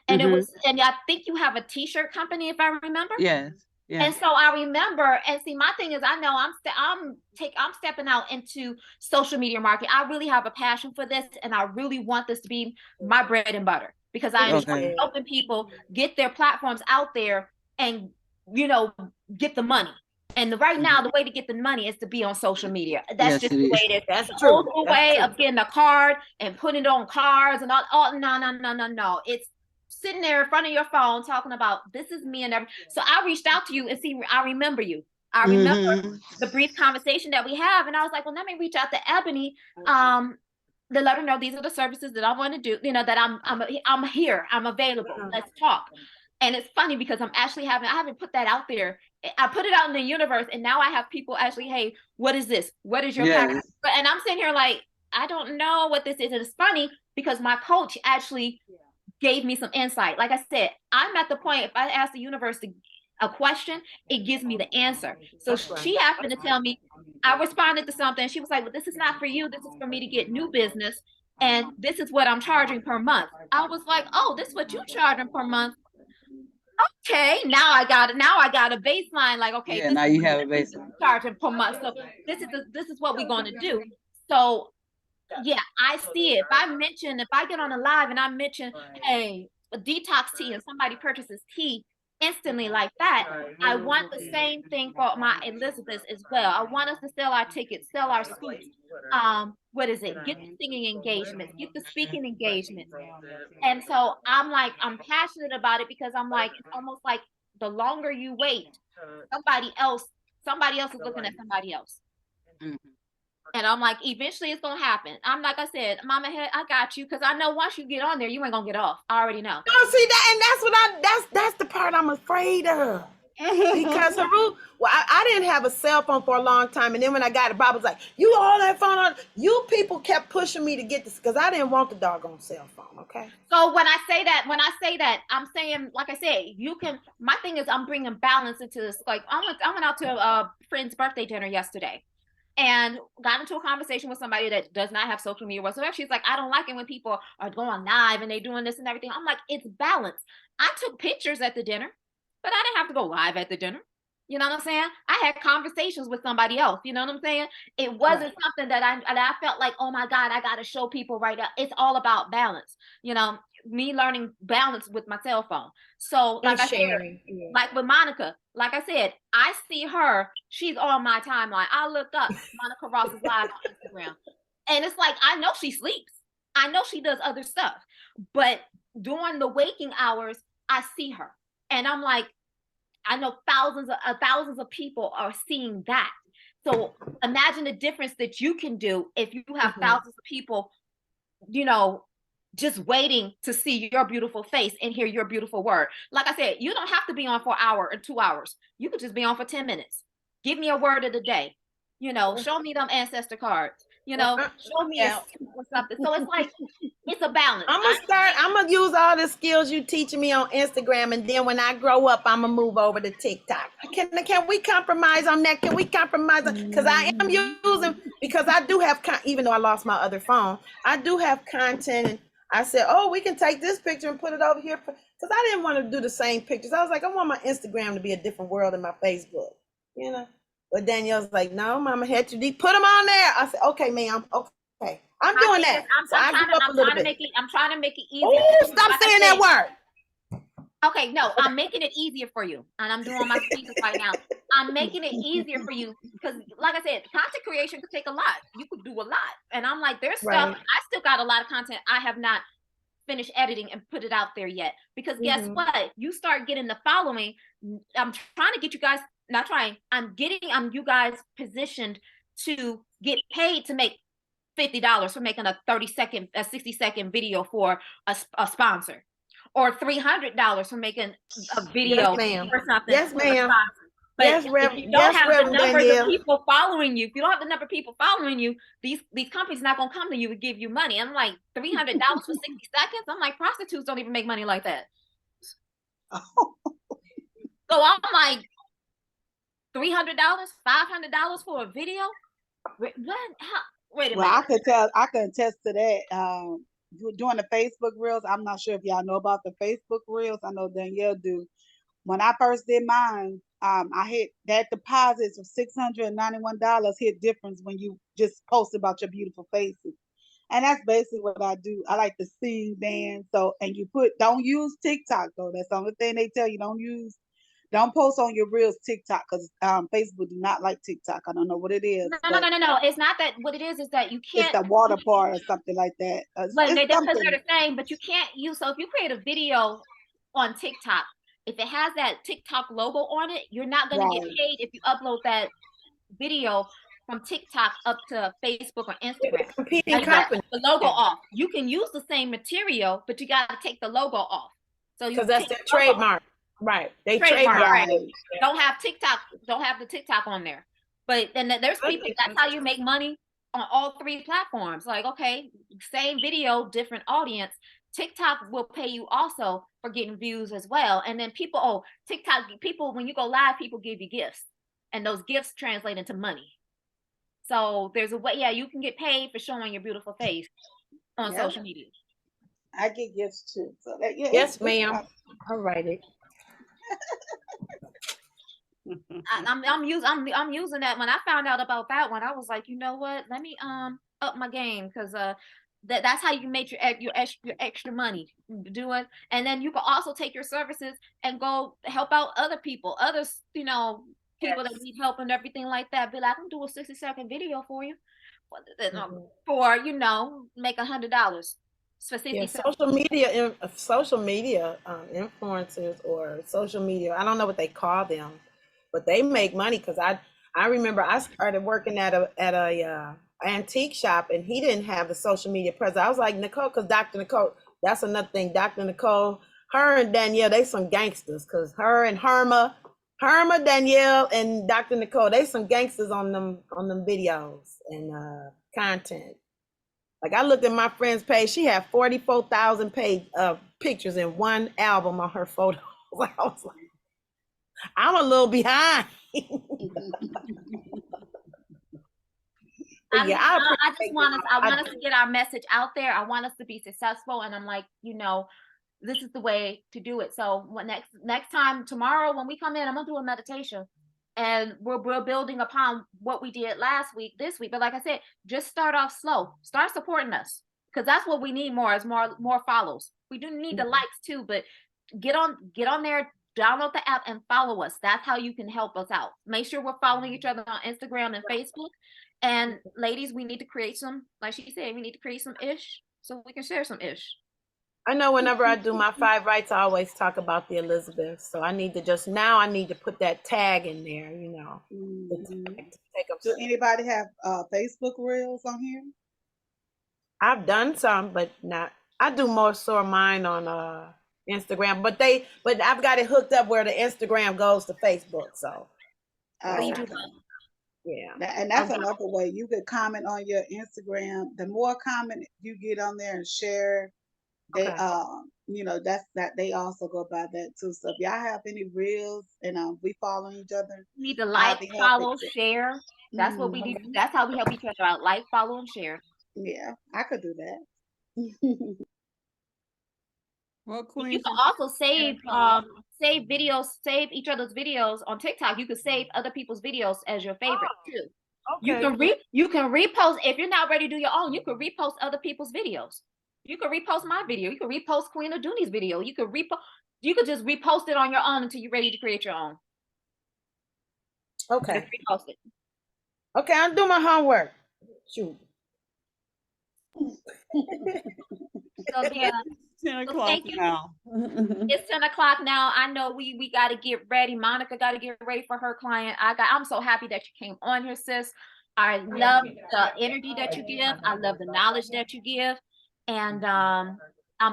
Speaker 2: And it was, and I think you have a t-shirt company, if I remember.
Speaker 8: Yes. Yeah.
Speaker 2: And so I remember, and see, my thing is, I know I'm stepping out into social media marketing. I really have a passion for this, and I really want this to be my bread and butter, because I enjoy helping people get their platforms out there and, you know, get the money. And right now, the way to get the money is to be on social media. That's just the way it is.
Speaker 7: That's
Speaker 2: the
Speaker 7: true.
Speaker 2: old school way of getting a card and putting it on cards and all. No. It's sitting there in front of your phone talking about, this is me and everything. So I reached out to you and see, I remember you. I remember the brief conversation that we have, and I was like, well, let me reach out to Ebony, to let her know these are the services that I want to do. You know, that I'm here, I'm available. Let's talk. And it's funny because I haven't put that out there. I put it out in the universe, and now I have people actually, hey, what is this? What is your package? And I'm sitting here like, I don't know what this is. And it's funny because my coach actually gave me some insight. Like I said, I'm at the point, if I ask the universe a question, it gives me the answer. So she happened to tell me, I responded to something. She was like, well, this is not for you. This is for me to get new business. And this is what I'm charging per month. I was like, oh, this is what you're charging per month. Okay, now I got a baseline. Like, okay,
Speaker 8: yeah, now you have a baseline
Speaker 2: charging per month. So this is what we're going to do. So yeah, I see it. If I get on a live and I mention, hey, a detox tea, and somebody purchases tea instantly like that, I want the same thing for my Elizabeth as well. I want us to sell our tickets, sell our scoops. What is it? Get the singing engagements, get the speaking engagements. And so I'm passionate about it, because I'm like, it's almost like the longer you wait, somebody else is looking at somebody else. And I'm like, eventually it's gonna happen. I'm like I said, Mama, I got you, because I know once you get on there, you ain't gonna get off. I already know.
Speaker 7: No, see that, and that's the part I'm afraid of. Because I didn't have a cell phone for a long time, and then when I got it, Bob was like, "You all that phone on?" You people kept pushing me to get this, because I didn't want the doggone cell phone. Okay.
Speaker 2: So when I say that, I'm saying, like I said, you can. My thing is, I'm bringing balance into this. Like I went out to a friend's birthday dinner yesterday, and got into a conversation with somebody that does not have social media whatsoever. She's like, I don't like it when people are going live and they doing this and everything. I'm like, it's balance. I took pictures at the dinner, but I didn't have to go live at the dinner. You know what I'm saying? I had conversations with somebody else. You know what I'm saying? It wasn't something that I felt like, oh my God, I got to show people right now. It's all about balance. You know, me learning balance with my cell phone. So like I said, like with Monica, like I said, I see her, she's on my timeline. I look up Monica Ross's live on Instagram, and it's like, I know she sleeps. I know she does other stuff, but during the waking hours, I see her, and I'm like, I know thousands of people are seeing that. So imagine the difference that you can do if you have thousands of people, you know, just waiting to see your beautiful face and hear your beautiful word. Like I said, you don't have to be on for an hour or 2 hours. You could just be on for 10 minutes. Give me a word of the day. You know, show me them ancestor cards. You know, show me or something. So it's like, it's a balance.
Speaker 7: I'm gonna use all the skills you teaching me on Instagram, and then when I grow up, I'm gonna move over to TikTok. Can we compromise on that? Can we compromise on, because I am using, because I do have, even though I lost my other phone, I do have content. And I said, oh, we can take this picture and put it over here, because I didn't want to do the same pictures. I was like, I want my Instagram to be a different world than my Facebook, you know. But Danielle's like, no, Mama, head too deep. Put them on there. I said, okay, ma'am. Okay, I'm doing that. I'm
Speaker 2: trying to make it easier.
Speaker 7: Oh, stop saying that word.
Speaker 2: Okay, no, I'm making it easier for you, and I'm doing my speeches right now. I'm making it easier for you because, like I said, content creation could take a lot. You could do a lot, and I'm like, there's stuff. I still got a lot of content I have not finished editing and put it out there yet. Because guess what? You start getting the following. I'm trying to get you guys. Not trying. I'm you guys positioned to get paid to make $50 for making a 60-second video for a sponsor, or $300 for making a video or something.
Speaker 7: Yes, ma'am.
Speaker 2: But if you don't have the numbers of people following you, if you don't have the number of people following you, these companies not gonna come to you and give you money. I'm like, $300 for 60 seconds. I'm like, prostitutes don't even make money like that. So I'm like, $300, $500 for a video? What? Wait a minute.
Speaker 4: Well, I can attest to that. doing the Facebook reels. I'm not sure if y'all know about the Facebook reels. I know Danyelle do. When I first did mine, I hit that deposits of $691 hit difference when you just post about your beautiful faces. And that's basically what I do. I like to sing, dance. So, and don't use TikTok though. That's the only thing they tell you. Don't post on your reels TikTok because Facebook do not like TikTok. I don't know what it is.
Speaker 2: No. It's not that. What it is that you can't.
Speaker 4: It's the water part or something like that.
Speaker 2: But they're the same. But you can't use. So if you create a video on TikTok, if it has that TikTok logo on it, you're not going to get paid if you upload that video from TikTok up to Facebook or Instagram.
Speaker 7: Competing company.
Speaker 2: The logo off. You can use the same material, but you got to take the logo off. So
Speaker 7: because that's their trademark. Right. They trademark.
Speaker 2: Right. Don't have TikTok. Don't have the TikTok on there. But then there's people. That's how you make money on all 3 platforms. Like, okay, same video, different audience. TikTok will pay you also for getting views as well. And then TikTok people, when you go live, people give you gifts, and those gifts translate into money. So there's a way, you can get paid for showing your beautiful face on social media.
Speaker 4: I get gifts too. So
Speaker 7: yes, ma'am. All righty.
Speaker 2: I'm using that. When I found out about that one, I was like, you know what? Let me up my game, because that's how you make your extra money doing. And then you can also take your services and go help out other people, people that need help and everything like that. Be like, I can do a 60-second video for you, for make $100 for 60 seconds.
Speaker 7: Social media influencers or social media, I don't know what they call them, but they make money. Because I remember I started working at a antique shop, and he didn't have the social media presence. I was like, Nicole, because Dr. Nicole, that's another thing. Dr. Nicole, her and Danyelle, they some gangsters, because her and Herma, Danyelle, and Dr. Nicole, they some gangsters on them videos and content. Like, I looked at my friend's page, she had 44,000 pictures in one album on her photos. I was like, I'm a little behind.
Speaker 2: I want us to get our message out there. I want us to be successful, and I'm like, this is the way to do it. So next time, tomorrow when we come in, I'm gonna do a meditation, and we're building upon what we did this week. But like I said, just start off slow. Start supporting us, because that's what we need more follows. We do need the likes too, but get on there. Download the app and follow us. That's how you can help us out. Make sure we're following each other on Instagram and Facebook. And ladies, we need to create some, like she said, we need to create some ish so we can share some ish.
Speaker 7: I know whenever I do my 5 rights, I always talk about the Elizabeth. So I need to put that tag in there,
Speaker 4: Do anybody have Facebook reels on here?
Speaker 7: I've done some, but not. I do more so mine on Instagram, but I've got it hooked up where the Instagram goes to Facebook. So
Speaker 2: you do that.
Speaker 7: Yeah.
Speaker 4: And that's another way you could comment on your Instagram. The more comment you get on there and share, they they also go by that too. So if y'all have any reels and we following each other,
Speaker 2: we need to like, follow, share. That's what we do. That's how we help each other out. Like, follow, and share.
Speaker 4: Yeah, I could do that.
Speaker 1: Well, Queen,
Speaker 2: you can also save videos, save each other's videos on TikTok. You can save other people's videos as your favorite too. Okay. You can repost if you're not ready to do your own. You can repost other people's videos. You can repost my video. You can repost Queen Aduni's video. You could just repost it on your own until you're ready to create your own.
Speaker 7: Okay.
Speaker 2: Just repost it.
Speaker 7: Okay, I'll do my homework. Shoot.
Speaker 2: So yeah.
Speaker 1: 10 o'clock now.
Speaker 2: It's 10 o'clock now. I know we got to get ready. Monica got to get ready for her client. I'm so happy that you came on here, sis. I love the energy that you give. I love the knowledge that you give. And I'm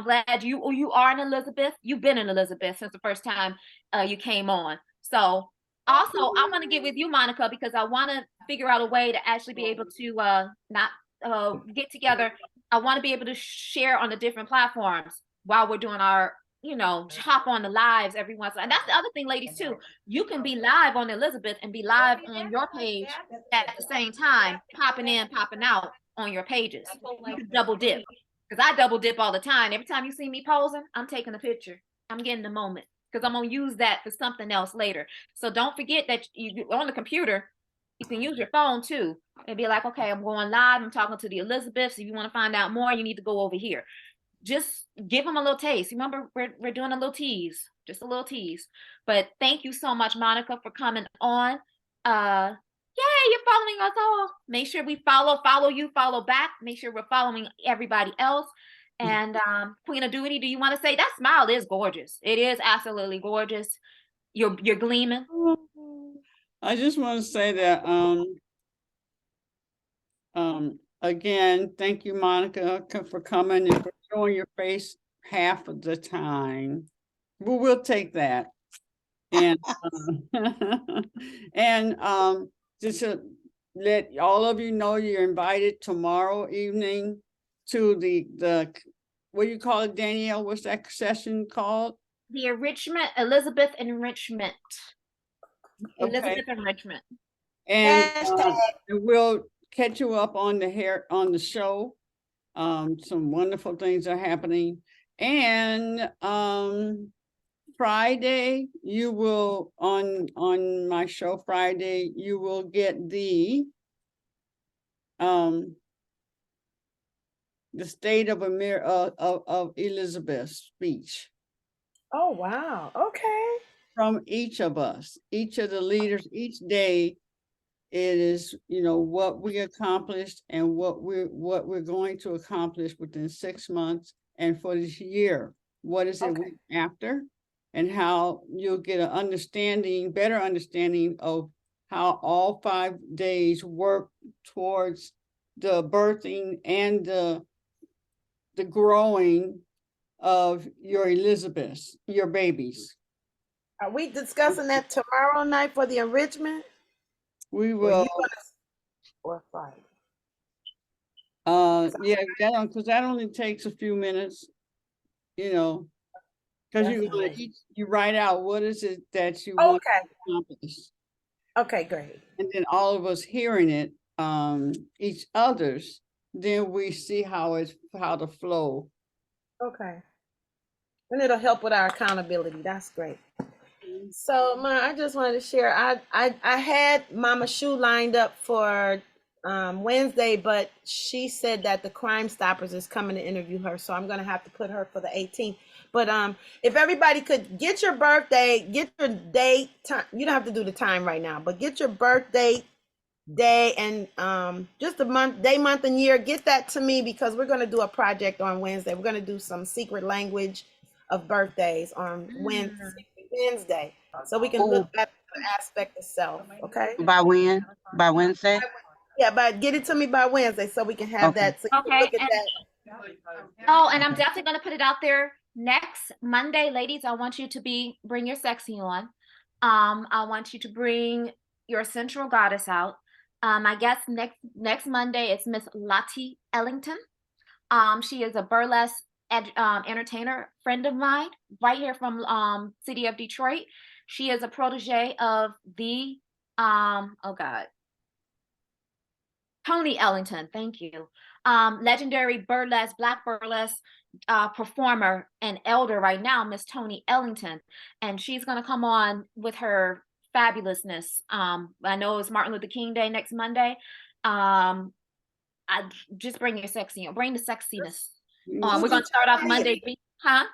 Speaker 2: glad you are an Elizabeth. You've been an Elizabeth since the first time you came on. So also, I want to get with you, Monica, because I want to figure out a way to actually be able to get together. I want to be able to share on the different platforms while we're doing our, hop on the lives every once in a while. And that's the other thing, ladies, too. You can be live on Elizabeth and be live on your page at the same time, popping in, popping out on your pages. You can double dip. Because I double dip all the time. Every time you see me posing, I'm taking a picture. I'm getting the moment because I'm gonna use that for something else later. So don't forget that you on the computer, you can use your phone too. And be like, okay, I'm going live. I'm talking to the Elizabeths. If you want to find out more, you need to go over here. Just give them a little taste. Remember, we're doing a little tease, just a little tease. But thank you so much, Monica, for coming on. Yeah, you're following us all. Make sure we follow you, follow back. Make sure we're following everybody else. And Queen of Duty, do you want to say that smile is gorgeous? It is absolutely gorgeous. You're gleaming.
Speaker 1: I just want to say that again, thank you, Monica, for coming and for showing your face half of the time. But we'll take that. And and just to let all of you know, you're invited tomorrow evening to the what do you call it, Danielle? What's that session called?
Speaker 2: The Elizabeth Enrichment.
Speaker 1: Okay.
Speaker 2: Elizabeth Enrichment.
Speaker 1: And we'll catch you up on the show. Some wonderful things are happening. And Friday, you will on my show Friday, you will get the State of Elizabeth's speech.
Speaker 7: Oh, wow. Okay.
Speaker 1: From each of us, each of the leaders, each day, it is, what we accomplished and what we're going to accomplish within 6 months and for this year. What is it after? And how you'll get an better understanding of how all 5 days work towards the birthing and the growing of your Elizabeths, your babies.
Speaker 7: Are we discussing that tomorrow night for the enrichment?
Speaker 1: We will.
Speaker 7: Or Friday?
Speaker 1: Yeah, because that only takes a few minutes, because you write out what is it that you want to accomplish.
Speaker 7: Okay, great.
Speaker 1: And then all of us hearing it, each other's, then we see how to flow.
Speaker 7: Okay. And it'll help with our accountability. That's great. So, I just wanted to share. I had Mama Shu lined up for Wednesday, but she said that the Crime Stoppers is coming to interview her, so I'm going to have to put her for the 18th. But if everybody could get your birthday, get your date, time. You don't have to do the time right now, but get your birthday, day, and just the month, day, month, and year. Get that to me because we're going to do a project on Wednesday. We're going to do some secret language of birthdays on Wednesday, so we can look at the aspect of self. Okay.
Speaker 8: By when? By Wednesday?
Speaker 2: Yeah, but get it to me by Wednesday so we can have that. So
Speaker 6: Okay.
Speaker 2: look at that.
Speaker 6: Oh, and I'm definitely going to put it out there next Monday, ladies. I want you to bring your sexy on. I want you to bring your sensual goddess out. I guess next Monday it's Miss Lottie Ellington. She is a burlesque entertainer friend of mine, right here from city of Detroit. She is a protege of the Tony Ellington, thank you. Legendary black burlesque performer and elder right now, Miss Tony Ellington. And she's gonna come on with her fabulousness. I know it's Martin Luther King Day next Monday. I just bring your sexy, bring the sexiness. We're gonna start off Monday, huh?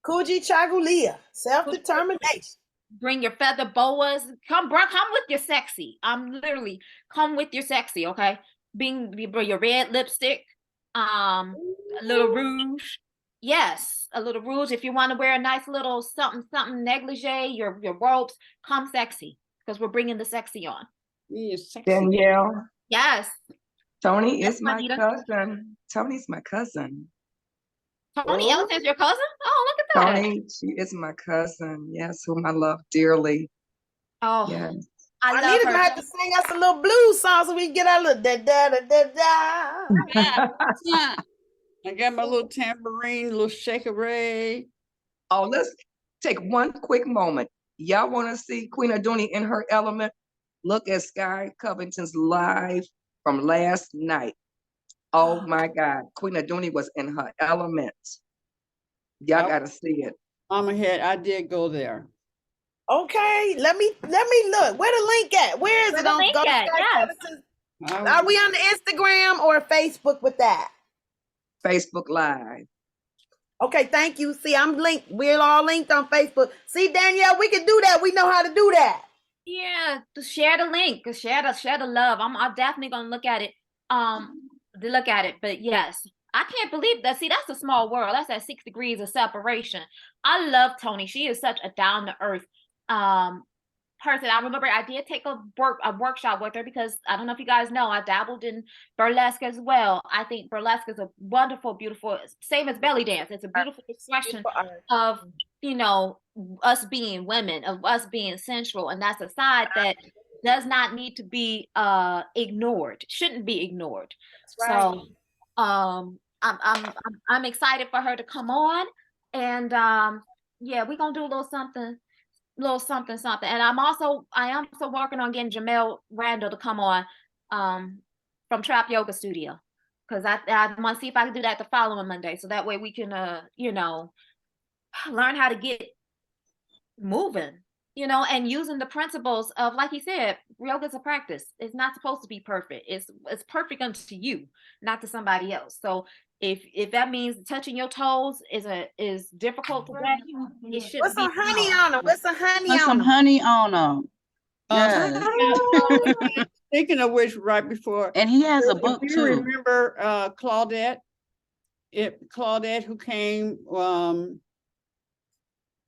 Speaker 7: Kuji Chagulia, self-determination.
Speaker 6: Bring your feather boas. Come with your sexy. Come with your sexy, okay? Bring your red lipstick, a little rouge. Yes, a little rouge. If you want to wear a nice little something negligee, your robes, come sexy, because we're bringing the sexy on.
Speaker 1: Yes, sexy.
Speaker 10: Danielle.
Speaker 6: Yes.
Speaker 10: Tony is my cousin. Tony's my cousin.
Speaker 6: Tony Ellington's your cousin? Oh, look at that.
Speaker 10: Tony, she is my cousin. Yes, whom I love dearly.
Speaker 6: Oh,
Speaker 10: yes.
Speaker 7: Anita's gonna have to sing us a little blues song so we can get our little da da da da da.
Speaker 1: Yeah. I got my little tambourine, little shakeray.
Speaker 10: Oh, let's take one quick moment. Y'all want to see Queen Aduni in her element? Look at Sky Covington's live from last night. Oh my God. Queen Aduni was in her element. Y'all gotta see it.
Speaker 1: I'm ahead. I did go there.
Speaker 7: Okay, let me look. Where the link at? Where is
Speaker 6: Where
Speaker 7: it
Speaker 6: the
Speaker 7: on?
Speaker 6: link
Speaker 7: Go to
Speaker 6: at?
Speaker 7: Sky
Speaker 6: Yes.
Speaker 7: Citizens.
Speaker 1: I
Speaker 7: Are
Speaker 1: was-
Speaker 7: we on the Instagram or Facebook with that?
Speaker 10: Facebook Live.
Speaker 7: Okay, thank you. See, I'm linked. We're all linked on Facebook. See, Danielle, we can do that. We know how to do that.
Speaker 6: Yeah, to share the link, to share the love. I'm definitely gonna look at it. To look at it, but yes, I can't believe that. See, that's a small world. That's at 6 degrees of separation. I love Tony. She is such a down to earth person. I remember I did take a workshop with her because I don't know if you guys know, I dabbled in burlesque as well. I think burlesque is a wonderful, beautiful, same as belly dance. It's a beautiful expression of, you know, us being women, of us being sensual, and that's a side that does not need to be ignored, shouldn't be ignored.
Speaker 7: Right.
Speaker 6: So I'm excited for her to come on, and yeah, we're gonna do a little something, and I am also working on getting Jamel Randall to come on from Trap Yoga Studio, because I want to see if I can do that the following Monday, so that way we can you know, learn how to get moving, you know, and using the principles of, like you said, yoga is a practice. It's not supposed to be perfect. It's perfect unto you, not to somebody else. So if that means touching your toes is difficult today, it shouldn't
Speaker 7: What's
Speaker 6: be.
Speaker 7: some honey on them? What's some honey
Speaker 8: Put
Speaker 7: on
Speaker 8: some
Speaker 7: them?
Speaker 8: honey on them. Yes.
Speaker 1: Speaking of which, right before,
Speaker 8: And he has a
Speaker 1: if
Speaker 8: book
Speaker 1: you
Speaker 8: too.
Speaker 1: remember Claudette, Claudette who came,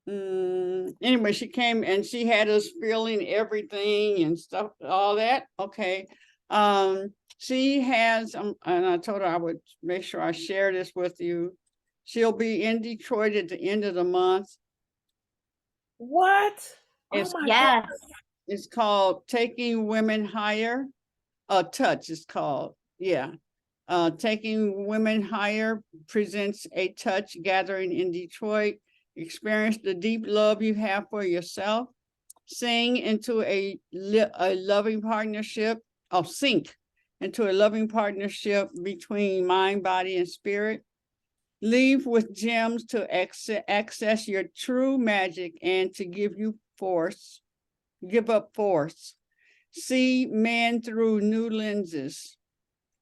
Speaker 1: anyway, she came and she had us feeling everything and stuff, all that. Okay. She has, and I told her I would make sure I share this with you. She'll be in Detroit at the end of the month.
Speaker 7: What?
Speaker 1: It's,
Speaker 7: Oh my
Speaker 6: Yes.
Speaker 1: it's called Taking Women Higher. Touch is called. Yeah. Taking Women Higher presents a touch gathering in Detroit. Experience the deep love you have for yourself. Sing into a loving partnership. Sink into a loving partnership between mind, body, and spirit. Leave with gems to access your true magic and to give up force. See men through new lenses.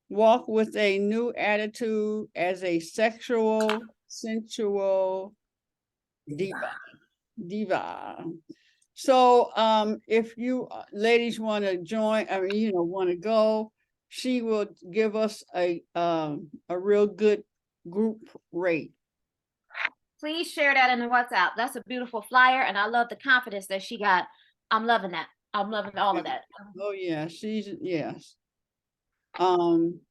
Speaker 1: Walk with a new attitude as a sexual, sensual diva. So if you ladies want to join, I mean, you know, want to go, she will give us a real good group rate.
Speaker 6: Please share that in the WhatsApp. That's a beautiful flyer, and I love the confidence that she got. I'm loving that. I'm loving all of that.
Speaker 1: Oh yeah, yes.
Speaker 7: I'm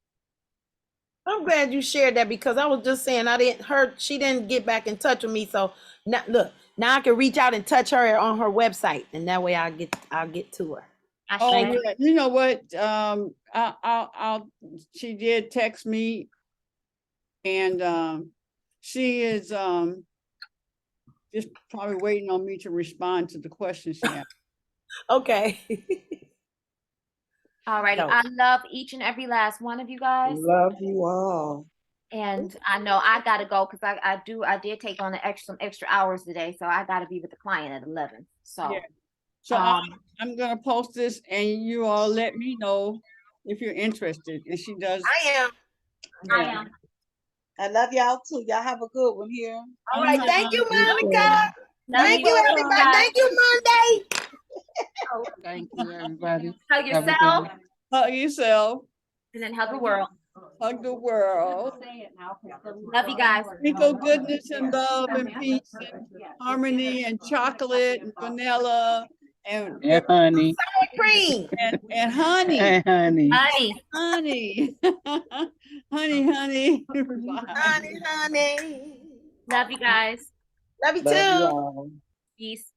Speaker 7: glad you shared that, because I was just saying she didn't get back in touch with me. So now look, now I can reach out and touch her on her website, and that way I'll get to her.
Speaker 1: Oh yeah, you know what? She did text me, and she is just probably waiting on me to respond to the question she asked.
Speaker 7: Okay.
Speaker 6: All righty.
Speaker 7: No.
Speaker 6: I love each and every last one of you guys.
Speaker 10: Love you all.
Speaker 6: And I know I gotta go because I did take on some extra hours today, so I gotta be with the client at 11. So
Speaker 1: yeah. So I'm gonna post this, and you all let me know if you're interested. And she does.
Speaker 7: I am.
Speaker 1: Yeah.
Speaker 6: I am.
Speaker 4: I love y'all too. Y'all have a good one here.
Speaker 7: All right. Thank you, Monica. Thank you, everybody.
Speaker 6: Guys.
Speaker 7: Thank you, Monday.
Speaker 8: Thank you, everybody.
Speaker 6: Hug
Speaker 8: Have a good
Speaker 6: yourself
Speaker 8: one.
Speaker 1: Hug yourself.
Speaker 6: and then hug the world.
Speaker 1: Hug the world.
Speaker 6: Love you guys.
Speaker 1: Sprinkle goodness and love and peace and harmony and chocolate and vanilla and
Speaker 8: honey.
Speaker 7: Sour cream.
Speaker 1: and honey.
Speaker 8: And honey.
Speaker 6: Honey.
Speaker 1: honey.
Speaker 7: Honey.
Speaker 6: Love you guys.
Speaker 7: Love you
Speaker 10: Love
Speaker 7: too.
Speaker 10: you all.
Speaker 6: Peace.